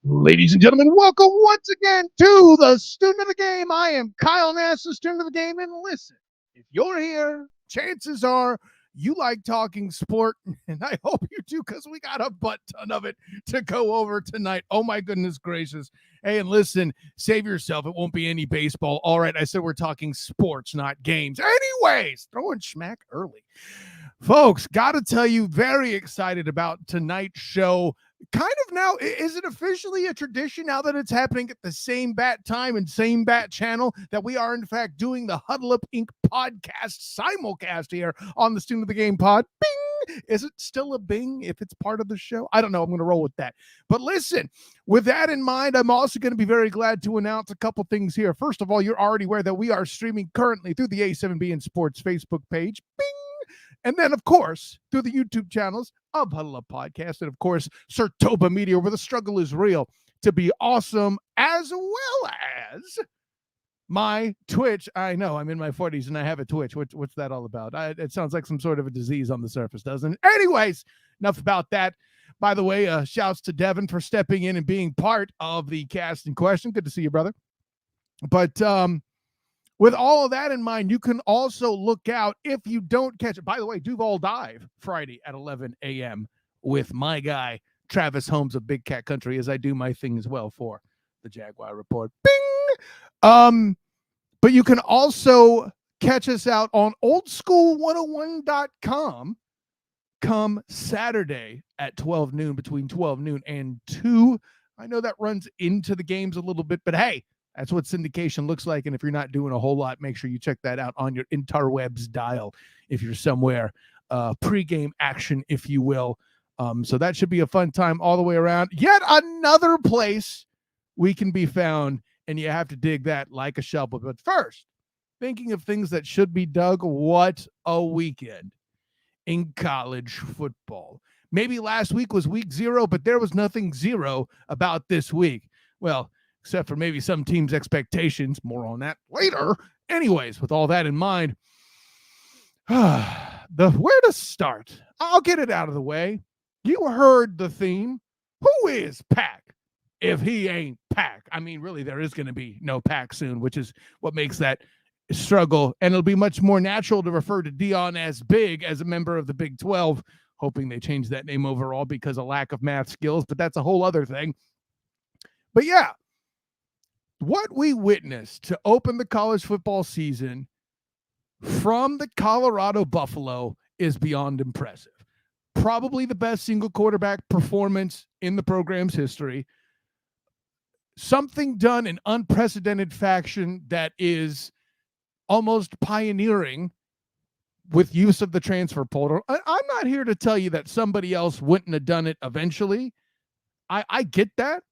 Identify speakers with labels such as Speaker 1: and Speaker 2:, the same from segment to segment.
Speaker 1: Ladies and gentlemen, welcome once again to the Student of the Game. I am Kyle Nass, the Student of the Game. And listen, if you're here, chances are you like talking sport, and I hope you do because we got a butt ton of it to go over tonight. Oh, my goodness gracious. Hey, and listen, save yourself. It won't be any baseball. All right, I said we're talking sports, not games. Anyways, throwing schmack early. Folks, got to tell you, very excited about tonight's show. Kind of now, is it officially a tradition now that it's happening at the same bat time and same bat channel that we are, in fact, doing the Huddle Up Inc. podcast simulcast here on the Student of the Game pod? Bing! Is it still a bing if it's part of the show? I don't know. I'm going to roll with that. But listen, with that in mind, I'm also going to be very glad to announce a couple things here. First of all, you're already aware that we are streaming currently through the A7B and Sports Facebook page. Bing! And then, of course, through the YouTube channels of Huddle Up Podcast and, of course, Sertoba Media, where the struggle is real to be awesome, as well as my Twitch. I know I'm in my 40s and I have a Twitch. What's that all about? It sounds like some sort of a disease on the surface, doesn't it? Anyways, enough about that. By the way, shouts to Devin for stepping in and being part of the cast in question. Good to see you, brother. But with all of that in mind, you can also look out if you don't catch it. By the way, Duval Dive Friday at 11 a.m. with my guy, Travis Holmes of Big Cat Country, as I do my thing as well for the Jaguar Report. Bing! But you can also catch us out on oldschool101.com come Saturday at 12 noon, between 12 noon and 2. I know that runs into the games a little bit, but hey, that's what syndication looks like. And if you're not doing a whole lot, make sure you check that out on your interwebs dial if you're somewhere, pregame action, if you will. So that should be a fun time all the way around. Yet another place we can be found, and you have to dig that like a shovel. But first, thinking of things that should be dug, what a weekend in college football. Maybe last week was week 0, but there was nothing zero about this week. Well, except for maybe some teams' expectations. More on that later. Anyways, with all that in mind, where to start? I'll get it out of the way. You heard the theme. Who is Pack if he ain't Pack? I mean, really, there is going to be no Pack soon, which is what makes that struggle. And it'll be much more natural to refer to Dion as Big as a member of the Big 12, hoping they change that name overall because of lack of math skills. But that's a whole other thing. But yeah, what we witnessed to open the college football season from the Colorado Buffalo is beyond impressive. Probably the best single quarterback performance in the program's history. Something done in unprecedented fashion that is almost pioneering with use of the transfer portal. I'm not here to tell you that somebody else wouldn't have done it eventually. I get that.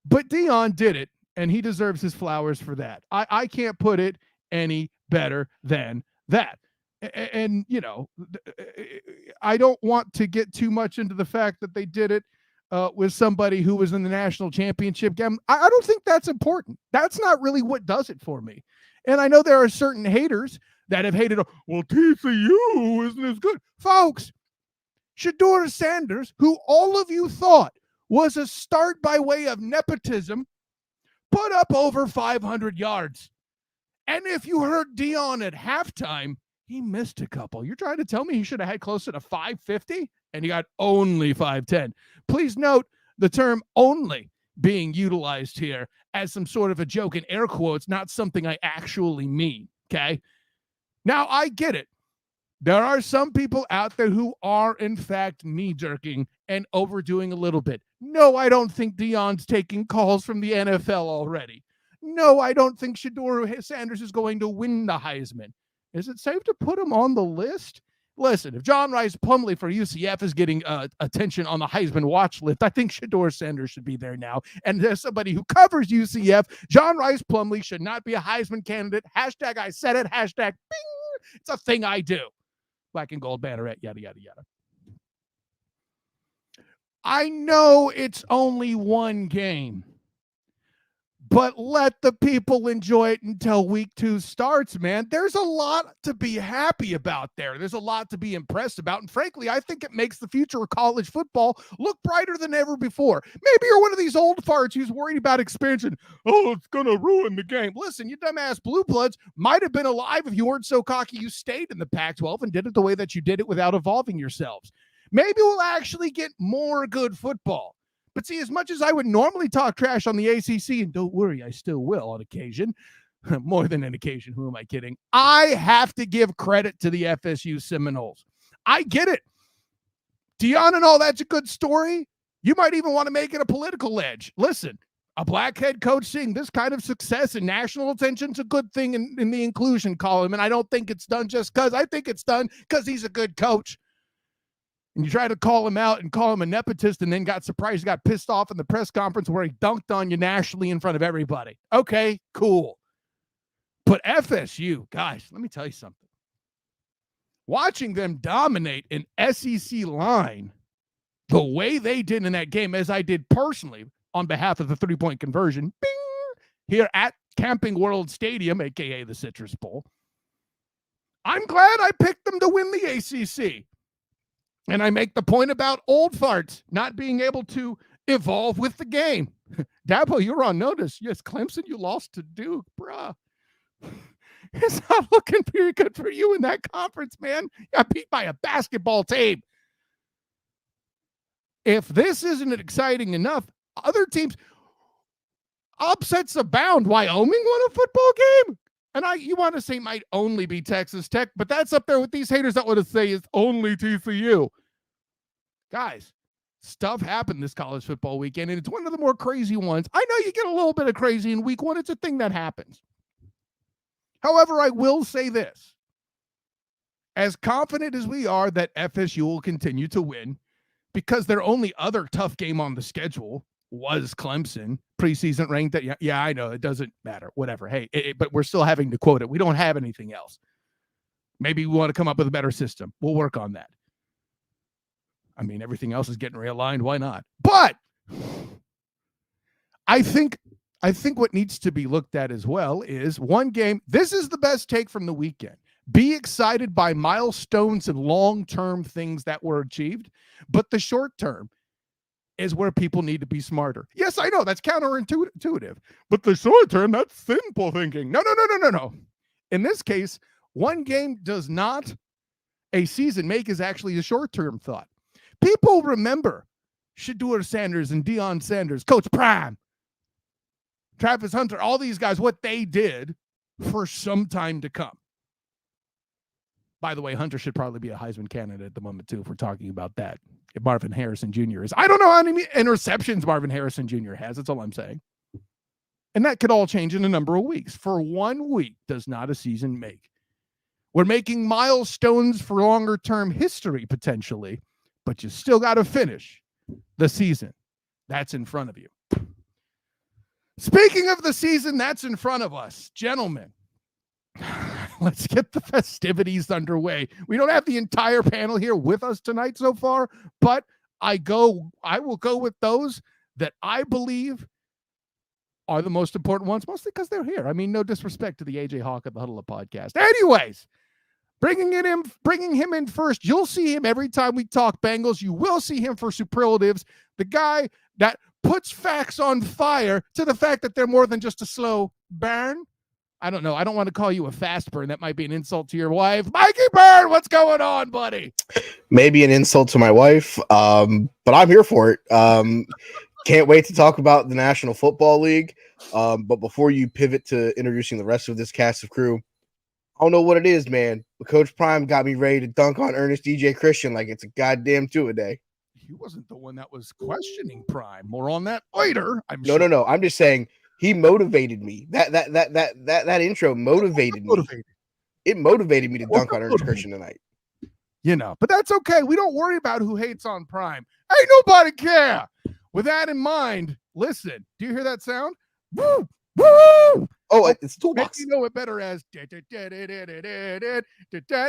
Speaker 1: But Dion did it, and he deserves his flowers for that. I can't put it any better than that. And, you know, I don't want to get too much into the fact that they did it with somebody who was in the national championship game. I don't think that's important. That's not really what does it for me. And I know there are certain haters that have hated, well, TCU isn't as good. Folks, Shedeur Sanders, who all of you thought was a start by way of nepotism, put up over 500 yards. And if you heard Dion at halftime, he missed a couple. You're trying to tell me he should have had closer to 550 and he got only 510. Please note the term only being utilized here as some sort of a joke in air quotes, not something I actually mean, okay? Now, I get it. There are some people out there who are, in fact, knee-jerking and overdoing a little bit. No, I don't think Dion's taking calls from the NFL already. No, I don't think Shedeur Sanders is going to win the Heisman. Is it safe to put him on the list? Listen, if John Rice Plumlee for UCF is getting attention on the Heisman watch list, I think Shedeur Sanders should be there now. And as somebody who covers UCF, John Rice Plumlee should not be a Heisman candidate. Hashtag I said it. Hashtag bing. It's a thing I do. Black and gold banneret, yada, yada, yada. I know it's only one game, but let the people enjoy it until week 2 starts, man. There's a lot to be happy about there. There's a lot to be impressed about. And frankly, I think it makes the future of college football look brighter than ever before. Maybe you're one of these old farts who's worried about expansion. Oh, it's going to ruin the game. Listen, you dumbass Blue Bloods might have been alive if you weren't so cocky you stayed in the Pac-12 and did it the way that you did it without evolving yourselves. Maybe we'll actually get more good football. But see, as much as I would normally talk trash on the ACC, and don't worry, I still will on occasion, more than an occasion, who am I kidding? I have to give credit to the FSU Seminoles. I get it. Deion and all, that's a good story. You might even want to make it a political edge. Listen, a black head coach seeing this kind of success and national attention is a good thing in the inclusion column, and I don't think it's done just because. I think it's done because he's a good coach. And you try to call him out and call him a nepotist and then got surprised, got pissed off in the press conference where he dunked on you nationally in front of everybody. Okay, cool. But FSU, guys, let me tell you something. Watching them dominate an SEC line the way they did in that game, as I did personally on behalf of the 3-point conversion, bing, here at Camping World Stadium, a.k.a. the Citrus Bowl, I'm glad I picked them to win the ACC. And I make the point about old farts not being able to evolve with the game. Dabo, you're on notice. Yes, Clemson, you lost to Duke, bruh. It's not looking very good for you in that conference, man. You got beat by a basketball team. If this isn't exciting enough, other teams, upsets abound. Wyoming won a football game. And you want to say might only be Texas Tech, but that's up there with these haters that want to say it's only TCU. Guys, stuff happened this college football weekend, and it's one of the more crazy ones. I know you get a little bit of crazy in week 1. It's a thing that happens. However, I will say this. As confident as we are that FSU will continue to win, because their only other tough game on the schedule was Clemson, preseason ranked. That yeah, I know it doesn't matter. Whatever. Hey, but we're still having to quote it. We don't have anything else. Maybe we want to come up with a better system. We'll work on that. I mean, everything else is getting realigned. Why not? But I think what needs to be looked at as well is one game. This is the best take from the weekend. Be excited by milestones and long-term things that were achieved, but the short term is where people need to be smarter. Yes, I know that's counterintuitive, but the short term, that's simple thinking. No. In this case, one game does not a season make is actually a short-term thought. People remember Shedeur Sanders and Deion Sanders, Coach Prime, Travis Hunter, all these guys, what they did for some time to come. By the way, Hunter should probably be a Heisman candidate at the moment, too, if we're talking about that. If Marvin Harrison Jr. is. I don't know how many interceptions Marvin Harrison Jr. has. That's all I'm saying. And that could all change in a number of weeks. For 1 week does not a season make. We're making milestones for longer-term history, potentially, but you still got to finish the season that's in front of you. Speaking of the season that's in front of us, gentlemen, let's get the festivities underway. We don't have the entire panel here with us tonight so far, but I will go with those that I believe are the most important ones, mostly because they're here. I mean, no disrespect to the AJ Hawk of the Huddle Up Podcast. Anyways, bringing him in first. You'll see him every time we talk Bengals. You will see him for superlatives. The guy that puts facts on fire to the fact that they're more than just a slow burn. I don't know. I don't want to call you a fast burn. That might be an insult to your wife. Mikey Burn, what's going on, buddy?
Speaker 2: Maybe an insult to my wife, but I'm here for it. Can't wait to talk about the National Football League. But before you pivot to introducing the rest of this cast of crew, I don't know what it is, man, but Coach Prime got me ready to dunk on Ernest DJ Christian like it's a goddamn two-a-day.
Speaker 1: He wasn't the one that was questioning Prime. More on that later.
Speaker 2: No. I'm just saying he motivated me. That intro motivated me. It motivated me to dunk on Ernest Christian tonight.
Speaker 1: You know, but that's okay. We don't worry about who hates on Prime. Ain't nobody care. With that in mind, listen. Do you hear that sound? Woo! Woo!
Speaker 2: Oh, it's Toolbox.
Speaker 1: You know it better as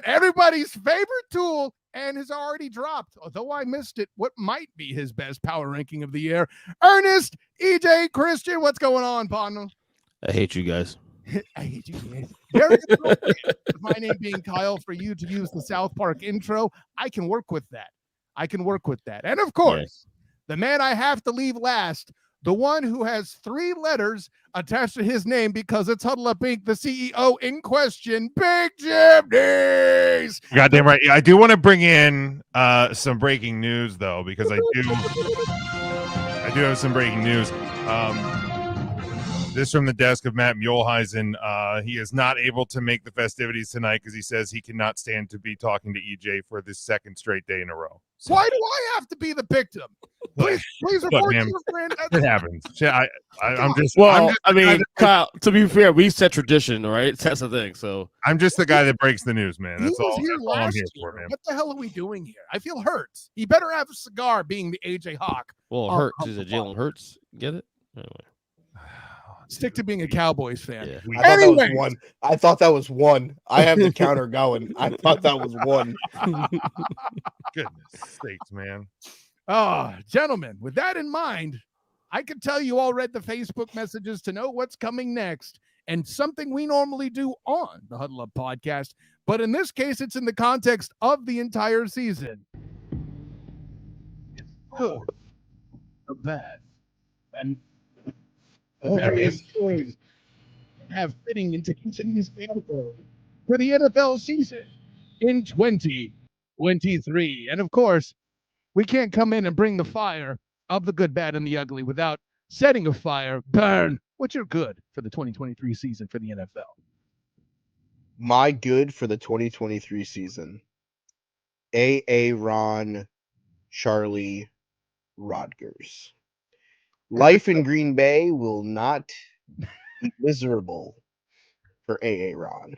Speaker 1: everybody's favorite tool, and has already dropped, although I missed it, what might be his best power ranking of the year. Ernest EJ Christian, what's going on, partner?
Speaker 3: I hate you guys.
Speaker 1: I hate you guys. Very appropriate. My name being Kyle, for you to use the South Park intro, I can work with that. And of course, the man I have to leave last, the one who has 3 letters attached to his name because it's Huddle Up Inc., the CEO in question, Big Jim Dees.
Speaker 4: Goddamn right. I do want to bring in some breaking news, though, because I do have some breaking news. This from the desk of Matt Muehlheisen. He is not able to make the festivities tonight because he says he cannot stand to be talking to EJ for the second straight day in a row. So,
Speaker 1: why do I have to be the victim? Please report to your friend.
Speaker 4: It happens. I'm just.
Speaker 3: Kyle, to be fair, we set tradition, right? That's the thing. So
Speaker 4: I'm just the guy that breaks the news, man. That's all I'm here for, man.
Speaker 1: What the hell are we doing here? I feel hurt. He better have a cigar, being the AJ Hawk.
Speaker 3: Well, Hurts is it Jalen Hurts? Get it? Anyway.
Speaker 1: Stick to being a Cowboys fan.
Speaker 3: Yeah.
Speaker 2: I thought that was one. I have the counter going. I thought that was one.
Speaker 4: Goodness sakes, man.
Speaker 1: Oh, gentlemen, with that in mind, I can tell you all read the Facebook messages to know what's coming next, and something we normally do on the Huddle Up Podcast, but in this case, it's in the context of the entire season. Good, bad, and various stories have fitting into continuous for the NFL season in 2023. And of course, we can't come in and bring the fire of the good, bad, and the ugly without setting a fire. Burn what's your good for the 2023 season for the NFL?
Speaker 2: My good for the 2023 season. Ron Charlie Rodgers. Life in Green Bay will not be miserable for Ron.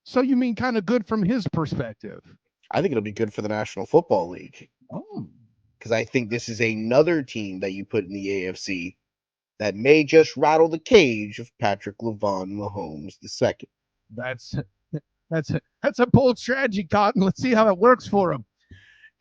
Speaker 1: So you mean kind of good from his perspective?
Speaker 2: I think it'll be good for the National Football League.
Speaker 1: Oh.
Speaker 2: Because I think this is another team that you put in the AFC that may just rattle the cage of Patrick LaVon Mahomes II.
Speaker 1: That's a bold strategy, Cotton. Let's see how it works for him.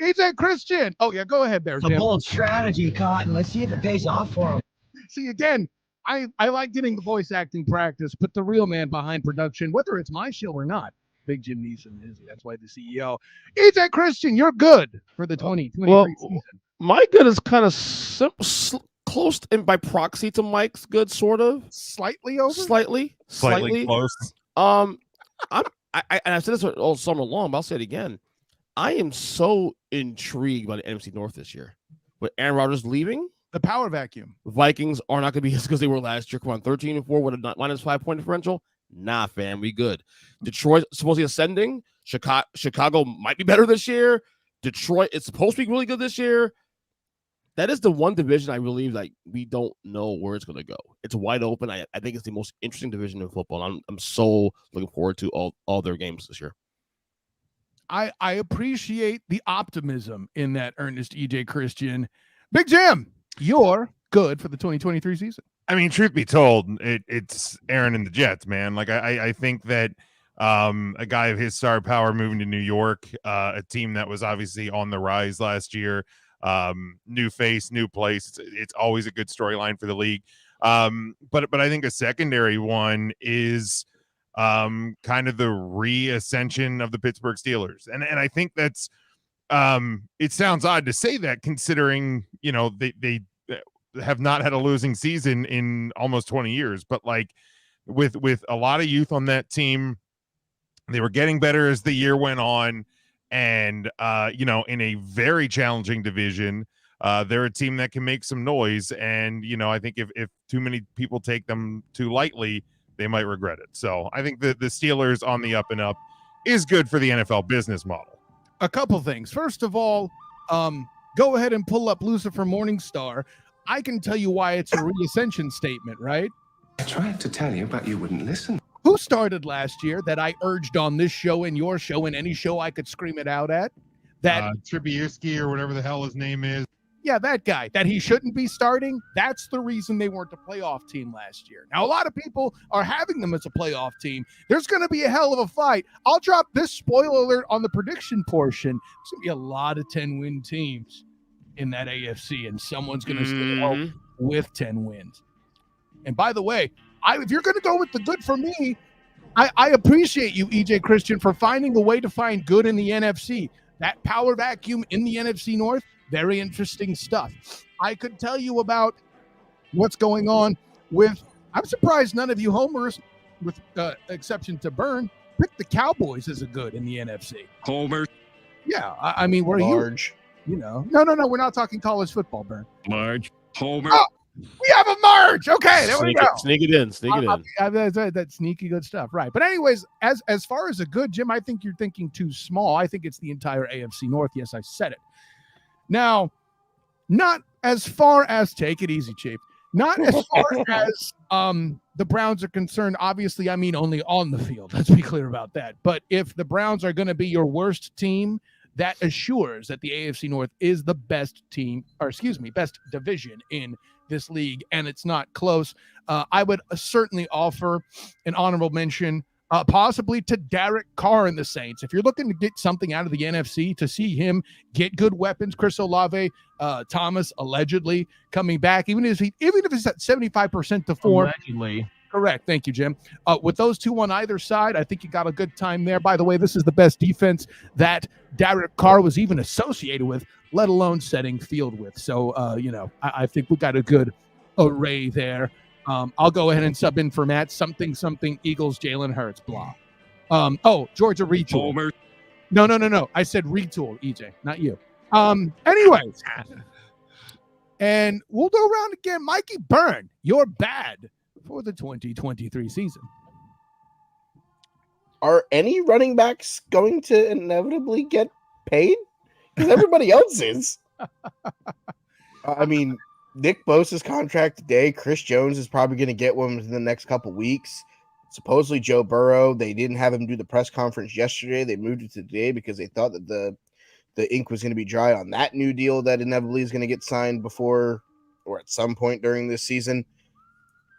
Speaker 1: EJ Christian. Oh, yeah, go ahead there,
Speaker 5: It's a bold strategy, Cotton. Let's see if it pays off for him.
Speaker 1: See, again, I like getting the voice acting practice, put the real man behind production, whether it's my show or not. Big Jim Neeson is. That's why the CEO. EJ Christian, you're good for the 2023 season.
Speaker 3: My good is kind of close in by proxy to Mike's good, sort of.
Speaker 1: Slightly over?
Speaker 3: Slightly
Speaker 4: close.
Speaker 3: And I said this all summer long, but I'll say it again. I am so intrigued by the NFC North this year. With Aaron Rodgers leaving,
Speaker 1: the power vacuum.
Speaker 3: Vikings are not going to be as good as they were last year. Come on, 13-4 with a -5 point differential. Nah, fam, we good. Detroit supposedly ascending. Chicago might be better this year. Detroit is supposed to be really good this year. That is the one division I believe like we don't know where it's going to go. It's wide open. I think it's the most interesting division in football. I'm so looking forward to all their games this year.
Speaker 1: I appreciate the optimism in that, Ernest EJ Christian. Big Jim, you're good for the 2023 season.
Speaker 4: I mean, truth be told, it's Aaron and the Jets, man. Like I think that a guy of his star power moving to New York, a team that was obviously on the rise last year, new face, new place. It's always a good storyline for the league. But I think a secondary one is kind of the reascension of the Pittsburgh Steelers. And I think that's it sounds odd to say that considering, you know, they have not had a losing season in almost 20 years, but like with a lot of youth on that team, they were getting better as the year went on. And, you know, in a very challenging division, they're a team that can make some noise. And, you know, I think if too many people take them too lightly, they might regret it. So I think that the Steelers on the up and up is good for the NFL business model.
Speaker 1: A couple things. First of all, go ahead and pull up Lucifer Morningstar. I can tell you why it's a reascension statement, right?
Speaker 6: I tried to tell you, but you wouldn't listen.
Speaker 1: Who started last year that I urged on this show and your show and any show I could scream it out at? That
Speaker 4: Trubisky or whatever the hell his name is.
Speaker 1: Yeah, that guy that he shouldn't be starting. That's the reason they weren't a playoff team last year. Now, a lot of people are having them as a playoff team. There's going to be a hell of a fight. I'll drop this spoiler alert on the prediction portion. There's going to be a lot of 10-win teams in that AFC, and someone's going to stay home with 10 wins. And by the way, if you're going to go with the good for me, I appreciate you, EJ Christian, for finding a way to find good in the NFC. That power vacuum in the NFC North, very interesting stuff. I could tell you about what's going on with, I'm surprised none of you homers, with exception to Byrne, picked the Cowboys as a good in the NFC.
Speaker 7: Homer.
Speaker 1: Yeah, I mean, we're
Speaker 2: Large.
Speaker 1: No, we're not talking college football, Byrne.
Speaker 7: Marge. Homer.
Speaker 1: Oh, we have a merge. Okay, there we go.
Speaker 3: Sneak it in.
Speaker 1: That's sneaky good stuff, right? But anyways, as far as a good, Jim, I think you're thinking too small. I think it's the entire AFC North. Yes, I said it. Now, not as far as, take it easy, Chief. Not as far as the Browns are concerned. Obviously, I mean only on the field. Let's be clear about that. But if the Browns are going to be your worst team, that assures that the AFC North is the best team, best division in this league, and it's not close. I would certainly offer an honorable mention, possibly to Derek Carr and the Saints. If you're looking to get something out of the NFC, to see him get good weapons, Chris Olave, Thomas allegedly coming back, even if it's at 75% to form.
Speaker 8: Allegedly.
Speaker 1: Correct. Thank you, Jim. With those two on either side, I think you got a good time there. By the way, this is the best defense that Derek Carr was even associated with, let alone setting field with. So, I think we got a good array there. I'll go ahead and sub in for Matt. Something, Eagles, Jalen Hurts, blah. Georgia retool.
Speaker 7: Homer.
Speaker 1: No. I said retool, EJ, not you. Anyways. And we'll go around again. Mikey Byrne, you're bad for the 2023 season.
Speaker 2: Are any running backs going to inevitably get paid? Because everybody else is. I mean, Nick Bosa's contract today. Chris Jones is probably going to get one within the next couple weeks. Supposedly Joe Burrow, they didn't have him do the press conference yesterday. They moved it to today because they thought that the ink was going to be dry on that new deal that inevitably is going to get signed before or at some point during this season.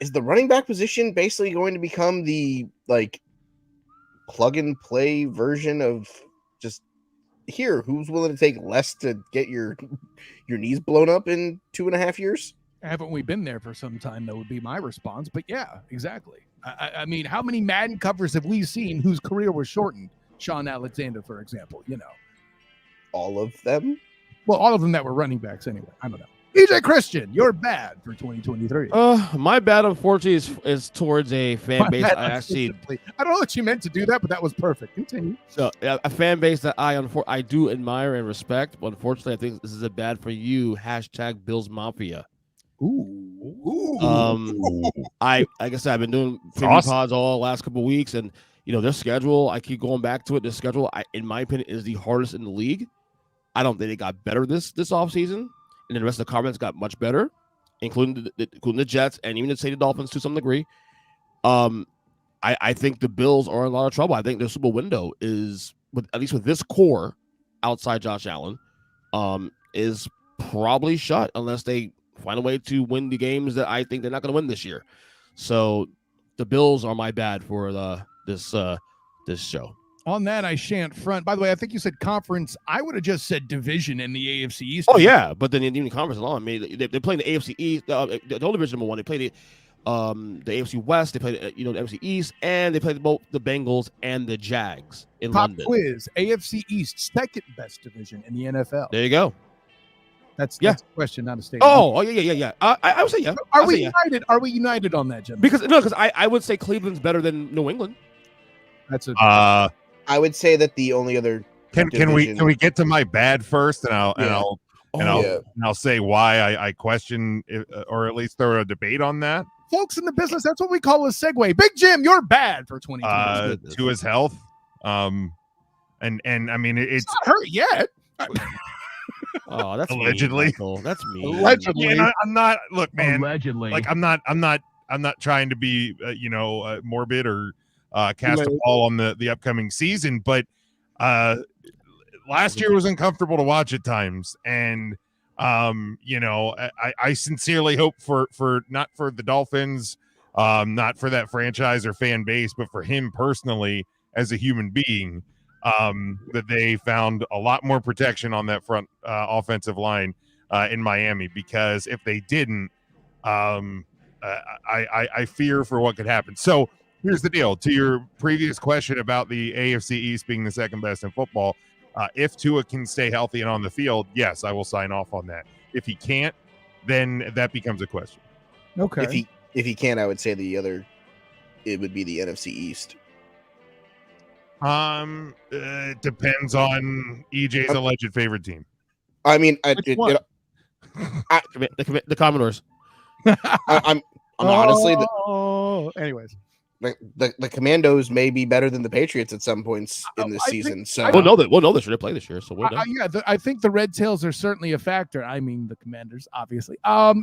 Speaker 2: Is the running back position basically going to become the plug and play version of just here? Who's willing to take less to get your knees blown up in 2.5 years?
Speaker 1: Haven't we been there for some time? That would be my response. But yeah, exactly. I mean, how many Madden covers have we seen whose career was shortened? Sean Alexander, for example.
Speaker 2: All of them.
Speaker 1: Well, all of them that were running backs anyway. I don't know. EJ Christian, you're bad for 2023.
Speaker 3: My bad, unfortunately, is towards a fan base. I
Speaker 1: don't know what you meant to do that, but that was perfect. Continue.
Speaker 3: So a fan base that I do admire and respect, but unfortunately, I think this is a bad for you. # Bills Mafia.
Speaker 1: Ooh.
Speaker 3: Like I said, I've been doing pods all the last couple of weeks, and their schedule. I keep going back to it. Their schedule, in my opinion, is the hardest in the league. I don't think they got better this offseason. And then the rest of the conference got much better, including the Jets and even the Dolphins to some degree. I think the Bills are in a lot of trouble. I think their Super Bowl window is, at least with this core outside Josh Allen, is probably shut unless they find a way to win the games that I think they're not going to win this year. So the Bills are my bad for this show.
Speaker 1: On that, I shan't front. By the way, I think you said conference. I would have just said division in the AFC East.
Speaker 3: Oh, yeah. But then in the conference alone, I mean, they're playing the AFC East, the whole division number one. They played the AFC West. They played, the NFC East, and they played both the Bengals and the Jags in
Speaker 1: Pop
Speaker 3: London.
Speaker 1: Quiz, AFC East, second best division in the NFL.
Speaker 3: There you go.
Speaker 1: That's a question, not a statement.
Speaker 3: Oh, yeah. I would say yeah.
Speaker 1: Are we united? Are we united on that, Jim?
Speaker 3: Because I would say Cleveland's better than New England.
Speaker 1: That's a.
Speaker 2: I would say that the only other
Speaker 4: can we get to my bad first, and I'll say why I question it, or at least throw a debate on that.
Speaker 1: Folks in the business, that's what we call a segue. Big Jim, you're bad for 2020.
Speaker 4: To his health, and I mean it's
Speaker 1: not hurt yet.
Speaker 3: Oh, that's
Speaker 4: allegedly.
Speaker 3: Mean, that's me.
Speaker 1: Allegedly,
Speaker 4: yeah, I'm not. Look, man.
Speaker 8: Allegedly,
Speaker 4: like I'm not trying to be morbid or cast a ball on the upcoming season, but last year was uncomfortable to watch at times, and I sincerely hope for not for the Dolphins, not for that franchise or fan base, but for him personally as a human being, that they found a lot more protection on that front offensive line in Miami, because if they didn't, I fear for what could happen. So here's the deal. To your previous question about the AFC East being the second best in football, if Tua can stay healthy and on the field, yes, I will sign off on that. If he can't, then that becomes a question.
Speaker 1: Okay.
Speaker 2: If he can't, I would say it would be the NFC East.
Speaker 4: It depends on EJ's alleged favorite team.
Speaker 2: I mean,
Speaker 3: The Commodores.
Speaker 2: I'm honestly
Speaker 1: Anyways.
Speaker 2: the Commandos may be better than the Patriots at some points in this season. So
Speaker 3: We'll know this year. They play this year, so we'll know.
Speaker 1: I think the Red Tails are certainly a factor. I mean, the Commanders, obviously. Off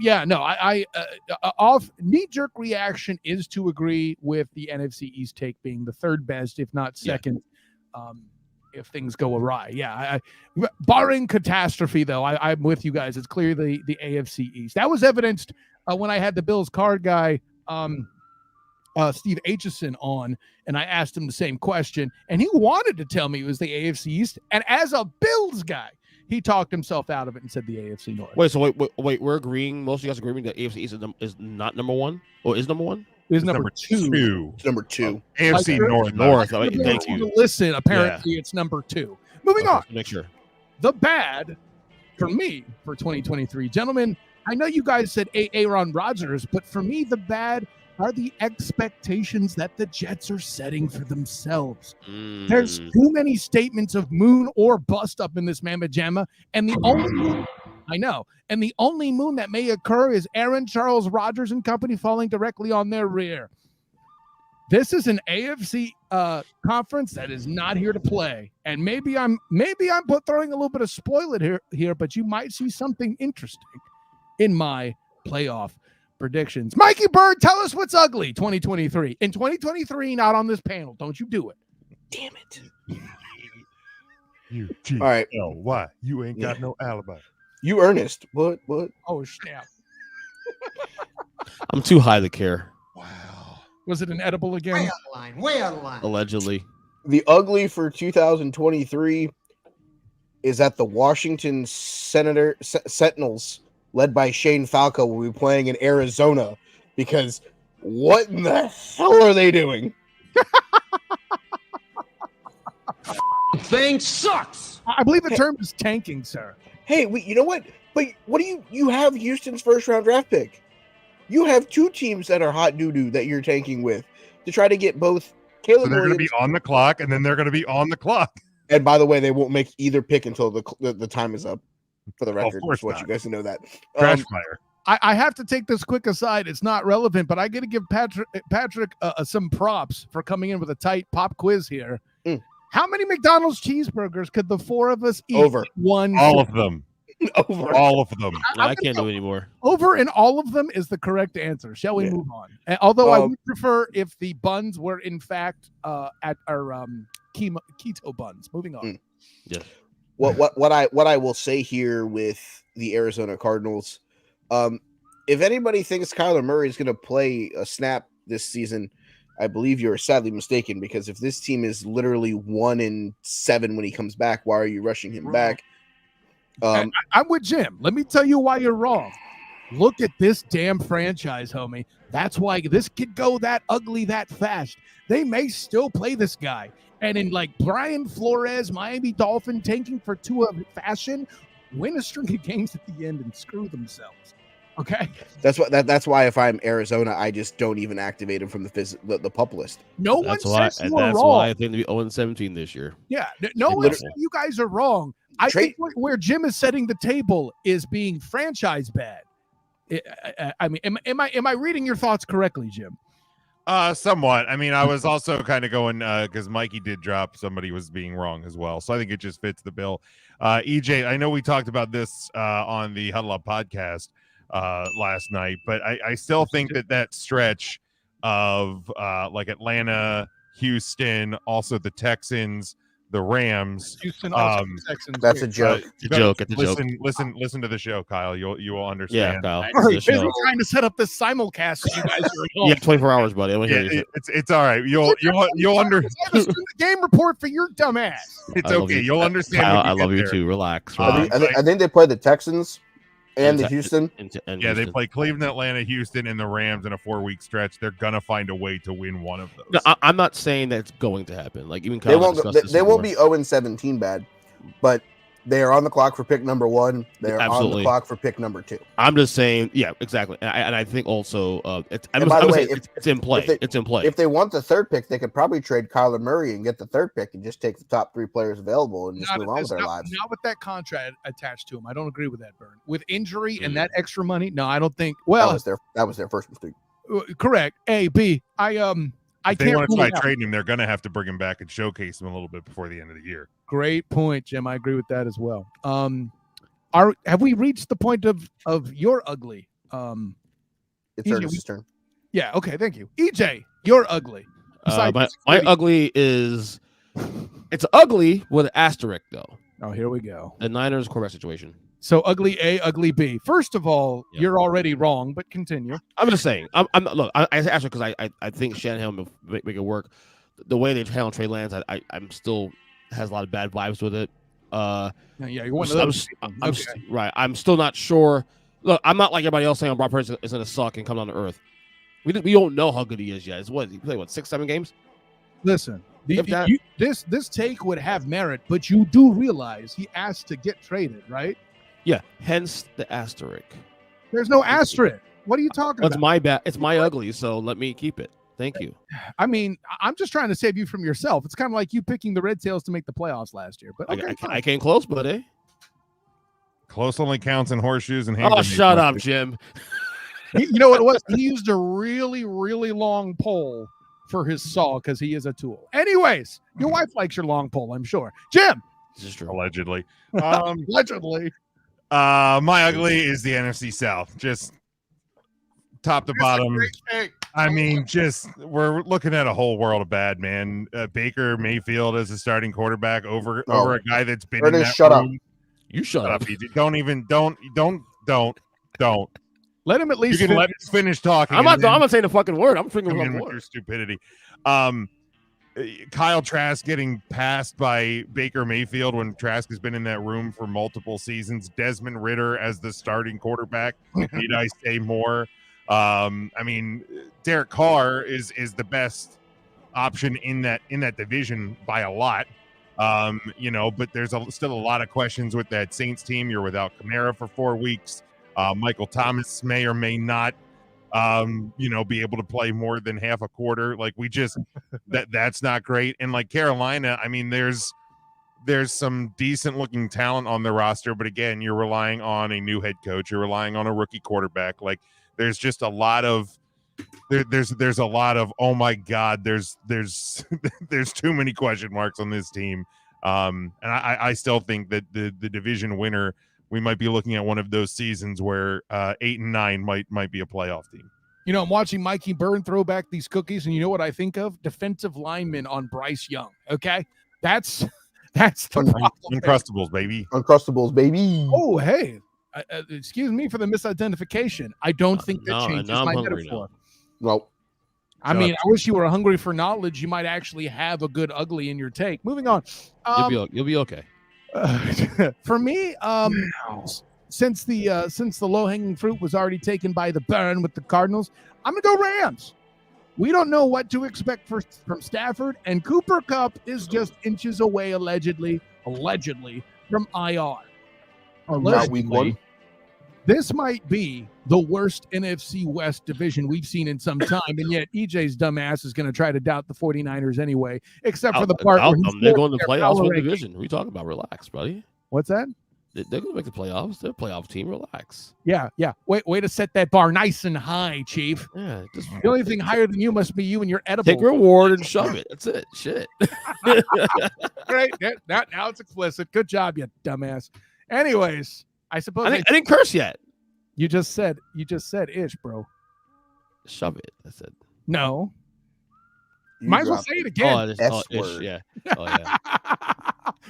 Speaker 1: knee-jerk reaction is to agree with the NFC East take being the third best, if not second, if things go awry. Yeah, barring catastrophe, though, I'm with you guys. It's clearly the AFC East. That was evidenced when I had the Bills card guy, Steve Aitchison, on, and I asked him the same question, and he wanted to tell me it was the AFC East, and as a Bills guy, he talked himself out of it and said the AFC North.
Speaker 3: Wait, we're agreeing, most of you guys agreeing that AFC East is not number one, or is number one?
Speaker 1: It was number two.
Speaker 2: It's number two.
Speaker 4: AFC North.
Speaker 3: Thank you.
Speaker 1: Listen, apparently it's number two. Moving on.
Speaker 3: Make sure.
Speaker 1: The bad for me for 2023, gentlemen, I know you guys said Aaron Rodgers, but for me, the bad are the expectations that the Jets are setting for themselves. There's too many statements of moon or bust up in this mamma jamma, and the only moon that may occur is Aaron Charles Rodgers and company falling directly on their rear. This is an AFC conference that is not here to play, and maybe I'm throwing a little bit of spoiler here, but you might see something interesting in my playoff predictions. Mikey Bird, tell us what's ugly 2023. In 2023, not on this panel. Don't you do it.
Speaker 2: Damn it.
Speaker 4: You
Speaker 2: All right.
Speaker 4: why? You ain't got no alibi.
Speaker 2: You Ernest. What?
Speaker 1: Oh, snap.
Speaker 3: I'm too high to care.
Speaker 4: Wow.
Speaker 1: Was it an edible again?
Speaker 5: Way out of line.
Speaker 3: Allegedly.
Speaker 2: The ugly for 2023 is that the Washington Sentinels, led by Shane Falco, will be playing in Arizona, because what in the hell are they doing?
Speaker 5: Thing sucks.
Speaker 1: I believe the term is tanking, sir.
Speaker 2: Hey, you know what? But what do you have Houston's first round draft pick? You have two teams that are hot doo-doo that you're tanking with to try to get both Caleb
Speaker 4: So they're going to
Speaker 2: Williams.
Speaker 4: be on the clock, and then they're going to be on the clock.
Speaker 2: And by the way, they won't make either pick until the time is up. For the record,
Speaker 4: course
Speaker 2: just want
Speaker 4: not.
Speaker 2: you guys to know that.
Speaker 4: Crash fire.
Speaker 1: I have to take this quick aside. It's not relevant, but I got to give Patrick some props for coming in with a tight pop quiz here. How many McDonald's cheeseburgers could the four of us eat?
Speaker 2: Over.
Speaker 1: One.
Speaker 4: All of them.
Speaker 2: Over.
Speaker 4: All of them.
Speaker 3: I can't do it anymore.
Speaker 1: Over and all of them is the correct answer. Shall we move on? Although I would prefer if the buns were in fact at our keto buns. Moving on.
Speaker 3: Yeah.
Speaker 2: What I will say here with the Arizona Cardinals, if anybody thinks Kyler Murray is going to play a snap this season, I believe you're sadly mistaken, because if this team is literally 1-7 when he comes back, why are you rushing him back?
Speaker 1: I'm with Jim. Let me tell you why you're wrong. Look at this damn franchise, homie. That's why this could go that ugly that fast. They may still play this guy. And in like Brian Flores, Miami Dolphin tanking for Tua fashion, win a string of games at the end and screw themselves. Okay?
Speaker 2: That's why if I'm Arizona, I just don't even activate him from the pup list.
Speaker 1: No one says you are
Speaker 3: that's
Speaker 1: wrong.
Speaker 3: why I think they'll be 0-17 this year.
Speaker 1: Yeah, no one says you guys are wrong. I think where Jim is setting the table is being franchise bad. I mean, am I reading your thoughts correctly, Jim?
Speaker 4: Somewhat. I mean, I was also kind of going because Mikey did drop somebody was being wrong as well. So I think it just fits the bill. EJ, I know we talked about this on the Huddle Up podcast last night, but I still think that stretch of like Atlanta, Houston, also the Texans, the Rams.
Speaker 1: Houston also Texans.
Speaker 2: That's a joke.
Speaker 3: It's a joke. It's a joke.
Speaker 4: Listen to the show, Kyle. You will
Speaker 3: Yeah,
Speaker 4: understand.
Speaker 3: Kyle.
Speaker 1: All
Speaker 3: This
Speaker 1: right,
Speaker 3: is a
Speaker 1: busy
Speaker 3: show.
Speaker 1: trying to set up this simulcast so you guys are at home.
Speaker 3: Yeah, 24 hours, buddy. I want to hear you.
Speaker 4: It's all right. You'll under.
Speaker 1: I was doing the game report for your dumb ass.
Speaker 4: It's
Speaker 3: I love
Speaker 4: okay.
Speaker 3: you.
Speaker 4: You'll understand.
Speaker 3: Kyle,
Speaker 4: when
Speaker 3: I
Speaker 4: you
Speaker 3: love
Speaker 4: get
Speaker 3: you
Speaker 4: there.
Speaker 3: too. Relax.
Speaker 2: I think they play the Texans and the Houston.
Speaker 4: Yeah, they play Cleveland, Atlanta, Houston, and the Rams in a 4-week stretch. They're gonna find a way to win one of those.
Speaker 3: No, I'm not saying that's going to happen. Like even Kyle
Speaker 2: They
Speaker 3: and I
Speaker 2: won't.
Speaker 3: discussed this
Speaker 2: They won't
Speaker 3: before.
Speaker 2: be 0-17 bad, but they are on the clock for pick number 1. They are on
Speaker 3: Absolutely.
Speaker 2: the clock for pick number 2.
Speaker 3: I'm just saying, yeah, exactly. And I think also it's.
Speaker 2: And by the way,
Speaker 3: it's in play. It's in play.
Speaker 2: If they want the 3rd pick, they could probably trade Kyler Murray and get the 3rd pick and just take the top 3 players available and just move on with their lives.
Speaker 1: Not with that contract attached to him. I don't agree with that, Burn. With injury and that extra money, no, I don't think. Well,
Speaker 2: that was their first mistake.
Speaker 1: Correct. A, B. I
Speaker 4: If they
Speaker 1: can't
Speaker 4: want to
Speaker 1: rule
Speaker 4: try
Speaker 1: it out.
Speaker 4: trading him, they're gonna have to bring him back and showcase him a little bit before the end of the year.
Speaker 1: Great point, Jim. I agree with that as well. Have we reached the point of your ugly?
Speaker 2: It's
Speaker 1: EJ,
Speaker 2: Ernest's turn.
Speaker 1: Yeah. Okay. Thank you, EJ. You're ugly. Besides
Speaker 3: my
Speaker 1: security-
Speaker 3: ugly is it's ugly with an asterisk though.
Speaker 1: Oh, here we go.
Speaker 3: The Niners quarterback situation.
Speaker 1: So ugly A, ugly B. First of all,
Speaker 3: Yep.
Speaker 1: you're already wrong, but continue.
Speaker 3: I'm just saying. I asked because I think Shanahan will make it work. The way they handle Trey Lance, I'm still has a lot of bad vibes with it.
Speaker 1: Yeah, you're one of
Speaker 3: I'm,
Speaker 1: those.
Speaker 3: I'm right. I'm still not sure. Look, I'm not like everybody else saying Brock Purdy is going to suck and come down to earth. We don't know how good he is yet. It's what he played 6-7 games.
Speaker 1: Listen,
Speaker 3: If that-
Speaker 1: this take would have merit, but you do realize he asked to get traded, right?
Speaker 3: Yeah. Hence the asterisk.
Speaker 1: There's no asterisk. What are you talking
Speaker 3: That's
Speaker 1: about?
Speaker 3: my bad. It's my ugly. So let me keep it. Thank you.
Speaker 1: I mean, I'm just trying to save you from yourself. It's kind of like you picking the Red Tails to make the playoffs last year. But okay,
Speaker 3: I came close, buddy.
Speaker 4: Close only counts in horseshoes and hand
Speaker 3: Oh,
Speaker 4: grenades.
Speaker 3: shut up, Jim.
Speaker 1: you know what it was? He used a really, really long pole for his saw because he is a tool. Anyways, your wife likes your long pole, I'm sure. Jim,
Speaker 3: This is true.
Speaker 4: Allegedly.
Speaker 1: allegedly.
Speaker 4: My ugly is the NFC South. Just top to bottom. I mean, just we're looking at a whole world of bad, man. Baker Mayfield as a starting quarterback over a guy that's been in that
Speaker 2: Shut up.
Speaker 4: room.
Speaker 3: You shut up.
Speaker 4: EJ. Don't.
Speaker 1: Let him at
Speaker 4: You
Speaker 1: least
Speaker 4: can let us finish talking.
Speaker 3: I'm
Speaker 4: and then
Speaker 3: not saying the fucking word. I'm thinking
Speaker 4: come in
Speaker 3: about
Speaker 4: with
Speaker 3: word.
Speaker 4: your stupidity. Kyle Trask getting passed by Baker Mayfield when Trask has been in that room for multiple seasons. Desmond Ridder as the starting quarterback. Need I say more? I mean, Derek Carr is the best option in that division by a lot. But there's still a lot of questions with that Saints team. You're without Kamara for 4 weeks. Michael Thomas may or may not be able to play more than half a quarter. Like we just that's not great. And like Carolina, I mean, there's some decent looking talent on the roster, but again, you're relying on a new head coach, you're relying on a rookie quarterback. Like there's just a lot of there's a lot of oh my god, there's there's too many question marks on this team. And I still think that the division winner, we might be looking at one of those seasons where 8 and 9 might be a playoff team.
Speaker 1: You know, I'm watching Mikey Byrne throw back these cookies, and you know what I think of? Defensive lineman on Bryce Young. Okay, that's the problem.
Speaker 4: Uncrustables, baby.
Speaker 2: Uncrustables, baby.
Speaker 1: Oh, hey, excuse me for the misidentification. I don't think that
Speaker 3: now-
Speaker 1: changes
Speaker 3: now I'm
Speaker 1: my
Speaker 3: hungry
Speaker 1: metaphor.
Speaker 2: Well,
Speaker 1: I mean, I wish you were hungry for knowledge. You might actually have a good ugly in your take. Moving on.
Speaker 3: You'll be okay.
Speaker 1: For me, since the low-hanging fruit was already taken by the Burn with the Cardinals, I'm gonna go Rams. We don't know what to expect from Stafford, and Cooper Kupp is just inches away, allegedly from IR.
Speaker 2: not week 1.
Speaker 1: This might be the worst NFC West division we've seen in some time, and yet EJ's dumbass is going to try to doubt the 49ers anyway, except for the part where he's
Speaker 3: they're going to
Speaker 1: their
Speaker 3: playoffs
Speaker 1: power
Speaker 3: with the
Speaker 1: ranking.
Speaker 3: division. What are you talking about? Relax, buddy.
Speaker 1: What's that?
Speaker 3: They're going to make the playoffs. They're a playoff team. Relax.
Speaker 1: Yeah. Way to set that bar nice and high, Chief.
Speaker 3: Yeah. Just
Speaker 1: The only thing higher than you must be you and your edible.
Speaker 3: take your reward and shove it. That's it. Shit.
Speaker 1: Great. Now it's explicit. Good job, you dumbass. Anyways, I suppose
Speaker 3: I didn't curse yet.
Speaker 1: you just said ish, bro.
Speaker 3: Shove it. I said.
Speaker 1: No.
Speaker 2: You
Speaker 1: Might as well
Speaker 2: dropped
Speaker 1: say it
Speaker 2: the
Speaker 1: again.
Speaker 2: S-word.
Speaker 3: Yeah. Oh yeah.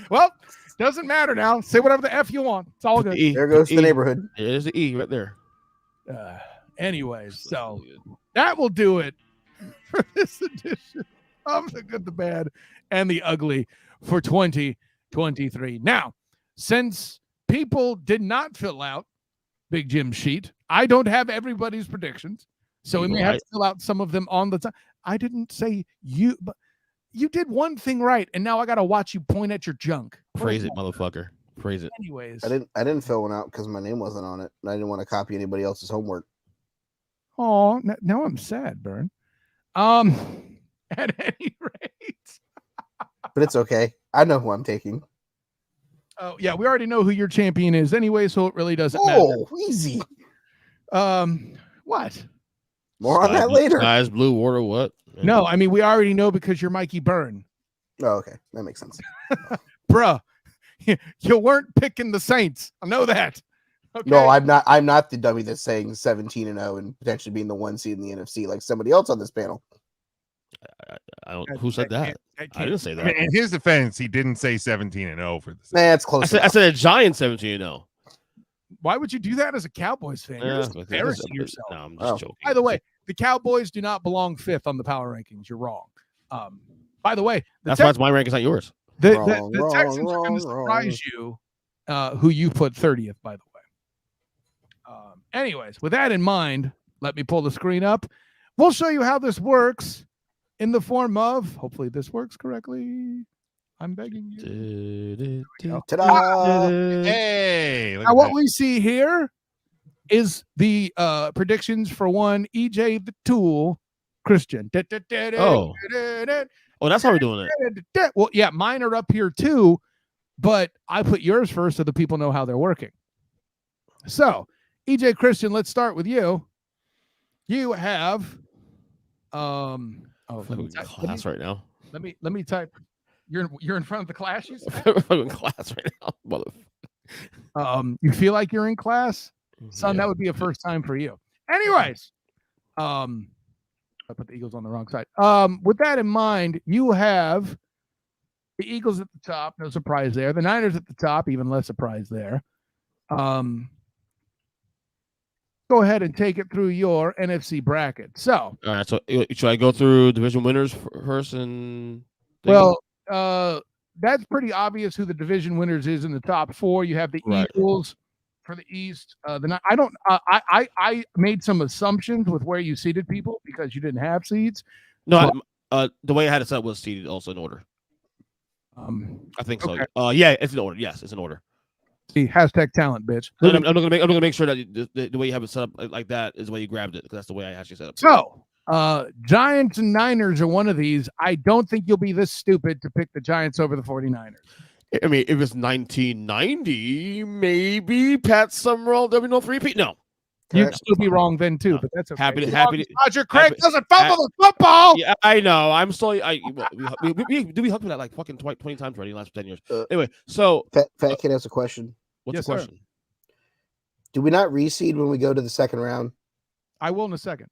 Speaker 1: Well, doesn't matter now. Say whatever the F you want. It's all good.
Speaker 2: There goes the neighborhood.
Speaker 3: There's the E right there.
Speaker 1: Anyways, so that will do it for this edition of The Good, the Bad, and the Ugly for 2023. Now, since people did not fill out Big Jim's sheet, I don't have everybody's predictions, so we may have to fill out some of them on the time. I didn't say you, but you did one thing right, and now I got to watch you point at your junk.
Speaker 3: Praise it, motherfucker. Praise it.
Speaker 1: Anyways,
Speaker 2: I didn't fill one out because my name wasn't on it, and I didn't want to copy anybody else's homework.
Speaker 1: oh, now I'm sad, Bern. At any rate.
Speaker 2: But it's okay. I know who I'm taking.
Speaker 1: Oh, yeah, we already know who your champion is anyway, so it really doesn't matter.
Speaker 2: Oh, easy.
Speaker 1: What?
Speaker 2: More on that later.
Speaker 3: Skies blue water. What?
Speaker 1: No, I mean, we already know because you're Mikey Byrne.
Speaker 2: Oh, okay. That makes sense.
Speaker 1: Bruh, you weren't picking the Saints. I know that. Okay?
Speaker 2: No, I'm not. I'm not the dummy that's saying 17-0 and potentially being the 1 seed in the NFC like somebody else on this panel.
Speaker 3: I don't. Who said that? I didn't say
Speaker 4: I
Speaker 3: that.
Speaker 4: mean, in his defense, he didn't say 17-0 for the Saints.
Speaker 2: Nah, it's close.
Speaker 3: I said a Giant 17-0.
Speaker 1: Why would you do that as a Cowboys fan? You're just embarrassing yourself.
Speaker 3: No, I'm just joking.
Speaker 1: By the way, the Cowboys do not belong 5th on the power rankings. You're wrong. By the way,
Speaker 3: that's why my ranking's not yours.
Speaker 1: The
Speaker 2: Wrong,
Speaker 1: Texans are going to surprise you, who you put 30th, by the way. Anyways, with that in mind, let me pull the screen up. We'll show you how this works in the form of, hopefully this works correctly. I'm begging you.
Speaker 2: Ta-da!
Speaker 4: Hey, look
Speaker 1: Now,
Speaker 4: at
Speaker 1: what
Speaker 4: that.
Speaker 1: we see here is the predictions for one EJ the Tool Christian.
Speaker 3: Oh, that's how we're doing it.
Speaker 1: Well, yeah, mine are up here too, but I put yours first so the people know how they're working. So, EJ Christian, let's start with you. You have
Speaker 3: Class right now.
Speaker 1: Let me type. You're in front of the class, you said?
Speaker 3: I'm in class right now, mother.
Speaker 1: You feel like you're in class? Son, that would be a first time for you. Anyways, I put the Eagles on the wrong side. With that in mind, you have the Eagles at the top, no surprise there. The Niners at the top, even less surprise there. Go ahead and take it through your NFC bracket. So,
Speaker 3: all right. So, should I go through division winners first? And
Speaker 1: well, that's pretty obvious who the division winners is in the top 4. You have the Eagles for the East. I made some assumptions with where you seated people because you didn't have seeds.
Speaker 3: No, the way I had it set was seated also in order. I think so.
Speaker 1: Okay.
Speaker 3: Yeah, it's in order. Yes, it's in order.
Speaker 1: See, hashtag talent, bitch.
Speaker 3: I'm gonna make sure that the way you have it set up like that is the way you grabbed it, because that's the way I actually set up.
Speaker 1: So, Giants and Niners are one of these. I don't think you'll be this stupid to pick the Giants over the 49ers.
Speaker 3: I mean, if it's 1990, maybe Pat Summerall, there'll be no three-peat. No.
Speaker 1: You'd still be wrong then too, but that's okay.
Speaker 3: Happy to
Speaker 1: Roger Craig doesn't fumble the football.
Speaker 3: Yeah, I know. I'm still. We hugged that like fucking 20 times already in the last 10 years. Anyway, so
Speaker 2: Fat Kid has a question.
Speaker 3: What's the question?
Speaker 2: Do we not reseed when we go to the second round?
Speaker 1: I will in a second.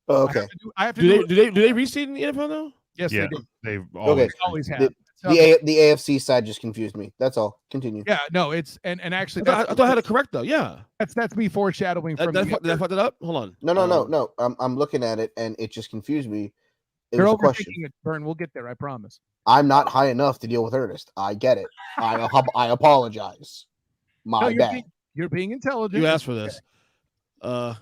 Speaker 2: Oh, okay.
Speaker 3: I have to do they reseed in the NFL though?
Speaker 1: Yes,
Speaker 4: Yeah,
Speaker 1: they do.
Speaker 4: they've
Speaker 1: Always have.
Speaker 2: The AFC side just confused me. That's all. Continue.
Speaker 1: Yeah, no, it's and actually
Speaker 3: I thought I had it correct though. Yeah,
Speaker 1: that's me foreshadowing from.
Speaker 3: Did I fuck that up? Hold on.
Speaker 2: No. I'm looking at it and it just confused me.
Speaker 1: You're overthinking it, Bern. We'll get there. I promise.
Speaker 2: I'm not high enough to deal with Ernest. I get it. I apologize. My bad.
Speaker 1: You're being intelligent.
Speaker 3: You asked for this. Hold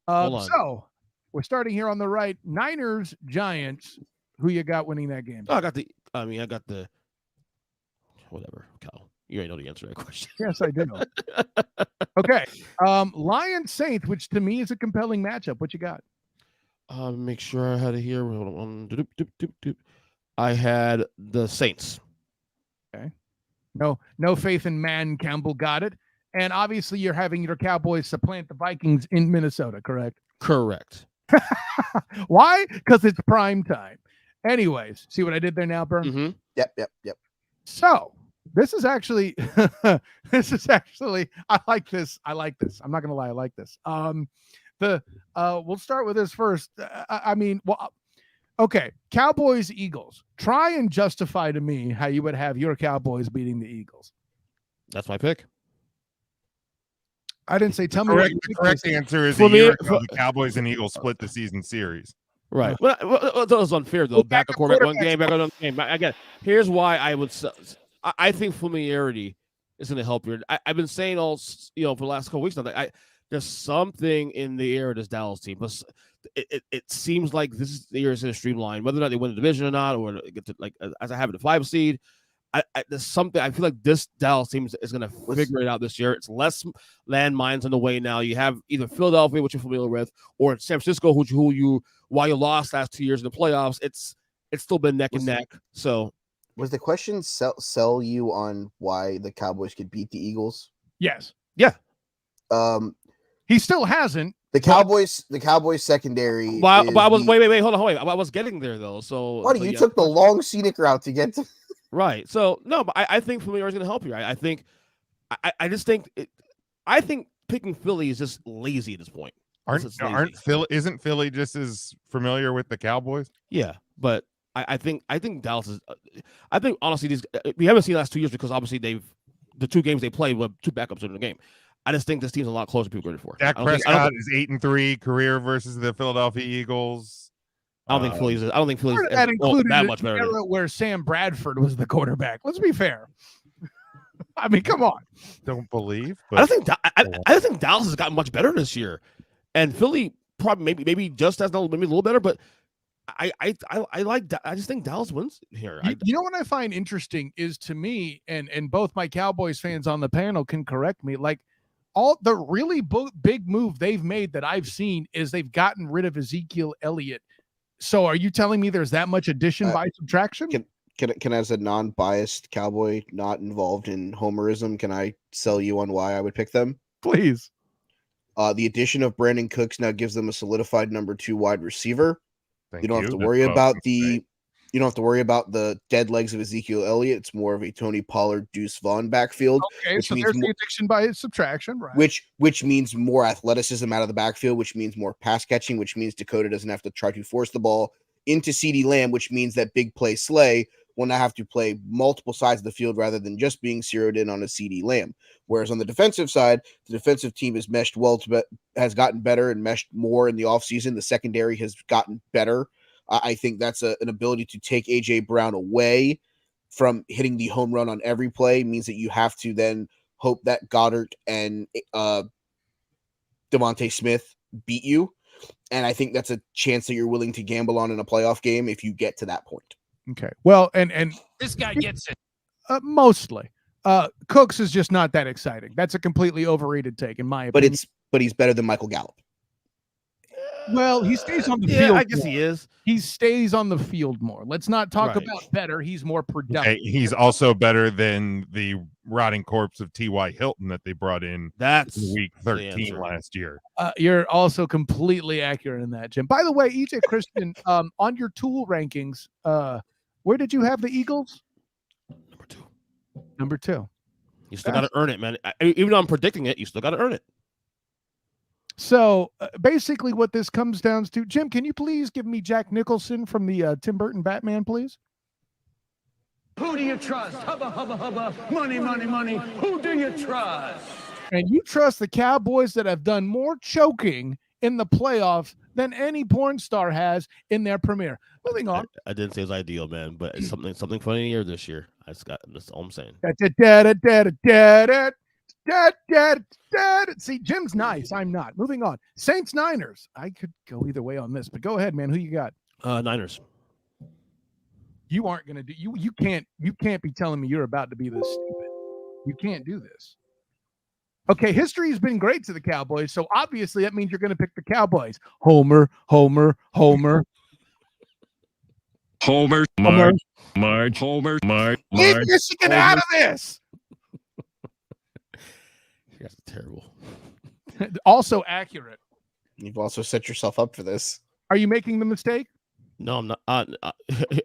Speaker 3: on.
Speaker 1: So we're starting here on the right. Niners, Giants. Who you got winning that game?
Speaker 3: Oh, I got the. Whatever, Cal. You already know the answer to that question.
Speaker 1: Yes, I do. Okay. Lions Saints, which to me is a compelling matchup. What you got?
Speaker 3: Make sure I had it here. Hold on. I had the Saints.
Speaker 1: Okay. No faith in man. Campbell got it. And obviously you're having your Cowboys supplant the Vikings in Minnesota, correct?
Speaker 3: Correct.
Speaker 1: Why? Because it's prime time. Anyways, see what I did there now, Bern?
Speaker 3: Mm-hmm.
Speaker 2: Yep.
Speaker 1: So this is actually, I like this. I'm not going to lie. I like this. We'll start with this first. Okay, Cowboys, Eagles. Try and justify to me how you would have your Cowboys beating the Eagles.
Speaker 3: That's my pick.
Speaker 1: I didn't say tell me.
Speaker 4: The correct answer is
Speaker 3: For
Speaker 4: a
Speaker 3: me-
Speaker 4: year ago,
Speaker 3: for-
Speaker 4: the Cowboys and Eagles split the season series.
Speaker 3: Right. Well, that was unfair, though.
Speaker 1: Well,
Speaker 3: Back
Speaker 1: back
Speaker 3: a quarterback one
Speaker 1: quarterbacks.
Speaker 3: game, back another game. Again, here's why I would. I think familiarity is going to help you. I've been saying all for the last couple weeks now that there's something in the air of this Dallas team. But it seems like this is the year is going to streamline, whether or not they win the division or not, or get to as I have it, the 5 seed. There's something I feel like this Dallas team is going to figure it out this year. It's less landmines on the way now. You have either Philadelphia, which you're familiar with, or San Francisco, who you while you lost last 2 years in the playoffs. It's still been neck and neck. So
Speaker 2: Was the question sell you on why the Cowboys could beat the Eagles?
Speaker 1: Yes.
Speaker 3: yeah.
Speaker 1: He still hasn't.
Speaker 2: The Cowboys secondary.
Speaker 3: But I was
Speaker 2: is
Speaker 3: wait, hold on, wait. I was getting there though. So
Speaker 2: Buddy, you took the long scenic route to get to.
Speaker 3: right. So no, but I think familiarity is going to help you. I think I just think I think picking Philly is just lazy at this point.
Speaker 4: Isn't Philly just as familiar with the Cowboys?
Speaker 3: Yeah, but I think Dallas is. I think honestly, we haven't seen the last 2 years because obviously the 2 games they played were 2 backups in the game. I just think this team's a lot closer than people ready for.
Speaker 4: Dak Prescott is 8-3 career versus the Philadelphia Eagles.
Speaker 3: I don't think Philly's.
Speaker 1: That included
Speaker 3: that
Speaker 1: an
Speaker 3: much better.
Speaker 1: era where Sam Bradford was the quarterback. Let's be fair. I mean, come on.
Speaker 4: Don't believe.
Speaker 3: I don't think Dallas has gotten much better this year, and Philly probably maybe just has maybe a little better, but. I just think Dallas wins here.
Speaker 1: You know what I find interesting is to me, and both my Cowboys fans on the panel can correct me, like all the really big move they've made that I've seen is they've gotten rid of Ezekiel Elliott. So are you telling me there's that much addition by subtraction?
Speaker 2: Can as a non-biased Cowboy not involved in homerism, can I sell you on why I would pick them?
Speaker 1: Please.
Speaker 2: The addition of Brandon Cooks now gives them a solidified number 2 wide receiver.
Speaker 4: Thank
Speaker 2: You don't have to worry about the dead legs of Ezekiel Elliott. It's more of a Tony Pollard, Deuce Vaughn backfield.
Speaker 1: Okay, so there's the addition by subtraction, right?
Speaker 2: Which means more athleticism out of the backfield, which means more pass catching, which means Dakota doesn't have to try to force the ball into CeeDee Lamb, which means that big play Slay will now have to play multiple sides of the field rather than just being zeroed in on a CeeDee Lamb. Whereas on the defensive side, the defensive team has meshed has gotten better and meshed more in the offseason. The secondary has gotten better. I think that's an ability to take A.J. Brown away from hitting the home run on every play means that you have to then hope that Goddard and Devontae Smith beat you. And I think that's a chance that you're willing to gamble on in a playoff game if you get to that point.
Speaker 1: Okay. Well, and
Speaker 5: This guy gets it.
Speaker 1: Mostly. Cooks is just not that exciting. That's a completely overrated take, in my opinion.
Speaker 2: But he's better than Michael Gallup.
Speaker 1: Well, he stays on the field.
Speaker 3: I guess
Speaker 1: more.
Speaker 3: he is.
Speaker 1: He stays on the field more. Let's not talk
Speaker 3: Right.
Speaker 1: about better. He's more productive.
Speaker 4: Hey, he's also better than the rotting corpse of T.Y. Hilton that they brought in
Speaker 3: That's
Speaker 4: week
Speaker 3: the
Speaker 4: 13
Speaker 3: answer.
Speaker 4: last year.
Speaker 1: You're also completely accurate in that, Jim. By the way, EJ Christian, on your tool rankings, where did you have the Eagles? Number two.
Speaker 3: You still got to earn it, man. Even though I'm predicting it, you still got to earn it.
Speaker 1: So basically what this comes down to, Jim, can you please give me Jack Nicholson from the Tim Burton Batman, please?
Speaker 5: Who do you trust? Hubba, hubba, hubba. Money, money, money. Who do you trust?
Speaker 1: And you trust the Cowboys that have done more choking in the playoffs than any porn star has in their premiere. Moving on.
Speaker 3: I didn't say it's ideal, man, but it's something funny here this year. That's all I'm saying.
Speaker 1: See, Jim's nice. I'm not. Moving on. Saints Niners. I could go either way on this, but go ahead, man. Who you got?
Speaker 3: Niners.
Speaker 1: You aren't gonna do you can't be telling me you're about to be this stupid. You can't do this. Okay, history has been great to the Cowboys, so obviously that means you're gonna pick the Cowboys. Homer.
Speaker 7: Marge.
Speaker 1: Leave Michigan out of this.
Speaker 3: You guys are terrible.
Speaker 1: Also accurate.
Speaker 2: You've also set yourself up for this.
Speaker 1: Are you making the mistake?
Speaker 3: No, I'm not.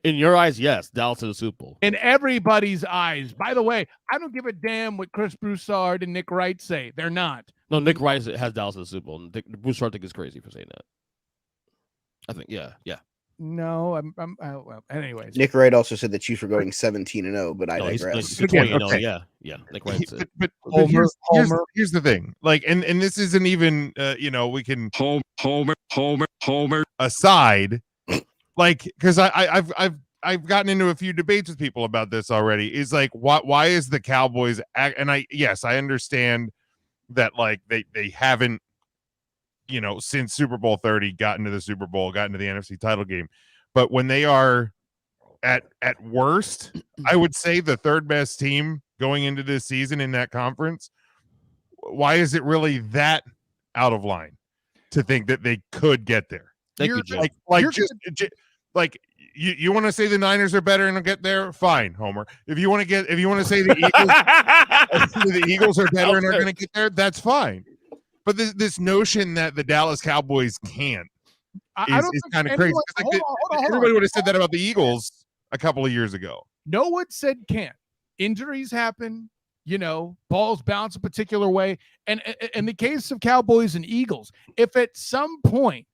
Speaker 3: In your eyes, yes. Dallas to the Super Bowl.
Speaker 1: In everybody's eyes. By the way, I don't give a damn what Chris Broussard and Nick Wright say. They're not.
Speaker 3: No, Nick Rice has Dallas to the Super Bowl. And Bruce Hartig is crazy for saying that. I think, yeah.
Speaker 1: No, well, anyways.
Speaker 2: Nick Wright also said the Chiefs were going 17-0, but I
Speaker 3: No, he's
Speaker 2: digress.
Speaker 3: like 20,
Speaker 4: Okay.
Speaker 3: yeah. Nick Wright's it.
Speaker 4: But
Speaker 1: Homer,
Speaker 4: here's the thing. Like, and this isn't even we can Homer aside, like, because I've gotten into a few debates with people about this already. Is like, why is the Cowboys and I understand that, like, they haven't, since Super Bowl 30 gotten to the Super Bowl, gotten to the NFC title game. But when they are at worst, I would say the third best team going into this season in that conference, why is it really that out of line to think that they could get there?
Speaker 3: Thank you, Jim.
Speaker 4: Like you want to say the Niners are better and get there? Fine, Homer. If you want to say the Eagles, the Eagles are better and are going to get there, that's fine. But this notion that the Dallas Cowboys can't is kind of crazy. Everybody would have said that about the Eagles a couple of years ago.
Speaker 1: No one said can't. Injuries happen. Balls bounce a particular way. And in the case of Cowboys and Eagles, if at some point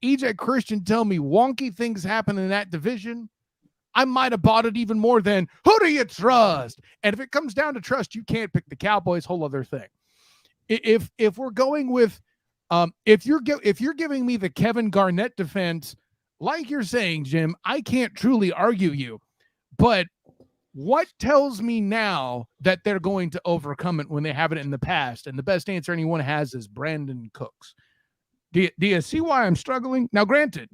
Speaker 1: EJ Christian tell me wonky things happen in that division, I might have bought it even more than who do you trust? And if it comes down to trust, you can't pick the Cowboys, whole other thing. If we're going with if you're giving me the Kevin Garnett defense, like you're saying, Jim, I can't truly argue you. But what tells me now that they're going to overcome it when they haven't in the past? And the best answer anyone has is Brandon Cooks. Do you see why I'm struggling? Now, granted,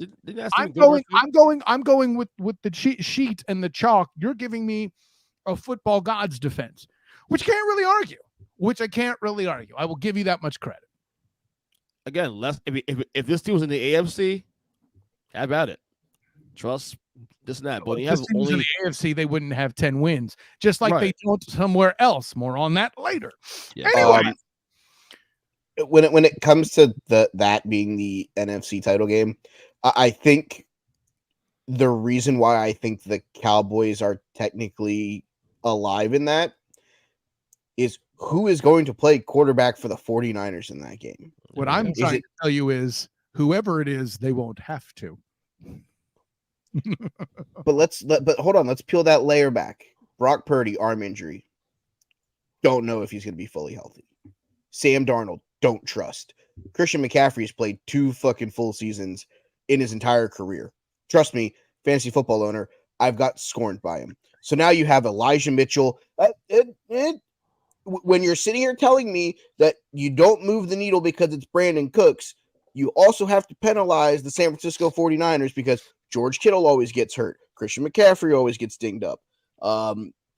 Speaker 1: I'm going with the sheet and the chalk. You're giving me a football god's defense, which I can't really argue. I will give you that much credit.
Speaker 3: Again, if this team was in the AFC, how about it? Trust this and that. But when you have only
Speaker 1: in the AFC, they wouldn't have 10 wins, just like they don't somewhere else. More on that later.
Speaker 3: Yeah.
Speaker 1: Anyway.
Speaker 2: When it comes to that being the NFC title game, I think the reason why I think the Cowboys are technically alive in that is who is going to play quarterback for the 49ers in that game.
Speaker 1: What I'm trying to tell you is whoever it is, they won't have to.
Speaker 2: But hold on, let's peel that layer back. Brock Purdy, arm injury. Don't know if he's going to be fully healthy. Sam Darnold, don't trust. Christian McCaffrey has played 2 fucking full seasons in his entire career. Trust me, fantasy football owner, I've got scorned by him. So now you have Elijah Mitchell. When you're sitting here telling me that you don't move the needle because it's Brandon Cooks, you also have to penalize the San Francisco 49ers because George Kittle always gets hurt. Christian McCaffrey always gets dinged up.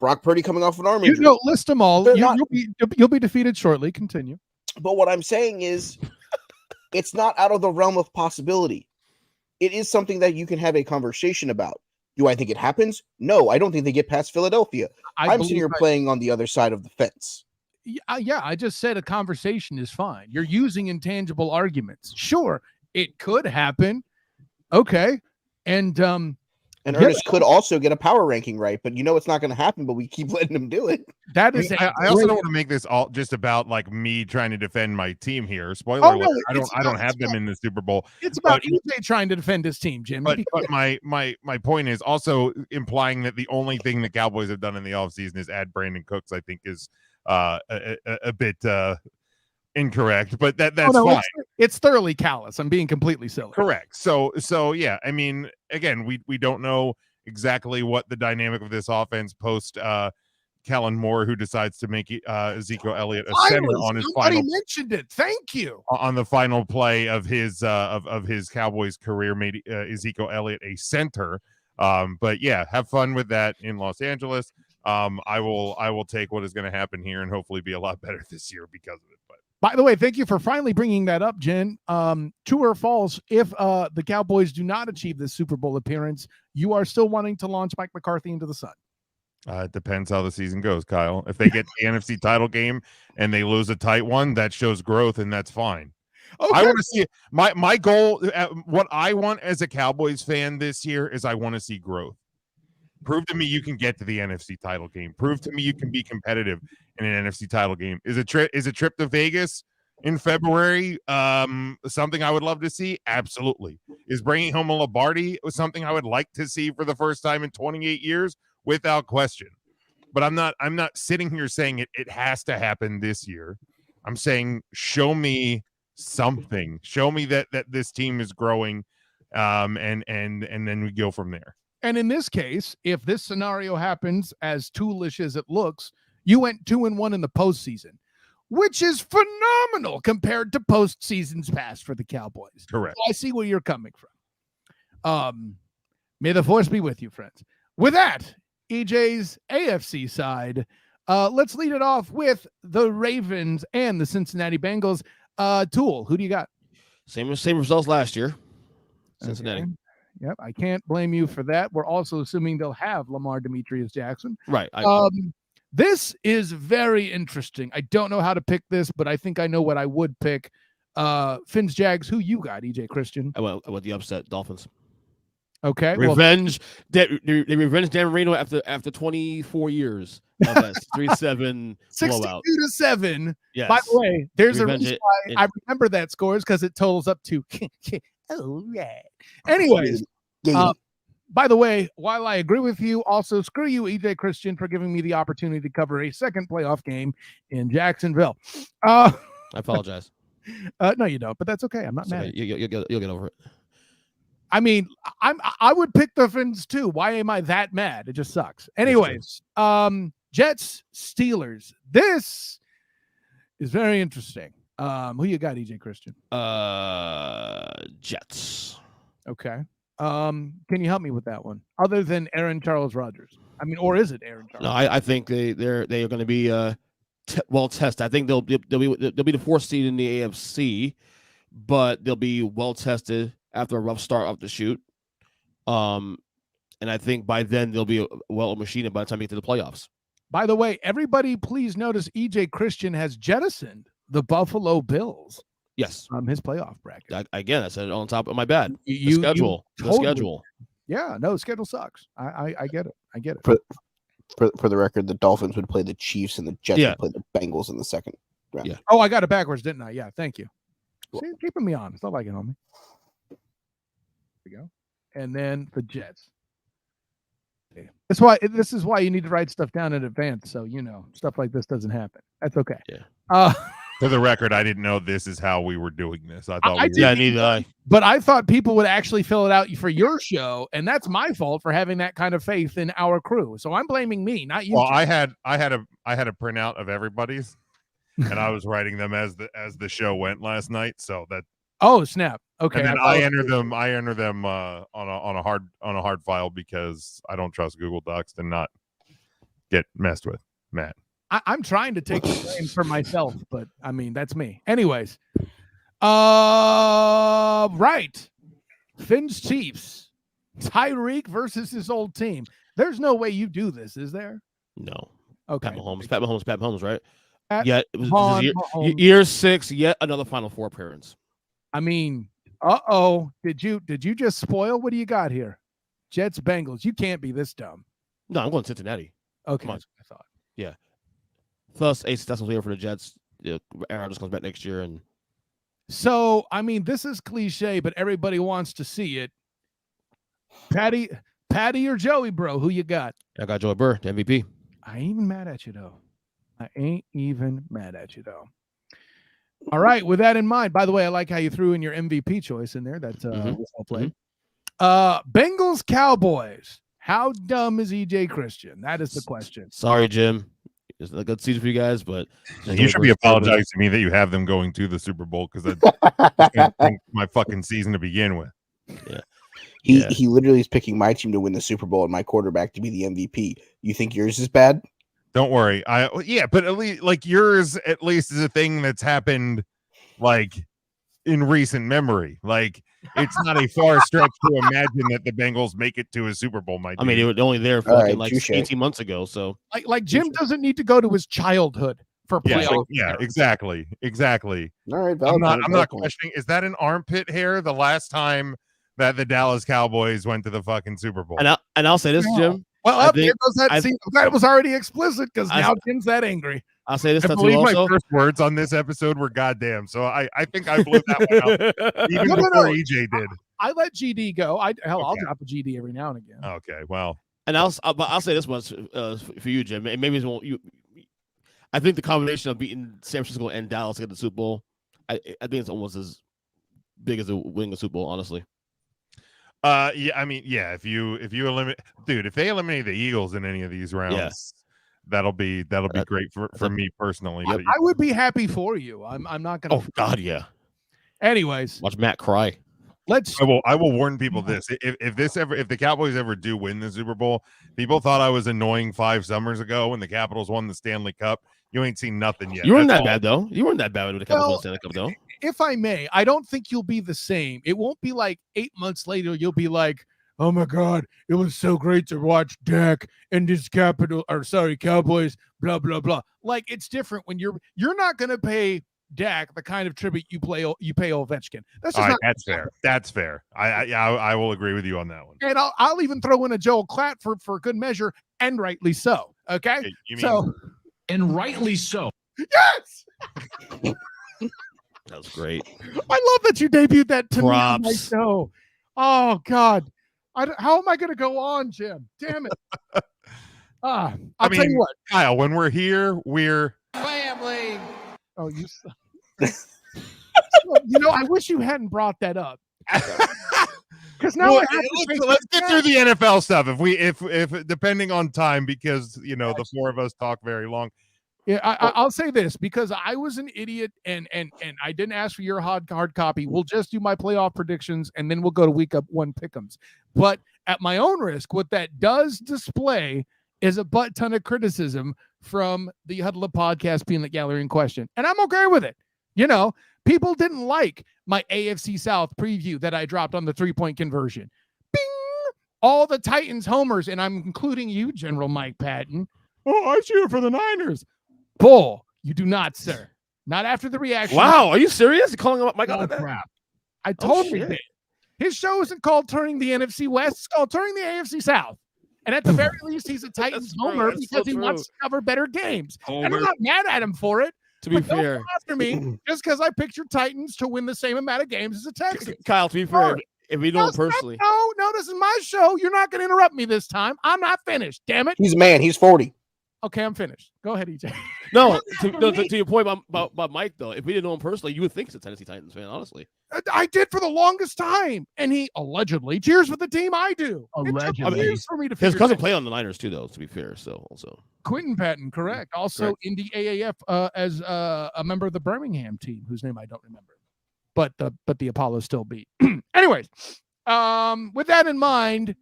Speaker 2: Brock Purdy coming off an arm injury.
Speaker 1: List them all. You'll be defeated shortly. Continue.
Speaker 2: But what I'm saying is it's not out of the realm of possibility. It is something that you can have a conversation about. Do I think it happens? No, I don't think they get past Philadelphia. I'm sitting here playing on the other side of the fence.
Speaker 1: Yeah, I just said a conversation is fine. You're using intangible arguments. Sure, it could happen. Okay. And
Speaker 2: Ernest could also get a power ranking right, but it's not going to happen, but we keep letting him do it.
Speaker 1: That is
Speaker 4: I also don't want to make this all just about like me trying to defend my team here. Spoiler alert, I don't have them in the Super Bowl.
Speaker 1: It's about EJ trying to defend his team, Jim.
Speaker 4: But my point is also implying that the only thing the Cowboys have done in the offseason is add Brandon Cooks, I think is a bit incorrect, but that's fine.
Speaker 1: It's thoroughly callous. I'm being completely silly.
Speaker 4: Correct. So yeah, I mean, again, we don't know exactly what the dynamic of this offense post Kellen Moore, who decides to make Ezekiel Elliott a center on his final.
Speaker 1: Mentioned it. Thank you.
Speaker 4: On the final play of his of his Cowboys career, made Ezekiel Elliott a center. But yeah, have fun with that in Los Angeles. I will take what is going to happen here and hopefully be a lot better this year because of it. But
Speaker 1: by the way, thank you for finally bringing that up, Jen. True or false, if the Cowboys do not achieve this Super Bowl appearance, you are still wanting to launch Mike McCarthy into the sun?
Speaker 4: It depends how the season goes, Kyle. If they get the NFC title game and they lose a tight one, that shows growth, and that's fine. Okay. I want to see my goal. What I want as a Cowboys fan this year is I want to see growth. Prove to me you can get to the NFC title game. Prove to me you can be competitive in an NFC title game. Is a trip to Vegas in February something I would love to see? Absolutely. Is bringing home a Lombardi something I would like to see for the first time in 28 years? Without question. But I'm not sitting here saying it has to happen this year. I'm saying show me something. Show me that this team is growing, and then we go from there.
Speaker 1: And in this case, if this scenario happens as toolish as it looks, you went 2-1 in the postseason, which is phenomenal compared to postseasons past for the Cowboys.
Speaker 4: Correct.
Speaker 1: So I see where you're coming from. May the force be with you, friends. With that, EJ's AFC side, let's lead it off with the Ravens and the Cincinnati Bengals. Tool, who do you got?
Speaker 3: Same results last year. Cincinnati.
Speaker 1: Okay. Yep, I can't blame you for that. We're also assuming they'll have Lamar Demetrius Jackson.
Speaker 3: Right.
Speaker 1: This is very interesting. I don't know how to pick this, but I think I know what I would pick. Fins Jags, who you got, EJ Christian?
Speaker 3: I went with the upset Dolphins.
Speaker 1: Okay.
Speaker 3: Revenge. They revenge Dan Marino after 24 years of that 3-7 blowout.
Speaker 1: 62-7.
Speaker 3: Yes.
Speaker 1: By the way, there's
Speaker 3: Revenge
Speaker 1: a reason why I remember that scores because it totals up to oh yeah. Anyways, by the way, while I agree with you, also screw you, EJ Christian, for giving me the opportunity to cover a second playoff game in Jacksonville.
Speaker 3: I apologize.
Speaker 1: No, you don't, but that's okay. I'm not mad.
Speaker 3: Okay. You'll get over it.
Speaker 1: I mean, I would pick the Fins too. Why am I that mad? It just sucks. Anyways, Jets, Steelers. This is very interesting. Who you got, EJ Christian?
Speaker 3: Jets.
Speaker 1: Okay. Can you help me with that one? Other than Aaron Charles Rodgers. I mean, or is it Aaron Charles?
Speaker 3: No, I think they are going to be well tested. I think they'll be the fourth seed in the AFC, but they'll be well tested after a rough start off the shoot. And I think by then they'll be well machined by the time they get to the playoffs.
Speaker 1: By the way, everybody please notice EJ Christian has jettisoned the Buffalo Bills.
Speaker 3: Yes.
Speaker 1: His playoff bracket.
Speaker 3: Again, I said it on top of my bad.
Speaker 1: The
Speaker 3: schedule.
Speaker 1: Yeah, no, the schedule sucks. I get it. I get it.
Speaker 2: For the record, the Dolphins would play the Chiefs and the Jets would play the Bengals in the second round.
Speaker 3: Yeah.
Speaker 1: Oh, I got it backwards, didn't I? Yeah, thank you. Cool. See, keeping me honest. I like it, homie. There we go. And then the Jets. This is why you need to write stuff down in advance, so you know stuff like this doesn't happen. That's okay.
Speaker 3: Yeah.
Speaker 4: For the record, I didn't know this is how we were doing this. I thought
Speaker 3: neither I.
Speaker 1: But I thought people would actually fill it out for your show, and that's my fault for having that kind of faith in our crew. So I'm blaming me, not you.
Speaker 4: Well, I had a printout of everybody's, and I was writing them as the show went last night. So that.
Speaker 1: Oh snap! Okay.
Speaker 4: And then I enter them on a hard file because I don't trust Google Docs to not get messed with. Matt.
Speaker 1: I'm trying to take the blame for myself, but I mean, that's me. Anyways. Right. Fins Chiefs. Tyreek versus his old team. There's no way you do this, is there?
Speaker 3: No.
Speaker 1: Okay.
Speaker 3: Pat Mahomes, right?
Speaker 1: Yeah.
Speaker 3: It was year 6, yet another Final Four appearance.
Speaker 1: I mean, did you just spoil? What do you got here? Jets, Bengals. You can't be this dumb.
Speaker 3: No, I'm going Cincinnati.
Speaker 1: Okay.
Speaker 3: Come on.
Speaker 1: That's what I thought.
Speaker 3: Yeah. Thus, a successful year for the Jets. Aaron just comes back next year, and
Speaker 1: so I mean, this is cliche, but everybody wants to see it. Patty or Joey, bro? Who you got?
Speaker 3: I got Joey Burr, the MVP.
Speaker 1: I ain't even mad at you though. All right. With that in mind, by the way, I like how you threw in your MVP choice in there. That's well played. Bengals, Cowboys. How dumb is EJ Christian? That is the question.
Speaker 3: Sorry, Jim. It's a good season for you guys, but
Speaker 4: you should be apologizing to me that you have them going to the Super Bowl because that's my fucking season to begin with.
Speaker 3: Yeah.
Speaker 2: He literally is picking my team to win the Super Bowl and my quarterback to be the MVP. You think yours is bad?
Speaker 4: Don't worry. But at least like yours at least is a thing that's happened like in recent memory. Like it's not a far stretch to imagine that the Bengals make it to a Super Bowl. I
Speaker 3: mean, they were only there for like 18 months ago. So
Speaker 1: like Jim doesn't need to go to his childhood for playoff.
Speaker 4: Yeah, exactly.
Speaker 2: All right,
Speaker 4: I'm not questioning. Is that an armpit hair? The last time that the Dallas Cowboys went to the fucking Super Bowl.
Speaker 3: And I'll say this, Jim.
Speaker 1: Well, there goes that scene. That was already explicit because now Jim's that angry.
Speaker 3: I'll say this
Speaker 4: I
Speaker 3: too
Speaker 4: believe my
Speaker 3: also.
Speaker 4: first words on this episode were "goddamn," so I think I blew that one out even before EJ did.
Speaker 1: I let GD go. I'll
Speaker 4: Okay.
Speaker 1: drop a GD every now and again.
Speaker 4: Okay, well,
Speaker 3: And I'll say this much for you, Jim. And maybe it won't you. I think the combination of beating San Francisco and Dallas to get the Super Bowl, I think it's almost as big as winning a Super Bowl. Honestly.
Speaker 4: yeah, I mean, yeah. If you eliminate, dude, if they eliminate the Eagles in any of these rounds, that'll be great for me personally.
Speaker 3: Yep.
Speaker 4: But
Speaker 1: I would be happy for you. I'm not gonna.
Speaker 3: Oh God, yeah.
Speaker 1: Anyways,
Speaker 3: Watch Matt cry.
Speaker 1: let's.
Speaker 4: I will warn people this: if the Cowboys ever do win the Super Bowl, people thought I was annoying 5 summers ago when the Capitals won the Stanley Cup. You ain't seen nothing yet.
Speaker 3: You weren't
Speaker 4: That's
Speaker 3: that
Speaker 4: all.
Speaker 3: bad though. You weren't that bad when the Cowboys won the Stanley Cup though.
Speaker 1: If I may, I don't think you'll be the same. It won't be like 8 months later. You'll be like, "Oh my God, it was so great to watch Dak and his Cowboys." Blah blah blah. Like it's different when you're not gonna pay Dak the kind of tribute you pay Ovechkin. That's just
Speaker 4: All right,
Speaker 1: not.
Speaker 4: that's fair. That's fair. I will agree with you on that one.
Speaker 1: And I'll even throw in a Joel Klatt for good measure, and rightly so. Okay,
Speaker 4: Okay, you mean
Speaker 1: so
Speaker 5: And rightly so.
Speaker 1: yes,
Speaker 3: That was great.
Speaker 1: I love that you debuted that to me on my
Speaker 3: Props.
Speaker 1: show. Oh God, how am I going to go on, Jim? Damn it! I'll tell
Speaker 4: mean-
Speaker 1: you what.
Speaker 4: Kyle? When we're here, we're
Speaker 5: Family.
Speaker 1: Oh, you. I wish you hadn't brought that up. Because now
Speaker 4: Well,
Speaker 1: I have to face
Speaker 4: let's get
Speaker 1: that.
Speaker 4: through the NFL stuff. If depending on time, because the 4 of us talk very long.
Speaker 1: Yeah, I'll say this because I was an idiot and I didn't ask for your hard copy. We'll just do my playoff predictions and then we'll go to week 1 pick'ems. But at my own risk, what that does display is a butt ton of criticism from the Huddle Up Podcast Peanut Gallery in question, and I'm okay with it. People didn't like my AFC South preview that I dropped on the 3-point conversion. Bing! All the Titans homers, and I'm including you, General Mike Patton. Oh, I cheer for the Niners. Bull, you do not, sir. Not after the reaction.
Speaker 3: Wow, are you serious? You calling him up, Mike?
Speaker 1: Oh,
Speaker 3: Like that?
Speaker 1: crap. I totally
Speaker 3: shit.
Speaker 1: did. His show isn't called Turning the NFC West. It's called Turning the AFC South. And at the very least, he's a Titans
Speaker 3: true.
Speaker 1: homer
Speaker 3: That's
Speaker 1: because
Speaker 3: so
Speaker 1: he
Speaker 3: true.
Speaker 1: wants to cover better games. And I'm
Speaker 5: Homer.
Speaker 1: not mad at him for it.
Speaker 3: To be
Speaker 1: But don't
Speaker 3: fair,
Speaker 1: come after me just because I picked your Titans to win the same amount of games as the Texans.
Speaker 3: Kyle. To be fair,
Speaker 1: Sorry.
Speaker 3: if we know him personally,
Speaker 1: No, this is my show. You're not going to interrupt me this time. I'm not finished. Damn it.
Speaker 2: He's a man. He's 40.
Speaker 1: Okay, I'm finished. Go ahead, EJ.
Speaker 3: no.
Speaker 1: for me.
Speaker 3: To your point about Mike though, if we didn't know him personally, you would think he's a Tennessee Titans fan. Honestly,
Speaker 1: I did for the longest time, and he allegedly cheers for the team I do. It took
Speaker 5: Allegedly.
Speaker 1: years for me to
Speaker 3: his
Speaker 1: figure
Speaker 3: cousin
Speaker 1: it out.
Speaker 3: played on the Niners too, though. To be fair, so also
Speaker 1: Quentin Patton, correct. Also
Speaker 3: Correct.
Speaker 1: in the AAF as a member of the Birmingham team, whose name I don't remember, but the Apollo still beat. Anyways, with that in mind,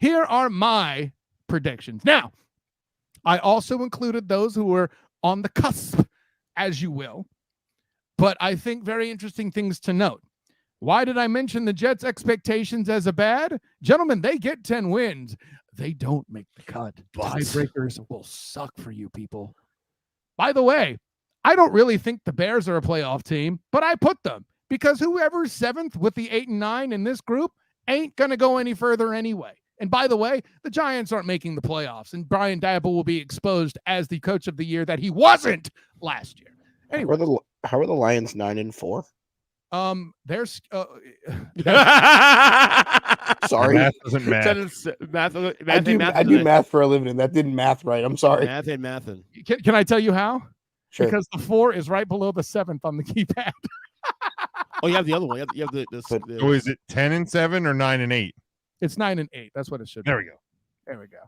Speaker 1: here are my predictions. Now, I also included those who were on the cusp, as you will, but I think very interesting things to note. Why did I mention the Jets' expectations as a bad? Gentlemen, they get 10 wins. They don't make the cut. Tiebreakers will suck for you people. By the way, I don't really think the Bears are a playoff team, but I put them because whoever's 7th with the 8 and 9 in this group ain't going to go any further anyway. And by the way, the Giants aren't making the playoffs, and Brian Daboll will be exposed as the coach of the year that he wasn't last year. Anyway,
Speaker 2: How are the Lions 9-4?
Speaker 1: there's
Speaker 2: Sorry.
Speaker 4: Math doesn't matter.
Speaker 2: I do math for a living, and that didn't math right. I'm sorry.
Speaker 3: Math and mathin'.
Speaker 1: can I tell you how?
Speaker 2: Sure.
Speaker 1: Because the 4 is right below the 7th on the keypad.
Speaker 3: Oh, you have the other one. You have the
Speaker 4: So is it 10-7 or 9-8?
Speaker 1: It's 9 and 8. That's what it should be.
Speaker 4: There we go.
Speaker 1: There we go.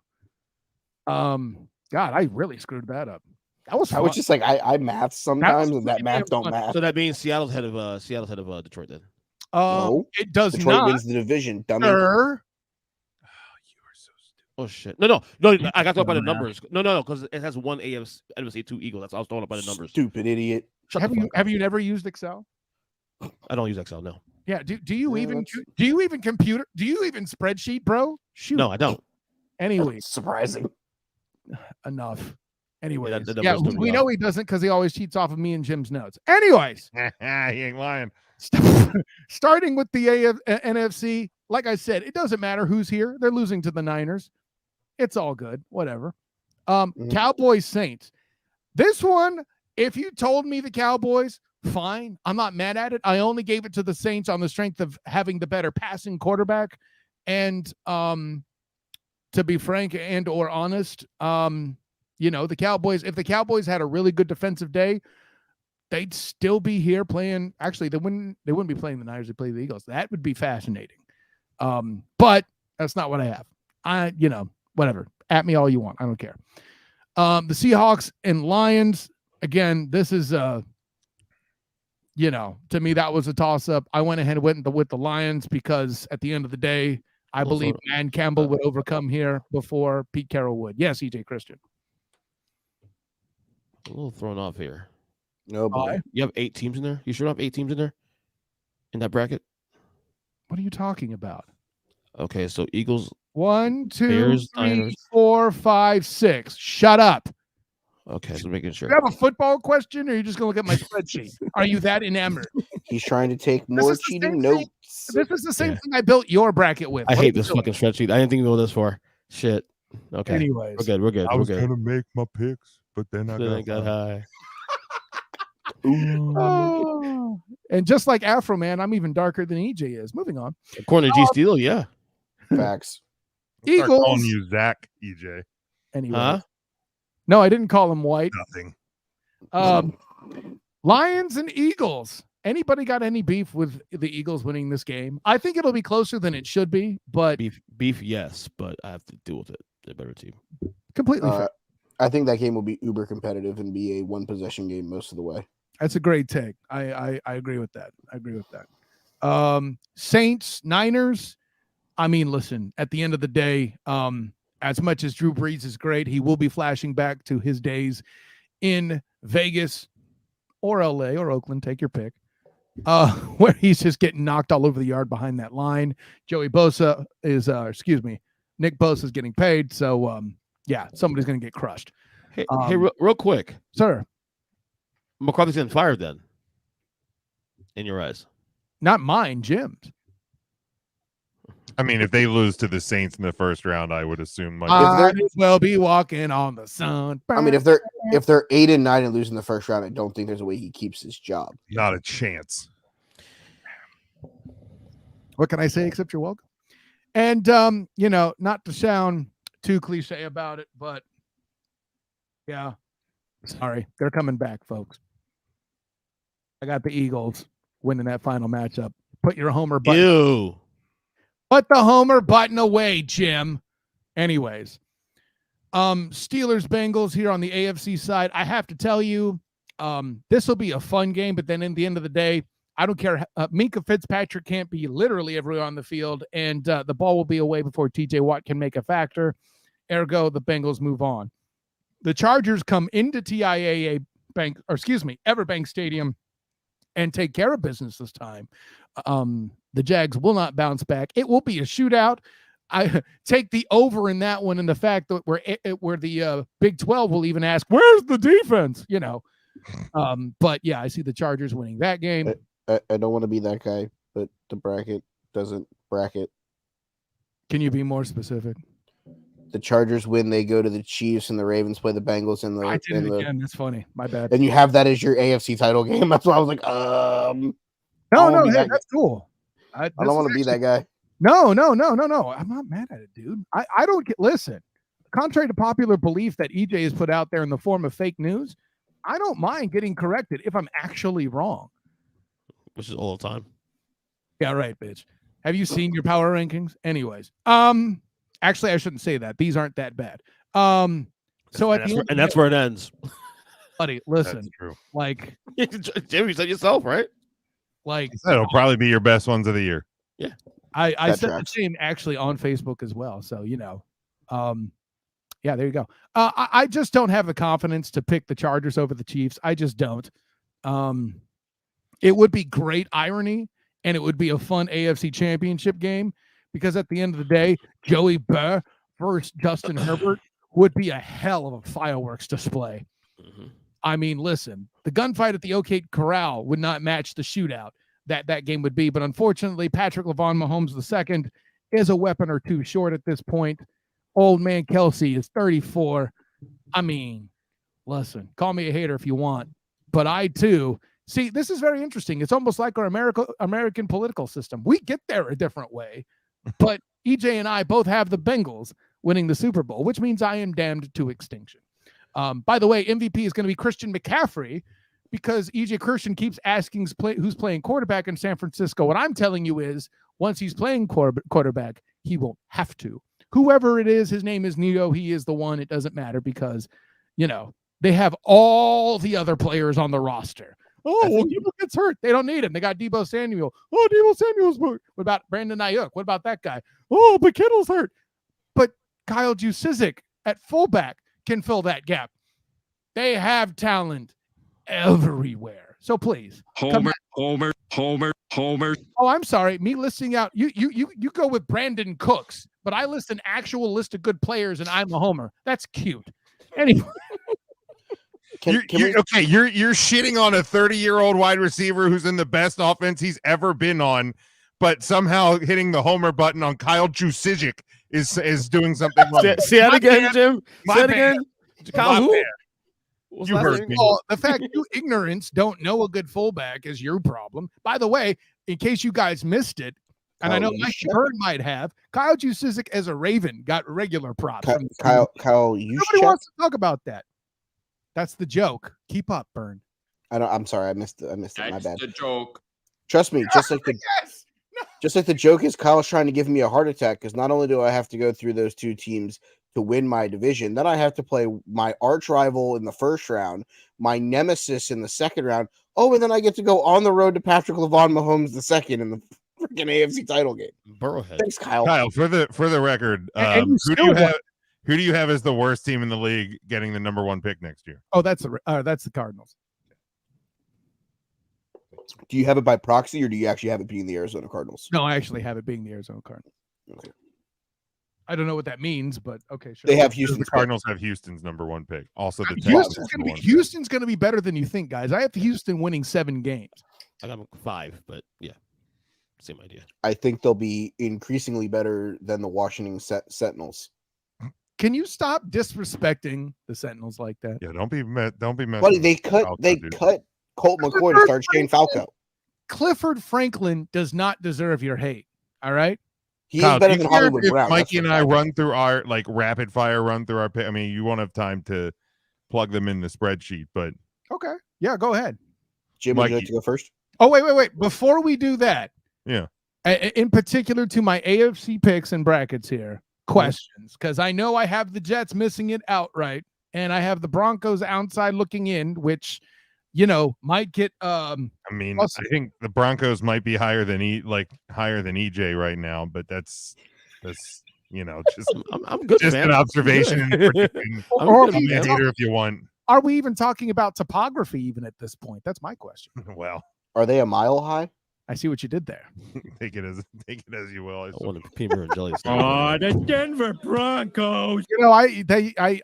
Speaker 1: God, I really screwed that up. That was
Speaker 2: I
Speaker 1: fun.
Speaker 2: was just like, I math sometimes, and that
Speaker 1: pretty
Speaker 2: math
Speaker 1: damn
Speaker 2: don't
Speaker 1: fun.
Speaker 2: math.
Speaker 3: So that means Seattle's head of Detroit then.
Speaker 2: No.
Speaker 1: It does
Speaker 2: Detroit
Speaker 1: not.
Speaker 2: wins the division, dummy.
Speaker 1: Sir.
Speaker 4: You are so stupid.
Speaker 3: Oh shit! No. I got to talk about the numbers. No, because it has one NFC 2 Eagle. That's I was talking about the numbers.
Speaker 2: Stupid idiot.
Speaker 3: Shut
Speaker 1: Have
Speaker 3: the
Speaker 1: you
Speaker 3: fuck up.
Speaker 1: have you never used Excel?
Speaker 3: I don't use Excel. No,
Speaker 1: Yeah. Do you
Speaker 2: Yeah,
Speaker 1: even
Speaker 2: that's-
Speaker 1: do you even computer? Do you even spreadsheet, bro? Shoot.
Speaker 3: no, I don't.
Speaker 1: Anyway,
Speaker 2: Surprising.
Speaker 1: enough. Anyways,
Speaker 3: the
Speaker 1: yeah,
Speaker 3: numbers don't
Speaker 1: we
Speaker 3: go
Speaker 1: know he doesn't because he always cheats off of me and Jim's notes. Anyways,
Speaker 4: he ain't lying.
Speaker 1: starting with the NFC, like I said, it doesn't matter who's here. They're losing to the Niners. It's all good. Whatever.
Speaker 2: Mhm.
Speaker 1: Cowboys Saints. This one, if you told me the Cowboys, fine. I'm not mad at it. I only gave it to the Saints on the strength of having the better passing quarterback. And to be frank and or honest, the Cowboys, if the Cowboys had a really good defensive day, they'd still be here playing. Actually, they wouldn't be playing the Niners. They play the Eagles. That would be fascinating. But that's not what I have. Whatever. At me all you want. I don't care. The Seahawks and Lions, again, this is to me, that was a toss-up. I went ahead and went with the Lions because at the end of the day, I believe Dan Campbell would overcome here before Pete Carroll would. Yes, EJ Christian.
Speaker 3: A little thrown off here.
Speaker 2: No, boy.
Speaker 3: You have 8 teams in there? You sure don't have 8 teams in there? In that bracket?
Speaker 1: What are you talking about?
Speaker 3: Okay, so Eagles.
Speaker 1: 1, 2,
Speaker 3: Bears,
Speaker 1: 3,
Speaker 3: Niners.
Speaker 1: 4, 5, 6. Shut up.
Speaker 3: Okay, so making sure.
Speaker 1: You have a football question, or are you just going to look at my spreadsheet? Are you that enamored?
Speaker 2: He's trying to take more cheating notes.
Speaker 1: This is the same thing I built your bracket with.
Speaker 3: I hate this fucking spreadsheet. I didn't think we go this far. Shit. Okay.
Speaker 1: Anyways.
Speaker 3: We're good.
Speaker 4: I was gonna make my picks, but then I
Speaker 3: got high.
Speaker 1: Oh. And just like Afro Man, I'm even darker than EJ is. Moving on.
Speaker 3: According to G Steel, yeah.
Speaker 2: Facts.
Speaker 4: Start calling
Speaker 1: Eagles.
Speaker 4: you Zach, EJ.
Speaker 1: Anyway.
Speaker 3: Huh?
Speaker 1: No, I didn't call him white.
Speaker 4: Nothing.
Speaker 1: Lions and Eagles. Anybody got any beef with the Eagles winning this game? I think it'll be closer than it should be, but
Speaker 3: Beef, yes, but I have to deal with it. The better team.
Speaker 1: completely fair.
Speaker 2: I think that game will be uber competitive and be a 1-possession game most of the way.
Speaker 1: That's a great take. I agree with that. Saints, Niners. I mean, listen, at the end of the day, as much as Drew Brees is great, he will be flashing back to his days in Vegas or LA or Oakland, take your pick, where he's just getting knocked all over the yard behind that line. Nick Bosa is getting paid. So, somebody's going to get crushed.
Speaker 3: Hey, real quick.
Speaker 1: Sir.
Speaker 3: McCarthy's getting fired then, in your eyes?
Speaker 1: Not mine, Jim's.
Speaker 4: I mean, if they lose to the Saints in the first round, I would assume.
Speaker 1: Might as well be walking on the sun.
Speaker 2: I mean, if they're 8-9 and losing the first round, I don't think there's a way he keeps his job.
Speaker 4: Not a chance.
Speaker 1: What can I say except you're welcome? And not to sound too cliche about it, but yeah, sorry, they're coming back, folks. I got the Eagles winning that final matchup. Put your homer button.
Speaker 3: Ew.
Speaker 1: Put the homer button away, Jim. Anyways, Steelers Bengals here on the AFC side. I have to tell you, this will be a fun game, but then in the end of the day, I don't care. Minka Fitzpatrick can't be literally everywhere on the field, and the ball will be away before TJ Watt can make a factor. Ergo, the Bengals move on. The Chargers come into Everbank Stadium and take care of business this time. The Jags will not bounce back. It will be a shootout. I take the over in that one, and the fact that where the Big 12 will even ask, "Where's the defense?" But yeah, I see the Chargers winning that game.
Speaker 2: I don't want to be that guy, but the bracket doesn't bracket.
Speaker 1: Can you be more specific?
Speaker 2: The Chargers win, they go to the Chiefs, and the Ravens play the Bengals in the.
Speaker 1: I did it again. That's funny. My bad.
Speaker 2: And you have that as your AFC title game. That's why I was like,
Speaker 1: no, hey, that's cool.
Speaker 2: I don't want to be that guy.
Speaker 1: No. I'm not mad at it, dude. I don't get. Listen, contrary to popular belief that EJ has put out there in the form of fake news, I don't mind getting corrected if I'm actually wrong.
Speaker 3: Which is all the time.
Speaker 1: Yeah, right, bitch. Have you seen your power rankings? Anyways, actually, I shouldn't say that. These aren't that bad. So
Speaker 3: that's where it ends.
Speaker 1: Buddy, listen.
Speaker 4: That's true.
Speaker 1: Like,
Speaker 3: Jim, you said yourself, right?
Speaker 1: Like,
Speaker 4: that'll probably be your best ones of the year.
Speaker 3: Yeah.
Speaker 1: I said the same actually on Facebook as well. So, yeah, there you go. I just don't have the confidence to pick the Chargers over the Chiefs. I just don't. It would be great irony, and it would be a fun AFC championship game, because at the end of the day, Joey Burr versus Justin Herbert would be a hell of a fireworks display.
Speaker 3: Mm-hmm.
Speaker 1: I mean, listen, the gunfight at the Oak Corral would not match the shootout that game would be. But unfortunately, Patrick LaVon Mahomes II is a weapon or two short at this point. Old man Kelsey is 34. I mean, Listen, call me a hater if you want, but I too see. This is very interesting. It's almost like our American political system. We get there a different way, but EJ and I both have the Bengals winning the Super Bowl, which means I am damned to extinction. By the way, MVP is going to be Christian McCaffrey because EJ Christian keeps asking who's playing quarterback in San Francisco. What I'm telling you is once he's playing quarterback, he won't have to. Whoever it is, his name is Neo. He is the one. It doesn't matter because, they have all the other players on the roster. Oh, well, Debo gets hurt. They don't need him. They got Debo Samuel. Oh, Debo Samuel's hurt. What about Brandon Ayuk? What about that guy? Oh, but Kittle's hurt. But Kyle Juszczyk at fullback can fill that gap. They have talent everywhere. So please. Homer. Oh, I'm sorry. Me listing out. You go with Brandon Cooks, but I list an actual list of good players and I'm a homer. That's cute. Anyway.
Speaker 4: You're shitting on a 30-year-old wide receiver who's in the best offense he's ever been on, but somehow hitting the homer button on Kyle Juszczyk is doing something wrong.
Speaker 3: Say that again, Jim. Say it again. Kyle who?
Speaker 4: You heard me.
Speaker 1: Well, the fact you ignorants don't know a good fullback is your problem. By the way, in case you guys missed it, and I know Mike Byrne might have, Kyle Juszczyk as a Raven got regular props.
Speaker 2: Kyle,
Speaker 1: nobody wants to talk about that. That's the joke. Keep up, Byrne.
Speaker 2: I'm sorry, I missed it. My bad.
Speaker 7: That's the joke.
Speaker 2: Trust me, just like the joke is Kyle's trying to give me a heart attack because not only do I have to go through those two teams to win my division, then I have to play my arch rival in the first round, my nemesis in the second round. Oh, and then I get to go on the road to Patrick Mahomes the second in the freaking AFC title game.
Speaker 3: Burrowhead.
Speaker 2: Thanks, Kyle.
Speaker 4: Kyle, for the record, who do you have as the worst team in the league getting the number 1 pick next year?
Speaker 1: Oh, that's the Cardinals.
Speaker 2: Do you have it by proxy, or do you actually have it being the Arizona Cardinals?
Speaker 1: No, I actually have it being the Arizona Cardinals.
Speaker 2: Okay.
Speaker 1: I don't know what that means, but okay, sure.
Speaker 2: They have Houston.
Speaker 4: The Cardinals have Houston's number 1 pick. Also, the
Speaker 1: Houston's going to be better than you think, guys. I have Houston winning 7 games.
Speaker 3: I got 5, but yeah, same idea.
Speaker 2: I think they'll be increasingly better than the Washington Sentinels.
Speaker 1: Can you stop disrespecting the Sentinels like that?
Speaker 4: Yeah, don't be messing.
Speaker 2: Buddy, they cut Colt McCoy to start Shane Falco.
Speaker 1: Clifford Franklin does not deserve your hate. All right.
Speaker 2: He is better than Hollywood Brown.
Speaker 4: Mikey and I run through our rapid fire run through our pick. I mean, you won't have time to plug them in the spreadsheet, but
Speaker 1: okay. Yeah, go ahead.
Speaker 2: Jim, would you like to go first?
Speaker 1: Oh, wait. Before we do that,
Speaker 4: yeah.
Speaker 1: In particular to my AFC picks and brackets here, questions, because I know I have the Jets missing it outright, and I have the Broncos outside looking in, which might get. I
Speaker 4: think the Broncos might be higher than EJ right now, but that's just
Speaker 3: I'm good.
Speaker 4: Just
Speaker 3: man.
Speaker 4: an observation.
Speaker 1: Or
Speaker 4: I'm a hater if you want.
Speaker 1: Are we even talking about topography even at this point? That's my question.
Speaker 4: Well,
Speaker 2: are they a mile high?
Speaker 1: I see what you did there.
Speaker 4: Take it as you will.
Speaker 3: I want a peanut butter and jelly.
Speaker 5: Oh, the Denver Broncos.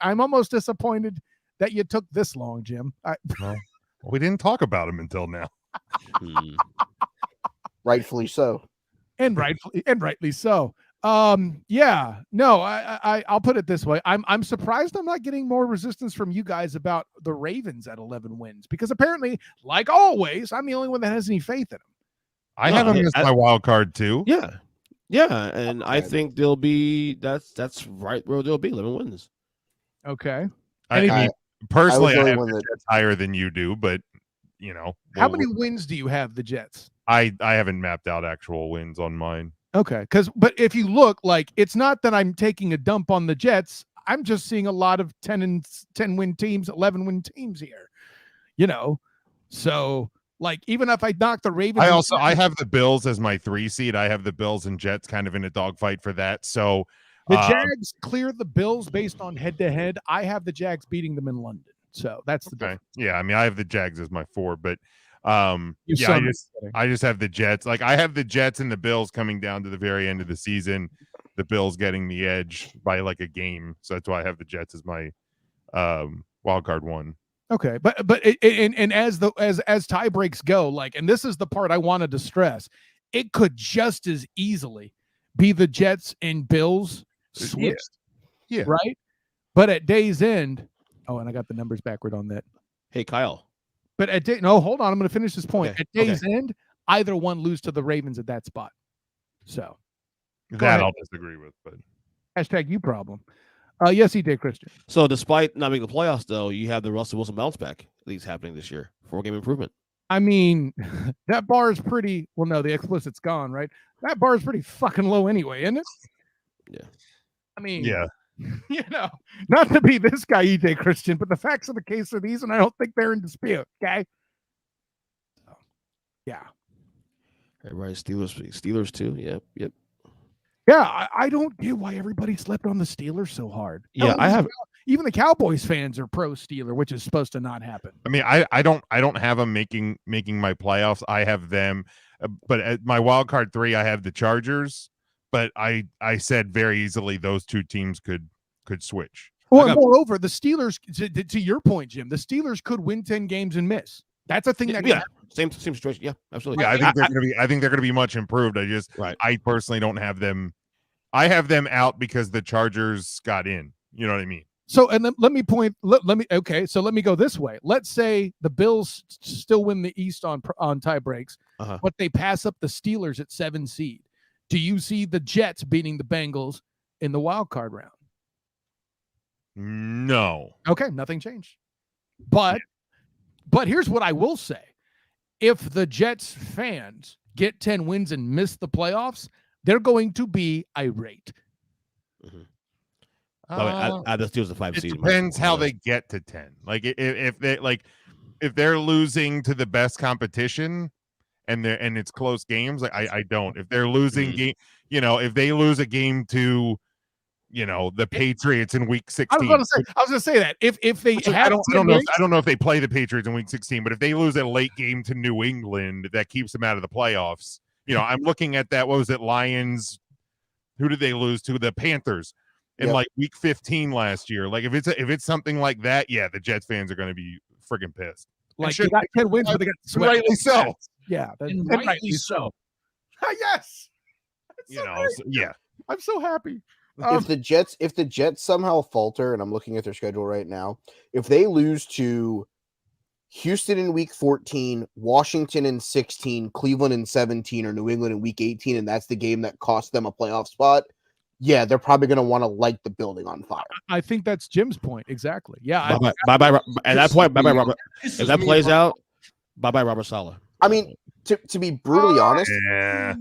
Speaker 1: I'm almost disappointed that you took this long, Jim.
Speaker 4: We didn't talk about him until now.
Speaker 2: Rightfully so.
Speaker 1: And rightly so. I'll put it this way. I'm surprised I'm not getting more resistance from you guys about the Ravens at 11 wins, because apparently, like always, I'm the only one that has any faith in them.
Speaker 4: I have them as my wild card too.
Speaker 3: Yeah, and I think they'll be that's right where they'll be. 11 wins.
Speaker 1: Okay.
Speaker 4: Personally, I have the Jets higher than you do, but
Speaker 1: how many wins do you have the Jets?
Speaker 4: I haven't mapped out actual wins on mine.
Speaker 1: Okay, but if you look, it's not that I'm taking a dump on the Jets. I'm just seeing a lot of 10 win teams, 11 win teams here. So even if I knock the Ravens,
Speaker 4: I have the Bills as my 3 seed. I have the Bills and Jets kind of in a dogfight for that. So
Speaker 1: the Jags clear the Bills based on head-to-head. I have the Jags beating them in London. So that's the difference.
Speaker 4: Yeah, I mean, I have the Jags as my 4, but I just have the Jets. I have the Jets and the Bills coming down to the very end of the season. The Bills getting the edge by a game. So that's why I have the Jets as my wild card 1.
Speaker 1: Okay, but as tie breaks go, and this is the part I wanted to stress, it could just as easily be the Jets and Bills switched.
Speaker 4: Yeah.
Speaker 1: Right? But at day's end, Oh, and I got the numbers backward on that.
Speaker 3: Hey, Kyle.
Speaker 1: But no, hold on. I'm going to finish this point.
Speaker 3: Okay,
Speaker 1: At day's end, either one lose to the Ravens at that spot. So
Speaker 4: That I'll disagree with, but
Speaker 1: hashtag you problem. Yes, he did, Christian.
Speaker 3: So despite not making the playoffs, though, you have the Russell Wilson bounce back at least happening this year. 4-game improvement.
Speaker 1: I mean, that bar is pretty. Well, no, the explicit's gone, right? That bar is pretty fucking low anyway, isn't it?
Speaker 3: Yeah.
Speaker 1: I mean,
Speaker 4: yeah.
Speaker 1: You know, not to be this guy, EJ Christian, but the facts of the case are these, and I don't think they're in dispute. Okay. So, yeah.
Speaker 3: Everybody, Steelers too. Yep.
Speaker 1: Yeah, I don't get why everybody slept on the Steelers so hard.
Speaker 3: Yeah, I have.
Speaker 1: Even the Cowboys fans are pro Steeler, which is supposed to not happen.
Speaker 4: I mean, I don't have them making my playoffs. I have them, but at my wild card 3, I have the Chargers. But I said very easily those two teams could switch.
Speaker 1: Well, moreover, the Steelers, to your point, Jim, the Steelers could win 10 games and miss. That's a thing that
Speaker 3: yeah, same situation. Yeah, absolutely.
Speaker 4: Yeah, I think they're gonna be much improved. I personally don't have them. I have them out because the Chargers got in. You know what I mean?
Speaker 1: So, and then let me go this way. Let's say the Bills still win the East on tie breaks, but they pass up the Steelers at 7 seed. Do you see the Jets beating the Bengals in the wild card round?
Speaker 4: No.
Speaker 1: Okay, nothing changed. But here's what I will say. If the Jets fans get 10 wins and miss the playoffs, they're going to be irate.
Speaker 3: Mm-hmm. The Steelers the 5 seed.
Speaker 4: It depends how they get to 10. Like if they're losing to the best competition and it's close games, like I don't. If they're losing game, if they lose a game to the Patriots in week 16.
Speaker 1: I was gonna say that if they
Speaker 4: I don't know if they play the Patriots in week 16, but if they lose a late game to New England, that keeps them out of the playoffs. I'm looking at that. What was it? Lions. Who did they lose to? The Panthers in like week 15 last year. Like if it's something like that, yeah, the Jets fans are going to be friggin' pissed.
Speaker 1: Like they got 10 wins, but they got swept.
Speaker 4: Rightly so.
Speaker 1: Yeah,
Speaker 5: rightly so.
Speaker 1: Yes.
Speaker 4: Yeah.
Speaker 1: I'm so happy.
Speaker 2: If the Jets somehow falter, and I'm looking at their schedule right now, if they lose to Houston in week 14, Washington in 16, Cleveland in 17, or New England in week 18, and that's the game that cost them a playoff spot, yeah, they're probably going to want to light the building on fire.
Speaker 1: I think that's Jim's point. Exactly. Yeah.
Speaker 3: Bye-bye. At that point, bye-bye, Robert. If that plays out, bye-bye, Robert Saleh.
Speaker 2: I mean, to be brutally honest,
Speaker 4: yeah.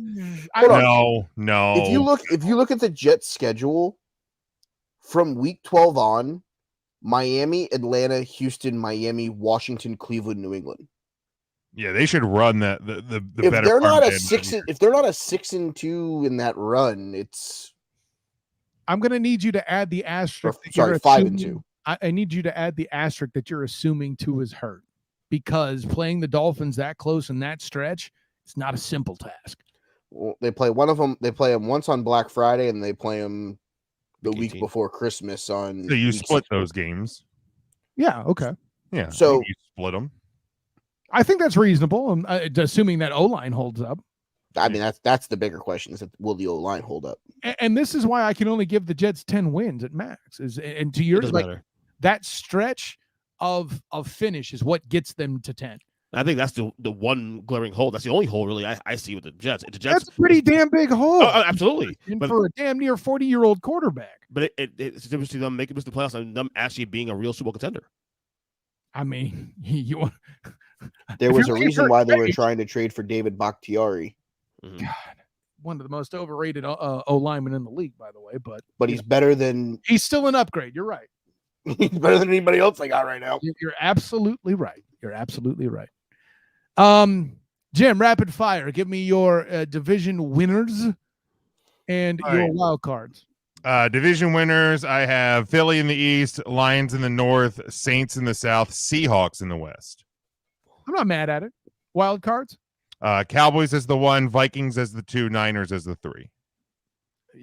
Speaker 4: No.
Speaker 2: If you look at the Jets schedule from week 12 on, Miami, Atlanta, Houston, Miami, Washington, Cleveland, New England.
Speaker 4: Yeah, they should run that the
Speaker 2: if
Speaker 4: better.
Speaker 2: They're not a 6-2 in that run, it's.
Speaker 1: I'm going to need you to add the asterisk.
Speaker 2: 5-2.
Speaker 1: I need you to add the asterisk that you're assuming Tua is hurt, because playing the Dolphins that close in that stretch, it's not a simple task.
Speaker 2: Well, they play one of them. They play them once on Black Friday, and they play them the week before Christmas on.
Speaker 4: So you split those games.
Speaker 1: Yeah. Okay.
Speaker 4: Yeah.
Speaker 2: So
Speaker 4: you split them.
Speaker 1: I think that's reasonable. Assuming that O-line holds up.
Speaker 2: I mean, that's the bigger question: is that will the O-line hold up?
Speaker 1: And this is why I can only give the Jets 10 wins at max. And to your that stretch of finish is what gets them to 10.
Speaker 3: I think that's the one glaring hole. That's the only hole really I see with the Jets.
Speaker 1: That's a pretty damn big hole.
Speaker 3: Oh, absolutely.
Speaker 1: But for a damn near 40-year-old quarterback.
Speaker 3: But it's a difference to them making the playoffs and them actually being a real Super Bowl contender.
Speaker 1: I mean,
Speaker 2: there was a reason why they were trying to trade for David Bakhtiari.
Speaker 3: Mm-hmm.
Speaker 1: God, one of the most overrated O linemen in the league, by the way.
Speaker 2: But he's better than.
Speaker 1: He's still an upgrade. You're right.
Speaker 2: He's better than anybody else I got right now.
Speaker 1: You're absolutely right. You're absolutely right. Jim, rapid fire. Give me your division winners and your wild cards.
Speaker 4: Division winners, I have Philly in the East, Lions in the North, Saints in the South, Seahawks in the West.
Speaker 1: I'm not mad at it. Wild cards?
Speaker 4: Cowboys as the 1, Vikings as the 2, Niners as the 3.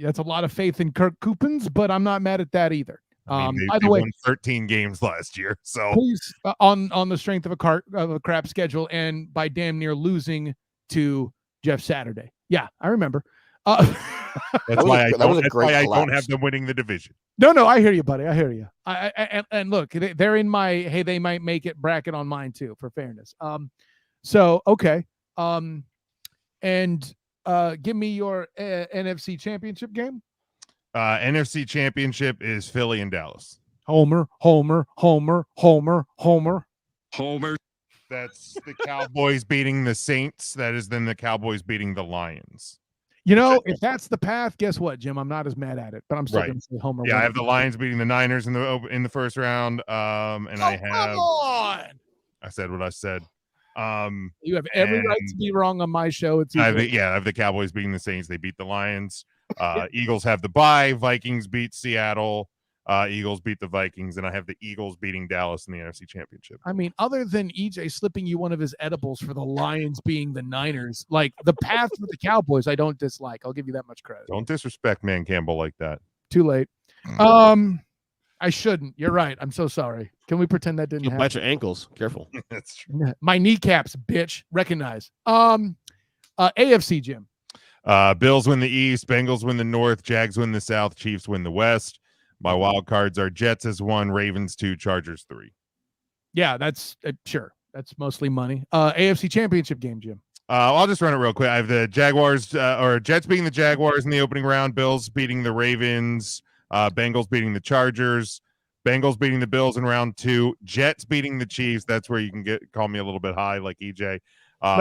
Speaker 1: That's a lot of faith in Kirk Coupons, but I'm not mad at that either.
Speaker 4: By the way, won 13 games last year, so
Speaker 1: please, on the strength of a crap schedule and by damn near losing to Jeff Saturday. Yeah, I remember.
Speaker 4: That's
Speaker 2: was
Speaker 4: why
Speaker 2: a-
Speaker 4: I
Speaker 2: that
Speaker 4: don't.
Speaker 2: was a
Speaker 4: That's
Speaker 2: great
Speaker 4: why I don't
Speaker 2: collapse.
Speaker 4: have them winning the division.
Speaker 1: No, I hear you, buddy. I hear you. And look, they're in my hey, they might make it bracket on mine too, for fairness. So okay. And give me your NFC Championship game.
Speaker 4: NFC Championship is Philly and Dallas.
Speaker 1: Homer.
Speaker 4: That's the Cowboys beating the Saints. That is then the Cowboys beating the Lions.
Speaker 1: You know, if that's the path, guess what, Jim? I'm not as mad at it, but I'm still
Speaker 4: Right.
Speaker 1: going to say Homer.
Speaker 4: Yeah, I
Speaker 1: wins.
Speaker 4: have the Lions beating the Niners in the first round. And I
Speaker 1: Come
Speaker 4: have.
Speaker 1: on.
Speaker 4: I said what I said.
Speaker 1: You have every right to
Speaker 4: and
Speaker 1: be wrong on my show. It's
Speaker 4: I have
Speaker 1: equal.
Speaker 4: I have the Cowboys beating the Saints. They beat the Lions. Eagles have the bye. Vikings beat Seattle. Eagles beat the Vikings, and I have the Eagles beating Dallas in the NFC Championship.
Speaker 1: I mean, other than EJ slipping you one of his edibles for the Lions being the Niners, like the path with the Cowboys, I don't dislike. I'll give you that much credit.
Speaker 4: Don't disrespect Man Campbell like that.
Speaker 1: Too late. I shouldn't. You're right. I'm so sorry. Can we pretend that didn't
Speaker 3: You
Speaker 1: happen?
Speaker 3: bite your ankles. Careful.
Speaker 4: That's true.
Speaker 1: My kneecaps, bitch. Recognize. AFC, Jim.
Speaker 4: Bills win the East. Bengals win the North. Jags win the South. Chiefs win the West. My wild cards are Jets as 1, Ravens 2, Chargers 3.
Speaker 1: Yeah, that's sure. That's mostly money. AFC Championship game, Jim.
Speaker 4: I'll just run it real quick. I have the Jaguars or Jets beating the Jaguars in the opening round. Bills beating the Ravens. Bengals beating the Chargers. Bengals beating the Bills in round 2. Jets beating the Chiefs. That's where you can call me a little bit high, like EJ. Then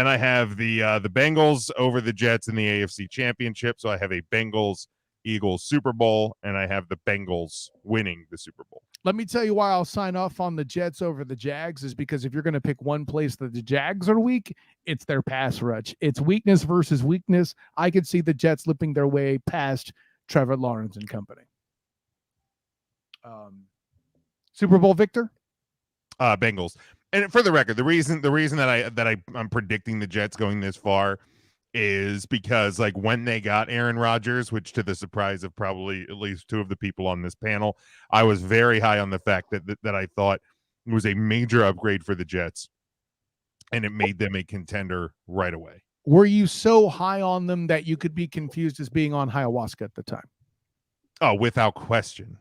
Speaker 4: I have the Bengals over the Jets in the AFC Championship. So I have a Bengals-Eagles Super Bowl, and I have the Bengals winning the Super Bowl.
Speaker 1: Let me tell you why I'll sign off on the Jets over the Jags is because if you're going to pick one place that the Jags are weak, it's their pass rush. It's weakness versus weakness. I could see the Jets slipping their way past Trevor Lawrence and company. Super Bowl victor?
Speaker 4: Bengals. And for the record, the reason that I'm predicting the Jets going this far is because like when they got Aaron Rodgers, which to the surprise of probably at least 2 of the people on this panel, I was very high on the fact that I thought it was a major upgrade for the Jets, and it made them a contender right away.
Speaker 1: Were you so high on them that you could be confused as being on ayahuasca at the time?
Speaker 4: Oh, without question.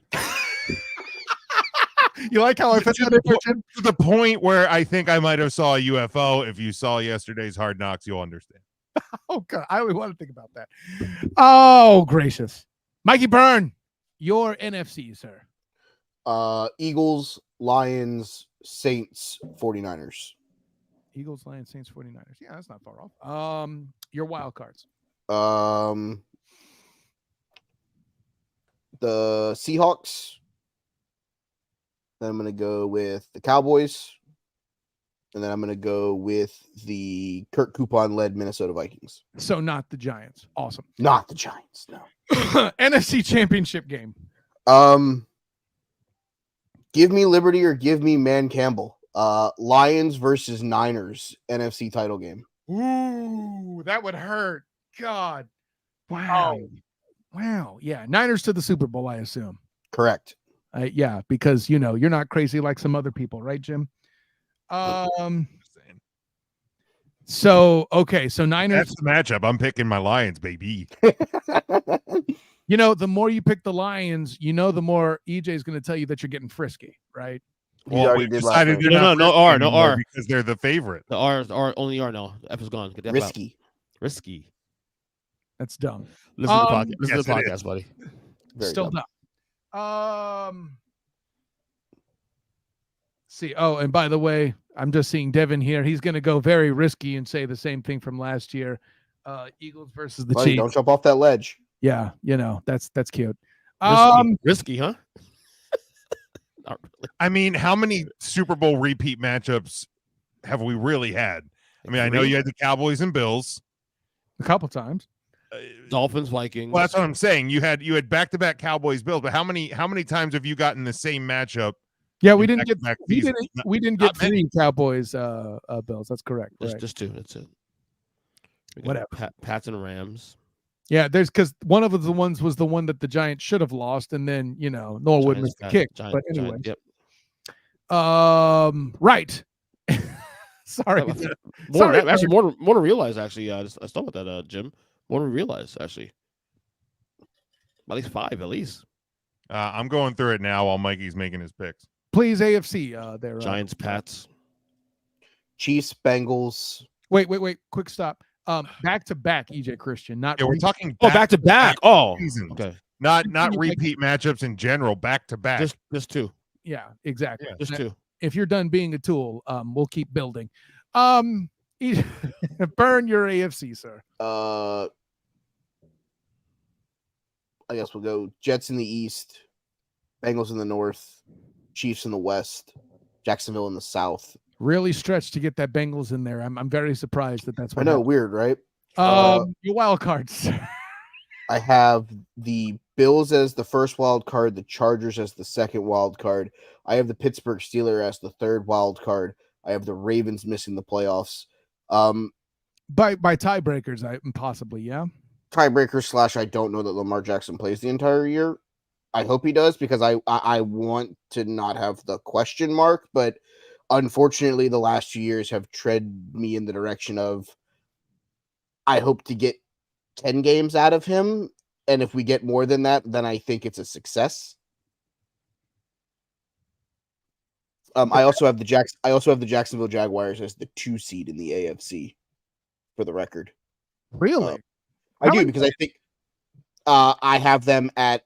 Speaker 1: You like how I put that in there, Jim?
Speaker 4: To the point where I think I might have saw a UFO. If you saw yesterday's Hard Knocks, you'll understand.
Speaker 1: Oh, God. I always want to think about that. Oh, gracious. Mikey Byrne, your NFC, sir.
Speaker 2: Eagles, Lions, Saints, 49ers.
Speaker 1: Eagles, Lions, Saints, 49ers. Yeah, that's not far off. Your wild cards.
Speaker 2: The Seahawks. Then I'm going to go with the Cowboys. And then I'm going to go with the Kirk Coupon-led Minnesota Vikings.
Speaker 1: So not the Giants. Awesome.
Speaker 2: Not the Giants, no.
Speaker 1: NFC Championship game.
Speaker 2: Give me Liberty or give me Man Campbell. Lions versus Niners, NFC title game.
Speaker 1: Ooh, that would hurt. God. Wow. Wow. Yeah. Niners to the Super Bowl, I assume.
Speaker 2: Correct.
Speaker 1: Yeah, because, you know, you're not crazy like some other people, right, Jim? So, okay. So Niners.
Speaker 4: That's the matchup. I'm picking my Lions, baby.
Speaker 1: You know, the more you pick the Lions, you know, the more EJ is going to tell you that you're getting frisky, right?
Speaker 2: You already did last night.
Speaker 3: No R, no R.
Speaker 4: Because they're the favorite.
Speaker 3: The R, only R now. The F is gone. Get the F out. Risky.
Speaker 1: That's dumb.
Speaker 3: Listen to the podcast. Listen to the podcast, buddy.
Speaker 1: Still dumb. See, oh, and by the way, I'm just seeing Devin here. He's going to go very risky and say the same thing from last year. Eagles versus the Chiefs.
Speaker 2: Don't jump off that ledge.
Speaker 1: Yeah, you know, that's cute.
Speaker 3: Risky, huh?
Speaker 4: Not really. I mean, how many Super Bowl repeat matchups have we really had? I mean, I know you had the Cowboys and Bills
Speaker 1: a couple times.
Speaker 3: Dolphins, Vikings.
Speaker 4: Well, that's what I'm saying. You had back-to-back Cowboys Bills, but how many times have you gotten the same matchup?
Speaker 1: Yeah, we didn't get
Speaker 4: seasons?
Speaker 1: we didn't get 3 Cowboys Bills. That's correct. Right.
Speaker 3: Just 2. That's it.
Speaker 1: Whatever.
Speaker 3: Pats and Rams.
Speaker 1: Yeah, there's because one of the ones was the one that the Giants should have lost, and then Norwood missed the kick. But anyway,
Speaker 3: yep.
Speaker 1: Right. Sorry.
Speaker 3: More to realize. Actually, I thought about that, Jim. More to realize. Actually, at least 5, at least.
Speaker 4: I'm going through it now while Mikey's making his picks.
Speaker 1: Please, AFC. There.
Speaker 3: Giants, Pats,
Speaker 2: Chiefs, Bengals.
Speaker 1: Wait. Quick stop. Back to back, EJ Christian. Not.
Speaker 4: Yeah, we're talking
Speaker 3: back to back. Oh,
Speaker 4: seasons.
Speaker 3: okay.
Speaker 4: Not repeat matchups in general. Back to back.
Speaker 3: Just 2.
Speaker 1: Yeah, exactly.
Speaker 4: Yeah,
Speaker 3: just 2.
Speaker 1: If you're done being a tool, we'll keep building. Burn your AFC, sir.
Speaker 2: I guess we'll go Jets in the East, Bengals in the North, Chiefs in the West, Jacksonville in the South.
Speaker 1: Really stretched to get that Bengals in there. I'm very surprised that's what
Speaker 2: I know,
Speaker 1: happened.
Speaker 2: weird, right?
Speaker 1: Your wild cards.
Speaker 2: I have the Bills as the first wild card, the Chargers as the second wild card. I have the Pittsburgh Steelers as the third wild card. I have the Ravens missing the playoffs.
Speaker 1: By tiebreakers, possibly, yeah.
Speaker 2: Tiebreaker / I don't know that Lamar Jackson plays the entire year. I hope he does because I want to not have the question mark, but unfortunately the last 2 years have tread me in the direction of I hope to get 10 games out of him, and if we get more than that, then I think it's a success. I also have the Jacksonville Jaguars as the 2 seed in the AFC, for the record.
Speaker 1: Really?
Speaker 2: I do, because I think I have them at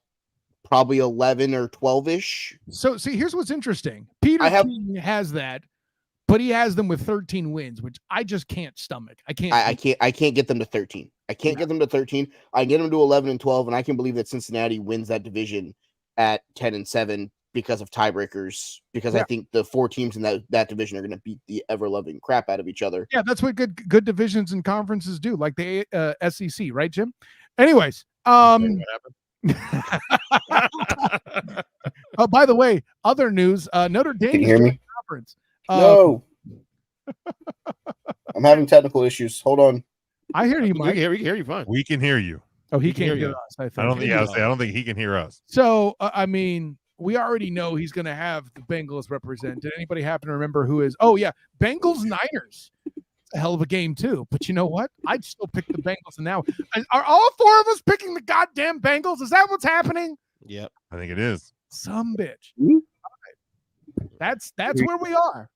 Speaker 2: probably 11 or 12-ish.
Speaker 1: So, see, here's what's interesting. Peter King has that, but he has them with 13 wins, which I just can't stomach. I can't
Speaker 2: get them to 13. I can't get them to 13. I can get them to 11 and 12, and I can believe that Cincinnati wins that division at 10 and 7 because of tiebreakers, because I think the 4 teams in that division are going to beat the ever-loving crap out of each other.
Speaker 1: Yeah, that's what good divisions and conferences do, like the SEC, right, Jim? Anyways, oh, by the way, other news, Notre Dame
Speaker 2: Can you hear me?
Speaker 1: Conference.
Speaker 2: No. I'm having technical issues. Hold on.
Speaker 1: I hear you, Mike.
Speaker 3: We can hear you fine.
Speaker 4: We can hear you.
Speaker 1: Oh, he can't
Speaker 3: hear
Speaker 1: hear us. I
Speaker 4: I don't think he can hear us.
Speaker 1: So, I mean, we already know he's going to have the Bengals represent. Did anybody happen to remember who is? Oh, yeah, Bengals Niners. It's a hell of a game, too. But you know what? I'd still pick the Bengals. And now, are all 4 of us picking the goddamn Bengals? Is that what's happening?
Speaker 3: Yep.
Speaker 4: I think it is.
Speaker 1: Some bitch.
Speaker 2: Mm-hmm.
Speaker 1: That's where we are.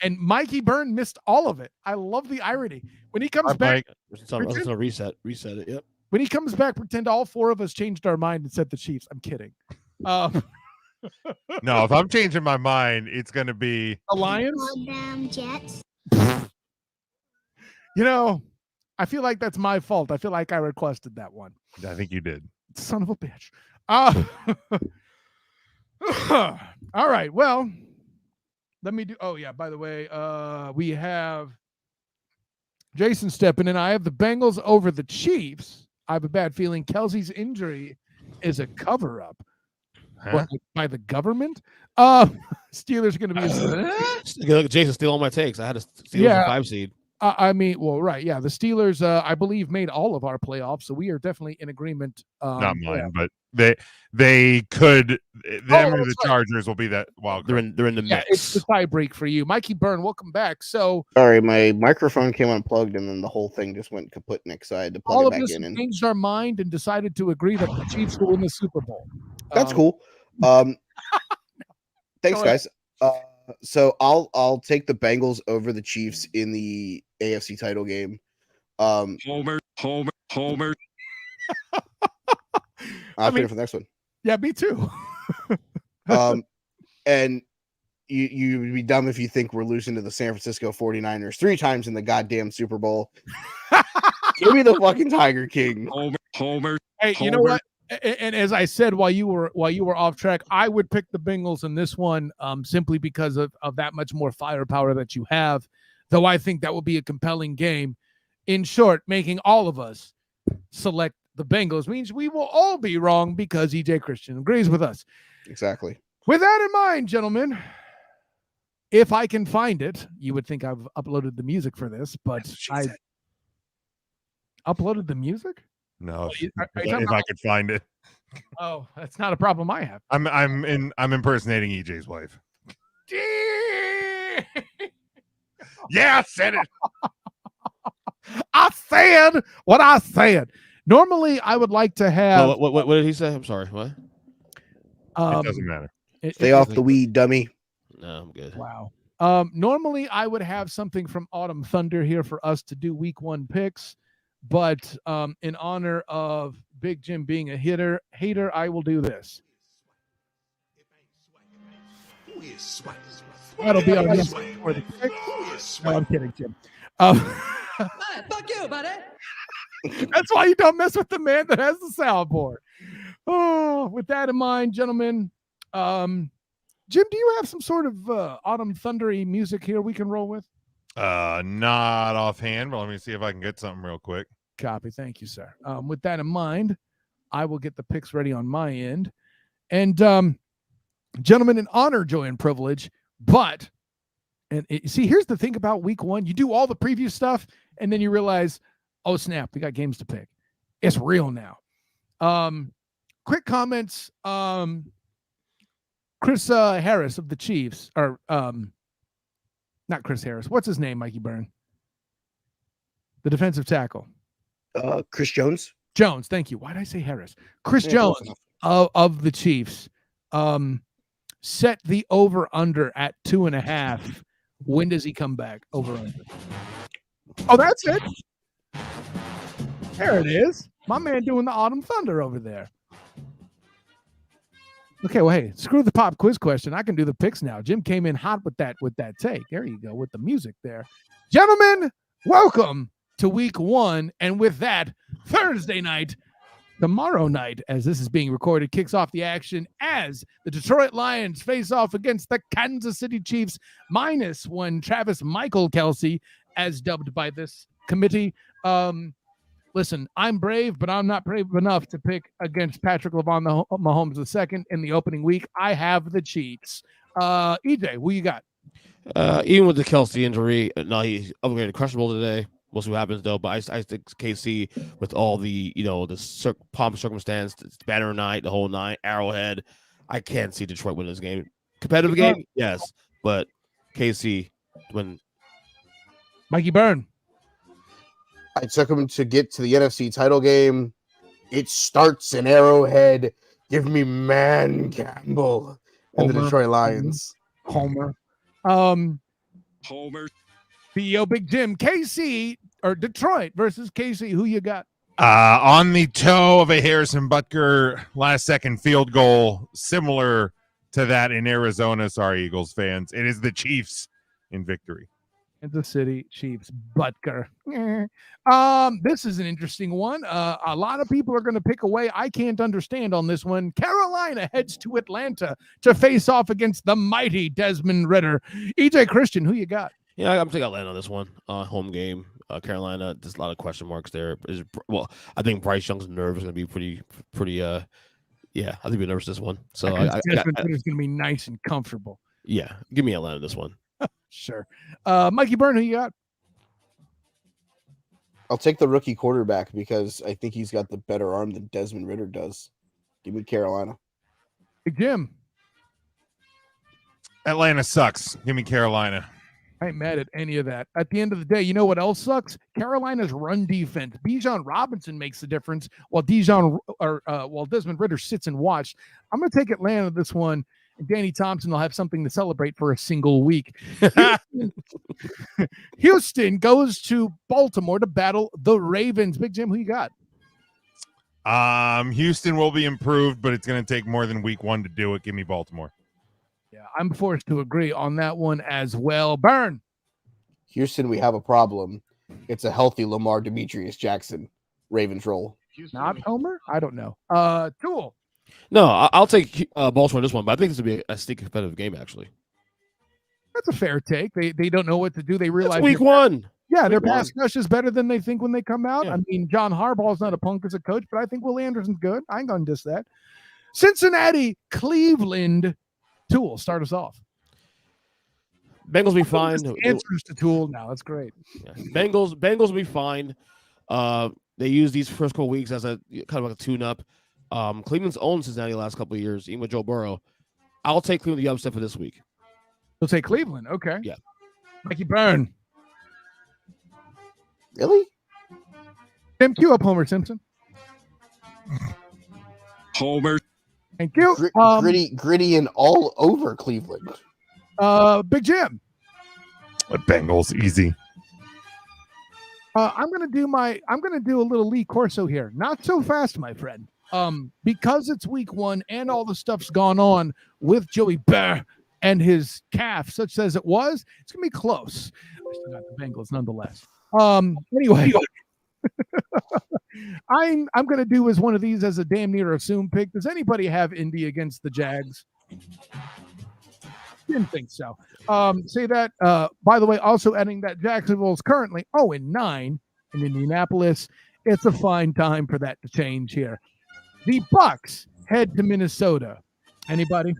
Speaker 1: And Mikey Byrne missed all of it. I love the irony. When he comes back,
Speaker 3: Let's reset it. Yep.
Speaker 1: when he comes back, pretend all 4 of us changed our mind and said the Chiefs. I'm kidding.
Speaker 4: No, if I'm changing my mind, it's going to be
Speaker 1: The Lions.
Speaker 7: Damn Jets.
Speaker 1: You know, I feel like that's my fault. I feel like I requested that one.
Speaker 4: I think you did.
Speaker 1: Son of a bitch. All right. Well, let me do. Oh, yeah. By the way, we have Jason stepping in. I have the Bengals over the Chiefs. I have a bad feeling Kelsey's injury is a cover-up.
Speaker 4: Huh?
Speaker 1: What, like, by the government? Steelers are going to be.
Speaker 3: Jason steal all my takes. I had a Steelers 5 seed.
Speaker 1: I mean, well, right, yeah. The Steelers, I believe, made all of our playoffs, so we are definitely in agreement.
Speaker 4: Not mine, but they could. Them or the Chargers will be that wild card.
Speaker 3: They're in the mix.
Speaker 1: It's the tie break for you, Mikey Byrne. Welcome back. So,
Speaker 2: Sorry, my microphone came unplugged, and then the whole thing just went kaput, Nick, so I had to plug
Speaker 1: all
Speaker 2: it
Speaker 1: of
Speaker 2: back
Speaker 1: us
Speaker 2: in. And
Speaker 1: changed our mind and decided to agree that the Chiefs will win the Super Bowl.
Speaker 2: that's cool. Thanks, guys. So I'll take the Bengals over the Chiefs in the AFC title game.
Speaker 6: Homer.
Speaker 2: I'll for the next one.
Speaker 1: Yeah, me too.
Speaker 2: And you would be dumb if you think we're losing to the San Francisco 49ers 3 times in the goddamn Super Bowl. Give me the fucking Tiger King.
Speaker 6: Homer.
Speaker 1: Hey, you know what? And as I said while you were off track, I would pick the Bengals in this one, simply because of that much more firepower that you have. Though I think that will be a compelling game. In short, making all of us select the Bengals means we will all be wrong because EJ Christian agrees with us.
Speaker 2: Exactly.
Speaker 1: With that in mind, gentlemen, if I can find it, you would think I've uploaded the music for this, but I uploaded the music.
Speaker 4: No,
Speaker 1: Are you
Speaker 4: if I could find it.
Speaker 1: Oh, that's not a problem I have.
Speaker 4: I'm impersonating EJ's wife. Yeah, I said it.
Speaker 1: I said what I said. Normally, I would like to have.
Speaker 3: What did he say? I'm sorry. What?
Speaker 4: It doesn't matter.
Speaker 2: Stay off the weed, dummy.
Speaker 3: No, I'm good.
Speaker 1: Wow. Normally, I would have something from Autumn Thunder here for us to do week 1 picks, but in honor of Big Jim being a hater, I will do this. That'll be our list for the picks. No, I'm kidding, Jim.
Speaker 7: Fuck you, buddy.
Speaker 1: That's why you don't mess with the man that has the soundboard. Oh, with that in mind, gentlemen, Jim, do you have some sort of Autumn Thundery music here we can roll with?
Speaker 4: Not offhand, but let me see if I can get something real quick.
Speaker 1: Copy. Thank you, sir. With that in mind, I will get the picks ready on my end. And gentlemen, in honor, joy, and privilege, but see, here's the thing about week 1. You do all the preview stuff, and then you realize, oh, snap, we got games to pick. It's real now. Quick comments. Chris Harris of the Chiefs, or not Chris Harris. What's his name, Mikey Byrne? The defensive tackle.
Speaker 2: Chris Jones.
Speaker 1: Jones, thank you. Why did I say Harris? Chris Jones of the Chiefs set the over-under at 2.5. When does he come back? Over-under. Oh, that's it. There it is. My man doing the Autumn Thunder over there. Okay, well, hey, screw the pop quiz question. I can do the picks now. Jim came in hot with that take. There you go, with the music there. Gentlemen, welcome to week 1. And with that, Thursday night, tomorrow night, as this is being recorded, kicks off the action as the Detroit Lions face off against the Kansas City Chiefs, -1 Travis Michael Kelce, as dubbed by this committee. Listen, I'm brave, but I'm not brave enough to pick against Patrick Mahomes II in the opening week. I have the Chiefs. EJ, who you got?
Speaker 3: Even with the Kelce injury, no, he's upgraded questionable today. We'll see what happens though. But I think KC with all the pomp and circumstance, it's banner night, the whole night, Arrowhead. I can't see Detroit win this game. Competitive game, yes, but KC win.
Speaker 1: Mikey Byrne.
Speaker 2: I took him to get to the NFC title game. It starts in Arrowhead. Give me Man Campbell and the Detroit Lions.
Speaker 1: Homer.
Speaker 6: Homer.
Speaker 1: Theo Big Jim. KC or Detroit versus KC. Who you got?
Speaker 4: On the toe of a Harrison Butker last-second field goal, similar to that in Arizona. Sorry, Eagles fans. It is the Chiefs in victory.
Speaker 1: Kansas City Chiefs, Butker. This is an interesting one. A lot of people are going to pick away. I can't understand on this one. Carolina heads to Atlanta to face off against the mighty Desmond Ridder. EJ Christian, who you got?
Speaker 3: Yeah, I'm taking Atlanta on this one. Home game. Carolina, there's a lot of question marks there. I think Bryce Young's nerve is going to be pretty. Yeah, I think we're nervous this one. So
Speaker 1: Desmond Ridder's going to be nice and comfortable.
Speaker 3: Yeah, give me Atlanta this one.
Speaker 1: Sure. Mikey Byrne, who you got?
Speaker 2: I'll take the rookie quarterback because I think he's got the better arm than Desmond Ridder does. Give me Carolina.
Speaker 1: Big Jim.
Speaker 4: Atlanta sucks. Give me Carolina.
Speaker 1: I ain't mad at any of that. At the end of the day, you know what else sucks? Carolina's run defense. Bijan Robinson makes the difference while Desmond Ridder sits and watches. I'm going to take Atlanta this one. And Danny Thompson will have something to celebrate for a single week. Houston goes to Baltimore to battle the Ravens. Big Jim, who you got?
Speaker 4: Houston will be improved, but it's going to take more than week 1 to do it. Give me Baltimore.
Speaker 1: Yeah, I'm forced to agree on that one as well. Burn.
Speaker 2: Houston, we have a problem. It's a healthy Lamar Demetrius Jackson. Ravens roll.
Speaker 1: Not Homer? I don't know. Tool.
Speaker 3: No, I'll take Baltimore this one, but I think this will be a sneaky competitive game, actually.
Speaker 1: That's a fair take. They don't know what to do. They realize
Speaker 3: it's week 1.
Speaker 1: Yeah, their pass rush is better than they think when they come out.
Speaker 3: Yeah.
Speaker 1: I mean, John Harbaugh's not a punk as a coach, but I think Will Anderson's good. I ain't going to diss that. Cincinnati, Cleveland. Tool, start us off.
Speaker 3: Bengals be fine.
Speaker 1: Answers to Tool now. That's great.
Speaker 3: Yeah. Bengals will be fine. They use these first couple weeks as a kind of like a tune-up. Cleveland's owned Cincinnati the last couple of years, even with Joe Burrow. I'll take Cleveland the upset for this week.
Speaker 1: You'll take Cleveland. Okay.
Speaker 3: Yeah.
Speaker 1: Mikey Byrne.
Speaker 2: Really?
Speaker 1: Tim, cue up Homer Simpson.
Speaker 6: Homer.
Speaker 1: Thank you.
Speaker 2: Gritty and all over Cleveland.
Speaker 1: Big Jim.
Speaker 4: Bengals, easy.
Speaker 1: I'm gonna do a little Lee Corso here. Not so fast, my friend. Because it's week 1 and all the stuff's gone on with Joey Bear and his calf, such as it was, it's gonna be close. I still got the Bengals nonetheless. Anyway, I'm gonna do as one of these as a damn near assumed pick. Does anybody have Indy against the Jags? Didn't think so. Say that. By the way, also adding that Jacksonville is currently 0-9 in Indianapolis. It's a fine time for that to change here. The Bucks head to Minnesota. Anybody?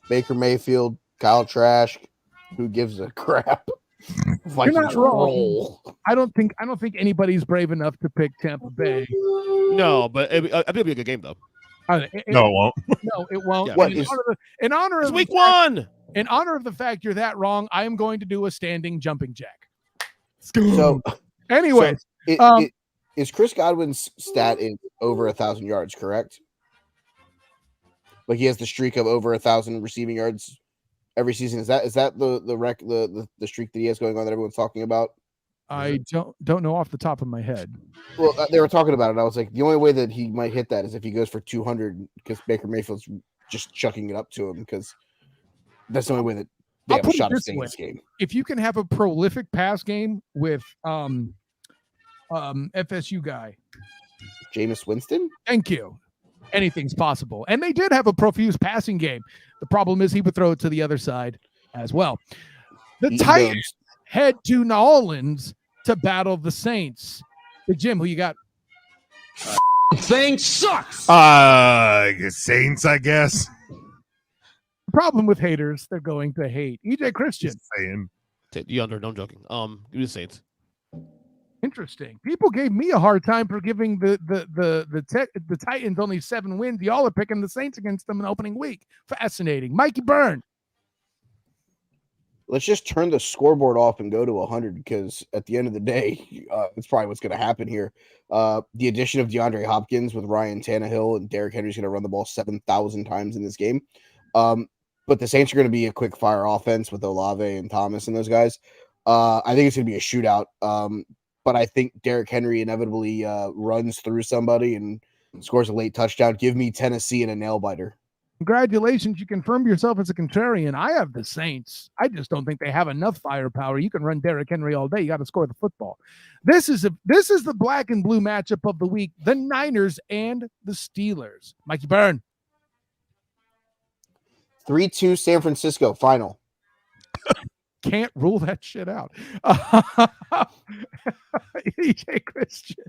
Speaker 2: Baker Mayfield, Kyle Trask. Who gives a crap?
Speaker 1: You're not wrong. I don't think anybody's brave enough to pick Tampa Bay.
Speaker 3: No, but I think it'll be a good game though.
Speaker 4: No, it won't.
Speaker 1: No, it won't.
Speaker 3: Yeah,
Speaker 1: in honor
Speaker 3: it's
Speaker 1: of
Speaker 3: week 1.
Speaker 1: In honor of the fact you're that wrong, I am going to do a standing jumping jack.
Speaker 2: So,
Speaker 1: anyway,
Speaker 2: is Chris Godwin's stat is over 1,000 yards, correct? Like he has the streak of over 1,000 receiving yards every season. Is that the streak that he has going on that everyone's talking about?
Speaker 1: I don't know off the top of my head.
Speaker 2: Well, they were talking about it. I was like, the only way that he might hit that is if he goes for 200 because Baker Mayfield's just chucking it up to him because that's the only way that they have a shot of staying in this game.
Speaker 1: If you can have a prolific pass game with FSU guy,
Speaker 2: Jameis Winston.
Speaker 1: Thank you. Anything's possible. And they did have a profuse passing game. The problem is he would throw it to the other side as well. The Titans head to New Orleans to battle the Saints. Big Jim, who you got?
Speaker 5: Thing sucks.
Speaker 4: Saints, I guess.
Speaker 1: The problem with haters, they're going to hate. EJ Christian.
Speaker 4: Just saying.
Speaker 3: You under? No, I'm joking. Give me the Saints.
Speaker 1: Interesting. People gave me a hard time for giving the Titans only 7 wins. Y'all are picking the Saints against them in the opening week. Fascinating. Mikey Byrne.
Speaker 2: Let's just turn the scoreboard off and go to 100 because at the end of the day, it's probably what's going to happen here. The addition of DeAndre Hopkins with Ryan Tannehill and Derrick Henry's going to run the ball 7,000 times in this game. But the Saints are going to be a quick fire offense with Olave and Thomas and those guys. I think it's going to be a shootout. But I think Derrick Henry inevitably runs through somebody and scores a late touchdown. Give me Tennessee and a nail biter.
Speaker 1: Congratulations, you confirmed yourself as a contrarian. I have the Saints. I just don't think they have enough firepower. You can run Derrick Henry all day. You got to score the football. This is the black and blue matchup of the week. The Niners and the Steelers. Mikey Byrne.
Speaker 2: 3-2 San Francisco final.
Speaker 1: Can't rule that shit out. EJ Christian.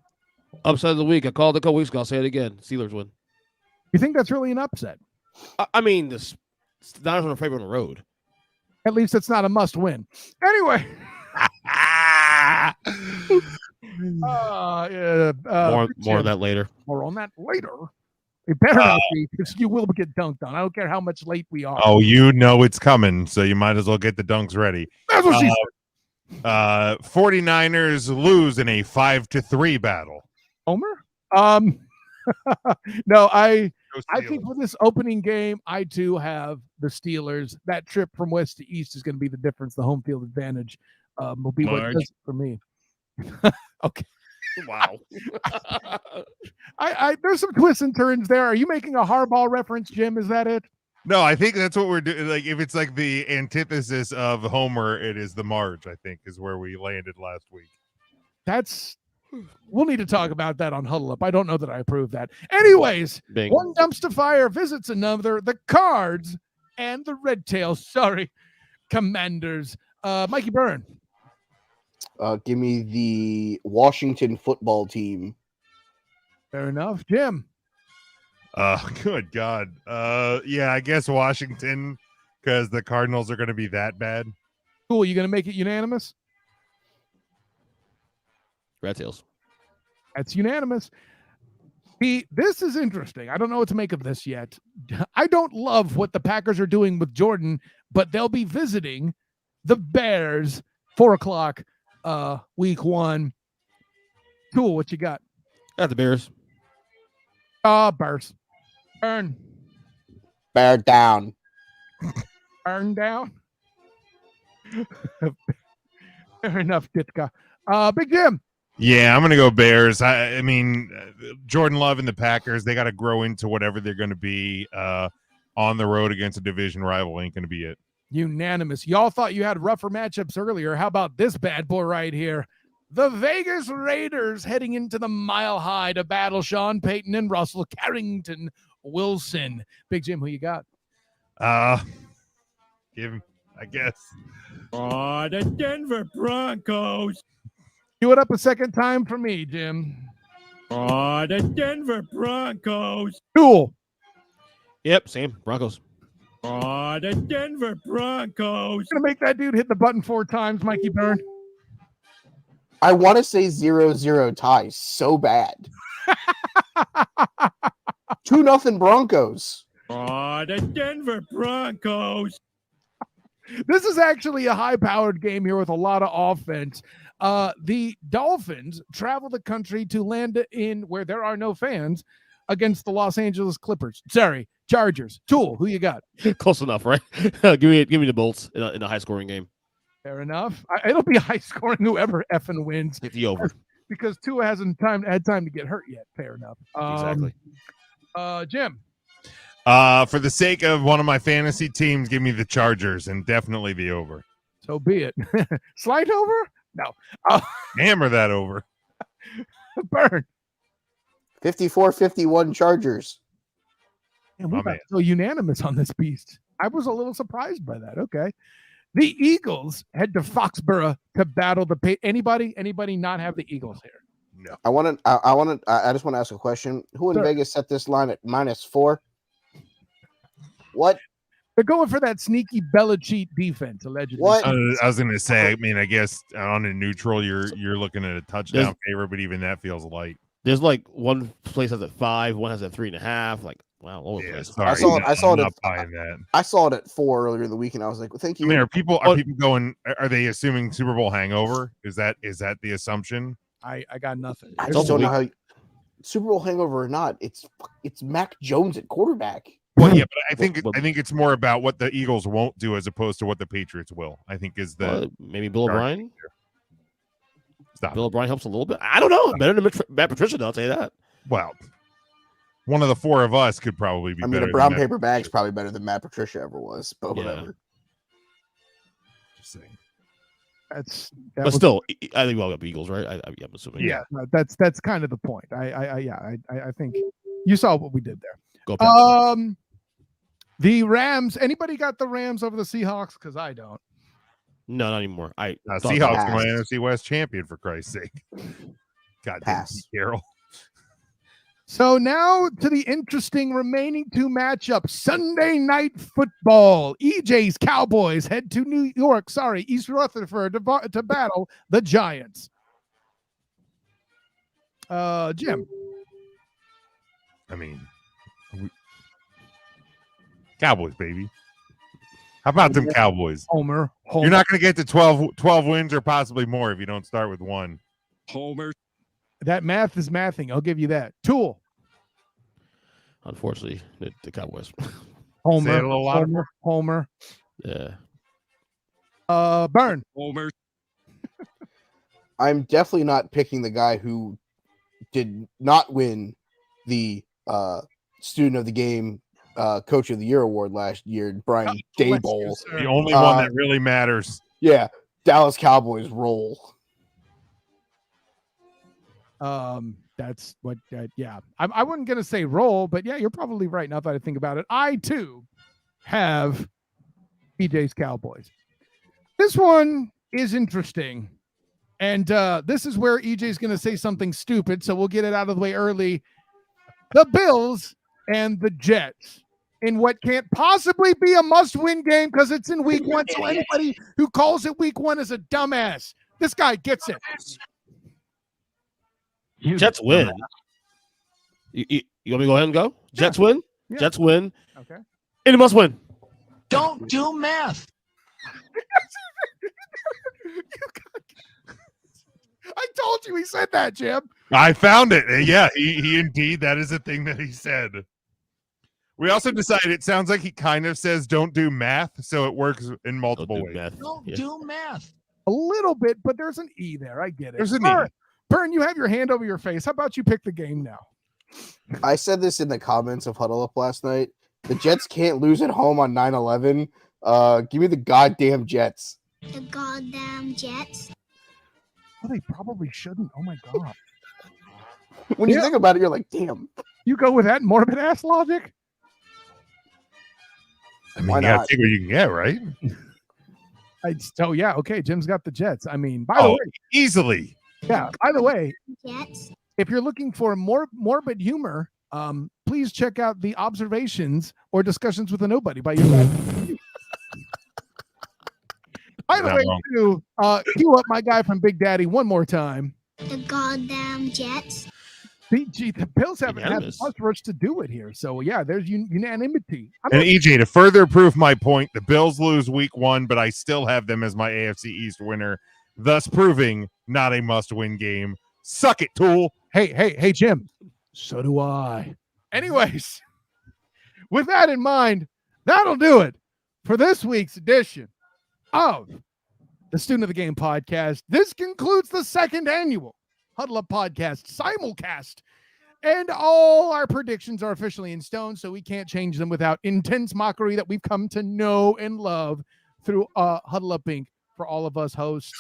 Speaker 3: Upset of the week. I called it a couple weeks ago. I'll say it again. Steelers win.
Speaker 1: You think that's really an upset?
Speaker 3: I mean, the Niners are a favorite on the road.
Speaker 1: At least it's not a must win. Anyway.
Speaker 3: More on that later.
Speaker 1: More on that later. It better not be, because you will get dunked on. I don't care how much late we are.
Speaker 4: Oh, you know it's coming, so you might as well get the dunks ready.
Speaker 1: That's what she said.
Speaker 4: 49ers lose in a 5-3 battle.
Speaker 1: Homer? No, I think for this opening game, I too have the Steelers. That trip from west to east is going to be the difference. The home field advantage will be what does it for me. Okay.
Speaker 3: Wow.
Speaker 1: I there's some twists and turns there. Are you making a hardball reference, Jim? Is that it?
Speaker 4: No, I think that's what we're doing. Like, if it's like the antithesis of Homer, it is the Marge, I think, is where we landed last week.
Speaker 1: We'll need to talk about that on Huddle Up. I don't know that I approve that. Anyways,
Speaker 3: Bing.
Speaker 1: One dumpster fire visits another. The Cards and the Red Tails. Sorry, Commanders. Mikey Byrne.
Speaker 2: Give me the Washington football team.
Speaker 1: Fair enough. Jim.
Speaker 4: Good God. Yeah, I guess Washington, because the Cardinals are going to be that bad.
Speaker 1: Cool. You going to make it unanimous?
Speaker 3: Red Tails.
Speaker 1: That's unanimous. This is interesting. I don't know what to make of this yet. I don't love what the Packers are doing with Jordan, but they'll be visiting the Bears 4:00 week 1. Cool. What you got?
Speaker 3: Got the Bears.
Speaker 1: Bears. Burn.
Speaker 2: Bear down.
Speaker 1: Burn down. Fair enough, Ditka. Big Jim.
Speaker 4: Yeah, I'm going to go Bears. I mean, Jordan Love and the Packers, they got to grow into whatever they're going to be on the road against a division rival. Ain't going to be it.
Speaker 1: Unanimous. Y'all thought you had rougher matchups earlier. How about this bad boy right here? The Vegas Raiders heading into the Mile High to battle Sean Payton and Russell Carrington Wilson. Big Jim, who you got?
Speaker 4: Give him, I guess.
Speaker 5: Oh, the Denver Broncos.
Speaker 1: Do it up a second time for me, Jim.
Speaker 5: Oh, the Denver Broncos.
Speaker 1: Cool.
Speaker 3: Yep, same. Broncos.
Speaker 5: Oh, the Denver Broncos.
Speaker 1: Gonna make that dude hit the button 4 times, Mikey Byrne.
Speaker 2: I want to say 0-0 tie so bad. 2-0 Broncos.
Speaker 5: Oh, the Denver Broncos.
Speaker 1: This is actually a high-powered game here with a lot of offense. The Dolphins travel the country to land in where there are no fans against the Los Angeles Clippers. Sorry, Chargers. Tool, who you got?
Speaker 3: Close enough, right? give me the Bolts in a high-scoring game.
Speaker 1: Fair enough. It'll be high-scoring whoever effing wins.
Speaker 3: Hit the over.
Speaker 1: Because Tua hasn't had time to get hurt yet. Fair enough.
Speaker 3: Exactly.
Speaker 1: Jim.
Speaker 4: For the sake of one of my fantasy teams, give me the Chargers and definitely the over.
Speaker 1: So be it. Slight over? No.
Speaker 4: Hammer that over.
Speaker 1: Burn.
Speaker 2: 54-51 Chargers.
Speaker 1: And we're
Speaker 4: Oh, man.
Speaker 1: so unanimous on this beast. I was a little surprised by that. Okay. The Eagles head to Foxborough to battle the anybody not have the Eagles here?
Speaker 4: No.
Speaker 2: I just want to ask a question. Who in
Speaker 1: Sure.
Speaker 2: Vegas set this line at -4? What?
Speaker 1: They're going for that sneaky Belichick defense, allegedly.
Speaker 2: What?
Speaker 4: I was going to say, I mean, I guess on a neutral, you're looking at a touchdown favor, but even that feels light.
Speaker 3: There's like one place has at 5, one has at 3.5. Like, wow, all over the
Speaker 4: Yeah,
Speaker 3: place.
Speaker 4: sorry.
Speaker 2: I saw
Speaker 4: I'm
Speaker 2: it
Speaker 4: not
Speaker 2: at-
Speaker 4: buying that.
Speaker 2: I saw it at 4 earlier in the week, and I was like, well, thank
Speaker 4: I
Speaker 2: you.
Speaker 4: mean, are people going? Are they assuming Super Bowl hangover? Is that the assumption?
Speaker 1: I got nothing.
Speaker 2: I just don't know how Super Bowl hangover or not. It's Mac Jones at quarterback.
Speaker 4: Well, yeah, but I think it's more about what the Eagles won't do as opposed to what the Patriots will. I think is the
Speaker 3: maybe Bill O'Brien.
Speaker 4: Stop.
Speaker 3: Bill O'Brien helps a little bit. I don't know. Better than Matt Patricia, I'll tell you that.
Speaker 4: Well, one of the 4 of us could probably be.
Speaker 2: I mean,
Speaker 4: better
Speaker 2: a brown
Speaker 4: than Matt
Speaker 2: paper bag's
Speaker 4: Patricia.
Speaker 2: probably better than Matt Patricia ever was, but
Speaker 3: Yeah.
Speaker 2: whatever.
Speaker 4: Just saying.
Speaker 3: But still, I think we'll get Eagles, right? I'm assuming.
Speaker 4: Yeah.
Speaker 1: That's kind of the point. I think you saw what we did there.
Speaker 3: Go Pats.
Speaker 1: The Rams. Anybody got the Rams over the Seahawks? Because I don't.
Speaker 3: No, not anymore.
Speaker 4: Seahawks
Speaker 2: Pass.
Speaker 4: are my NFC West champion, for Christ's sake. God damn,
Speaker 2: Pass.
Speaker 4: Carroll.
Speaker 1: So now to the interesting remaining 2 matchups. Sunday Night Football. EJ's Cowboys head to East Rutherford to battle the Giants. Jim.
Speaker 4: I mean, Cowboys, baby. How about them Cowboys?
Speaker 1: Homer.
Speaker 4: You're not going to get to 12 wins or possibly more if you don't start with 1.
Speaker 6: Homer.
Speaker 1: That math is mathing. I'll give you that. Tool.
Speaker 3: Unfortunately, the Cowboys.
Speaker 1: Homer.
Speaker 4: Say it a little louder.
Speaker 1: Homer.
Speaker 3: Yeah.
Speaker 1: Burn.
Speaker 6: Homer.
Speaker 2: I'm definitely not picking the guy who did not win the Student of the Game Coach of the Year award last year, Brian Daboll.
Speaker 4: The only one that really matters.
Speaker 2: Yeah, Dallas Cowboys roll.
Speaker 1: That's what. Yeah, I wasn't gonna say roll, but yeah, you're probably right. Now that I think about it, I too have PJ's Cowboys. This one is interesting, and this is where EJ's gonna say something stupid, so we'll get it out of the way early. The Bills and the Jets in what can't possibly be a must-win game because it's in week 1. So anybody who calls it week 1 is a dumbass. This guy gets it.
Speaker 3: Jets win. You want me to go ahead and go? Jets win.
Speaker 1: Yeah.
Speaker 3: Jets win.
Speaker 1: Okay.
Speaker 3: And it must win.
Speaker 7: Don't do math.
Speaker 1: you he said that, Jim.
Speaker 4: I found it. Yeah, he indeed, that is a thing that he said. We also decided it sounds like he kind of says don't do math, so it works in multiple ways.
Speaker 5: Don't do math.
Speaker 1: A little bit, but there's an E there. I get it.
Speaker 4: There's an
Speaker 1: Burn,
Speaker 4: E.
Speaker 1: Burn, you have your hand over your face. How about you pick the game now?
Speaker 2: I said this in the comments of Huddle Up last night. The Jets can't lose at home on 9/11. Give me the goddamn Jets.
Speaker 8: The goddamn Jets.
Speaker 1: Well, they probably shouldn't. Oh my god.
Speaker 2: When you think about it, you're like, damn.
Speaker 1: You go with that morbid ass logic?
Speaker 4: I mean,
Speaker 2: Why
Speaker 4: you gotta
Speaker 2: not?
Speaker 4: take what you can get, right?
Speaker 1: Yeah, okay. Jim's got the Jets. I mean, by the way,
Speaker 4: easily.
Speaker 1: yeah. By the way,
Speaker 8: Jets.
Speaker 1: if you're looking for more morbid humor, please check out the Observations or Discussions with a Nobody by your guy. By the
Speaker 4: Not
Speaker 1: way,
Speaker 4: wrong.
Speaker 1: too, cue up my guy from Big Daddy one more time.
Speaker 8: The goddamn Jets.
Speaker 1: The Bills haven't had
Speaker 3: Unanimous.
Speaker 1: much rush to do it here. So, yeah, there's unanimity. I'm
Speaker 4: And
Speaker 1: not-
Speaker 4: EJ, to further prove my point, the Bills lose week 1, but I still have them as my AFC East winner, thus proving not a must-win game. Suck it, Tool.
Speaker 1: Hey, Jim. So do I. Anyways, with that in mind, that'll do it for this week's edition of the Student of the Game podcast. This concludes the second annual Huddle Up Podcast Simulcast. And all our predictions are officially in stone, so we can't change them without intense mockery that we've come to know and love through Huddle Up Inc. for all of us hosts.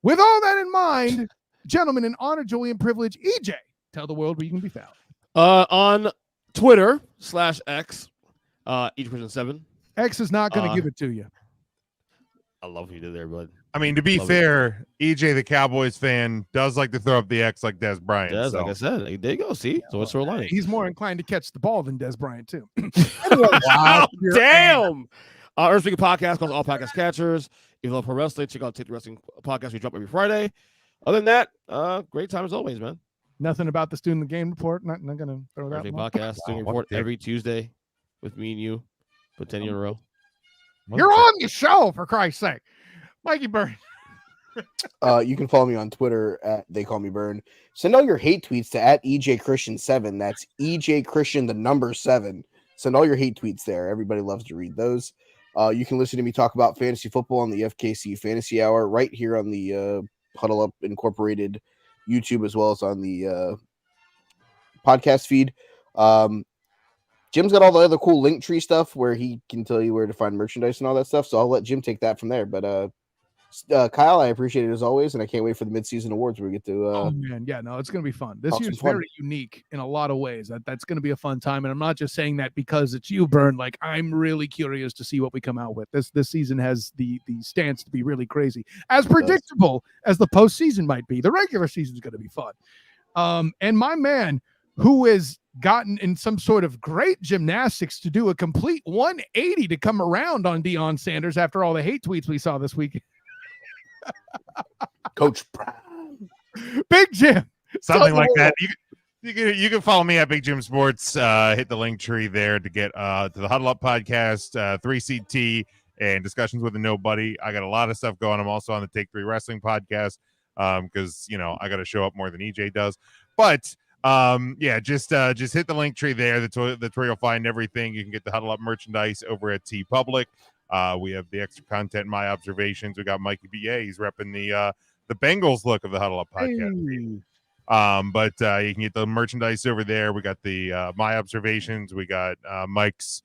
Speaker 1: With all that in mind, gentlemen, in honor, joy, and privilege, EJ, tell the world where you can be found.
Speaker 3: On Twitter /X, each person 7.
Speaker 1: X is not going to give it to you.
Speaker 3: I love what you did there, bud.
Speaker 4: I mean, to be
Speaker 3: Love
Speaker 4: fair, EJ, the Cowboys fan, does like to throw up the X like Des Bryant.
Speaker 3: Des,
Speaker 4: so.
Speaker 3: like I said, there you go. See, so it's for lining.
Speaker 1: He's more inclined to catch the ball than Des Bryant, too.
Speaker 3: Wow, damn. Earth Speaking Podcast calls all podcast catchers. If you love pro wrestling, check out Take the Wrestling Podcast. We drop every Friday. Other than that, great time as always, man.
Speaker 1: Nothing about the Student of the Game report. Not going to throw
Speaker 3: Earth
Speaker 1: that
Speaker 3: Speaking
Speaker 1: one.
Speaker 3: Podcast, doing a
Speaker 4: what
Speaker 3: report
Speaker 4: dick.
Speaker 3: every Tuesday with me and you for 10 years in a row.
Speaker 1: You're on the show, for Christ's sake. Mikey Burn.
Speaker 2: You can follow me on Twitter at They Call Me Burn. Send all your hate tweets to at EJ Christian 7. That's EJ Christian the number 7. Send all your hate tweets there. Everybody loves to read those. You can listen to me talk about fantasy football on the FKC Fantasy Hour right here on the Huddle Up Incorporated YouTube, as well as on the podcast feed. Jim's got all the other cool link tree stuff where he can tell you where to find merchandise and all that stuff. So I'll let Jim take that from there. But Kyle, I appreciate it as always, and I can't wait for the midseason awards where we get to.
Speaker 1: Oh man, yeah, no, it's going to be fun. This
Speaker 2: Awesome
Speaker 1: year's
Speaker 2: fun.
Speaker 1: very unique in a lot of ways. That's going to be a fun time, and I'm not just saying that because it's you, Burn. Like I'm really curious to see what we come out with. This season has the stance to be really crazy, as predictable as the postseason might be. The regular season is going to be fun. And my man, who has gotten in some sort of great gymnastics to do a complete 180 to come around on Deion Sanders after all the hate tweets we saw this week.
Speaker 2: Coach Brown.
Speaker 1: Big Jim.
Speaker 4: Something like that. You can follow me at Big Jim Sports. Hit the link tree there to get to the Huddle Up Podcast, 3CT, and Discussions with a Nobody. I got a lot of stuff going. I'm also on the Take 3 Wrestling Podcast because I got to show up more than EJ does. But just hit the link tree there. That's where you'll find everything. You can get the Huddle Up merchandise over at TeePublic. We have the extra content, my observations. We got Mikey BA. He's repping the Bengals look of the Huddle Up Podcast. But you can get the merchandise over there. We got the my observations. We got Mike's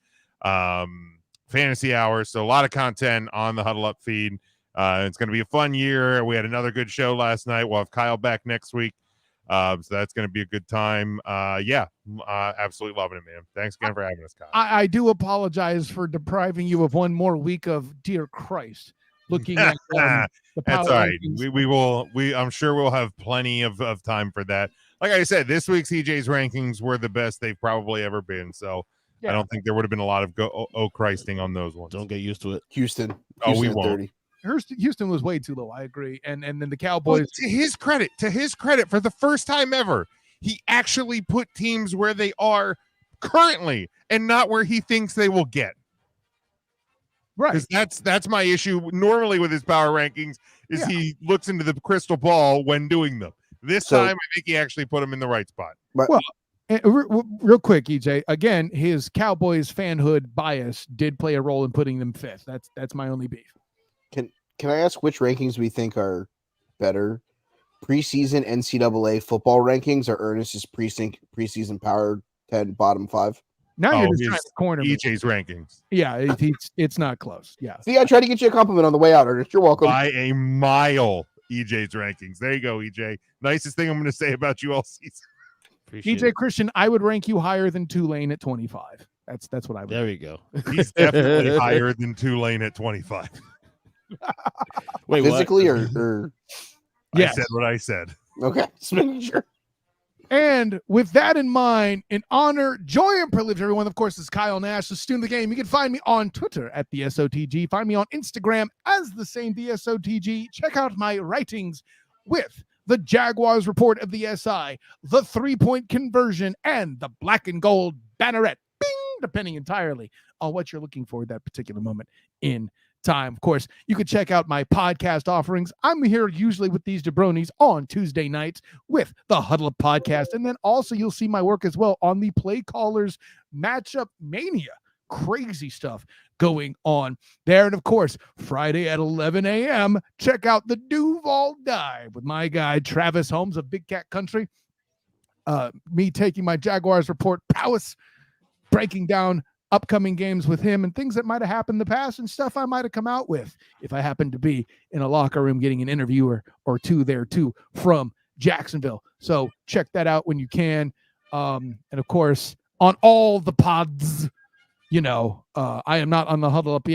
Speaker 4: fantasy hour. So a lot of content on the Huddle Up feed. It's going to be a fun year. We had another good show last night. We'll have Kyle back next week. So that's going to be a good time. Absolutely loving it, man. Thanks again for having us, Kyle.
Speaker 1: I do apologize for depriving you of one more week of Dear Christ. Looking at the
Speaker 4: That's
Speaker 1: power
Speaker 4: all right.
Speaker 1: rankings.
Speaker 4: I'm sure we'll have plenty of time for that. Like I said, this week's EJ's rankings were the best they've probably ever been. So
Speaker 1: Yeah.
Speaker 4: I don't think there would have been a lot of Christing on those ones.
Speaker 3: Don't get used to it.
Speaker 2: Houston.
Speaker 4: Oh, we
Speaker 2: Houston at
Speaker 4: won't.
Speaker 2: 30.
Speaker 1: Houston was way too low. I agree. And then the
Speaker 4: Well,
Speaker 1: Cowboys.
Speaker 4: to his credit, for the first time ever, he actually put teams where they are currently and not where he thinks they will get.
Speaker 1: Right.
Speaker 4: Because that's my issue normally with his power rankings is he looks into the crystal ball when doing them. This time, I think he actually put him in the right spot.
Speaker 1: Well, real quick, EJ. Again, his Cowboys fanhood bias did play a role in putting them fifth. That's my only beef.
Speaker 2: Can I ask which rankings we think are better? Preseason NCAA football rankings or Ernest's preseason Power 10 bottom 5?
Speaker 1: Now you're just trying to corner me.
Speaker 4: EJ's rankings.
Speaker 1: Yeah, it's not close. Yeah.
Speaker 2: See, I tried to get you a compliment on the way out, Ernest. You're welcome.
Speaker 4: By a mile, EJ's rankings. There you go, EJ. Nicest thing I'm going to say about you all season.
Speaker 1: EJ Christian, I would rank you higher than Tulane at 25. That's what I would.
Speaker 3: There we go.
Speaker 4: He's definitely higher than Tulane at 25.
Speaker 3: Wait,
Speaker 2: physically
Speaker 3: what?
Speaker 2: or
Speaker 4: I said what I said.
Speaker 2: Okay, just making sure.
Speaker 1: And with that in mind, in honor, joy, and privilege, everyone, of course, is Kyle Nash, the student of the game. You can find me on Twitter at the SOTG. Find me on Instagram as the same DSOTG. Check out my writings with the Jaguars report of the SI, the 3-point conversion, and the black and gold banneret. Bing! Depending entirely on what you're looking for at that particular moment in time. Of course, you can check out my podcast offerings. I'm here usually with these jabronis on Tuesday nights with the Huddle Up Podcast. And then also you'll see my work as well on the Play Callers Matchup Mania. Crazy stuff going on there. And of course, Friday at 11 a.m., check out the Duval Dive with my guy, Travis Holmes of Big Cat Country. Me taking my Jaguars report prowess, breaking down upcoming games with him and things that might have happened in the past and stuff I might have come out with if I happened to be in a locker room getting an interview or two there too from Jacksonville. So check that out when you can. And of course, on all the pods, I am not on the Huddle Up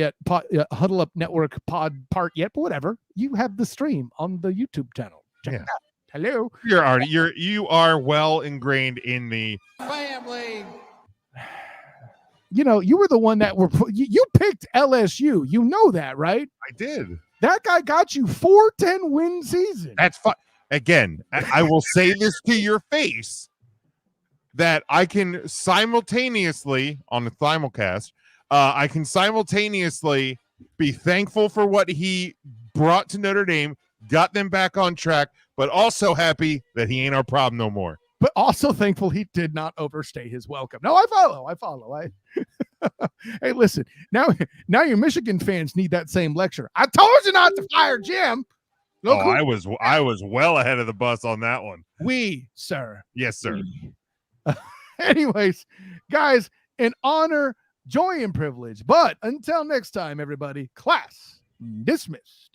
Speaker 1: Huddle Up Network pod part yet, but whatever. You have the stream on the YouTube channel. Check it out. Hello.
Speaker 4: You are well ingrained in the
Speaker 7: Family.
Speaker 1: You were the one that you picked LSU. You know that, right?
Speaker 4: I did.
Speaker 1: That guy got you 4-10 win season.
Speaker 4: That's fine. Again, I will say this to your face that I can simultaneously on the Simulcast, I can simultaneously be thankful for what he brought to Notre Dame, got them back on track, but also happy that he ain't our problem no more.
Speaker 1: But also thankful he did not overstay his welcome. No, I follow. Hey, listen, now your Michigan fans need that same lecture. I told you not to fire Jim.
Speaker 4: Look I was well ahead of the bus on that one.
Speaker 1: Sir.
Speaker 4: Yes, sir.
Speaker 1: Anyways, guys, in honor, joy, and privilege. But until next time, everybody, class dismissed.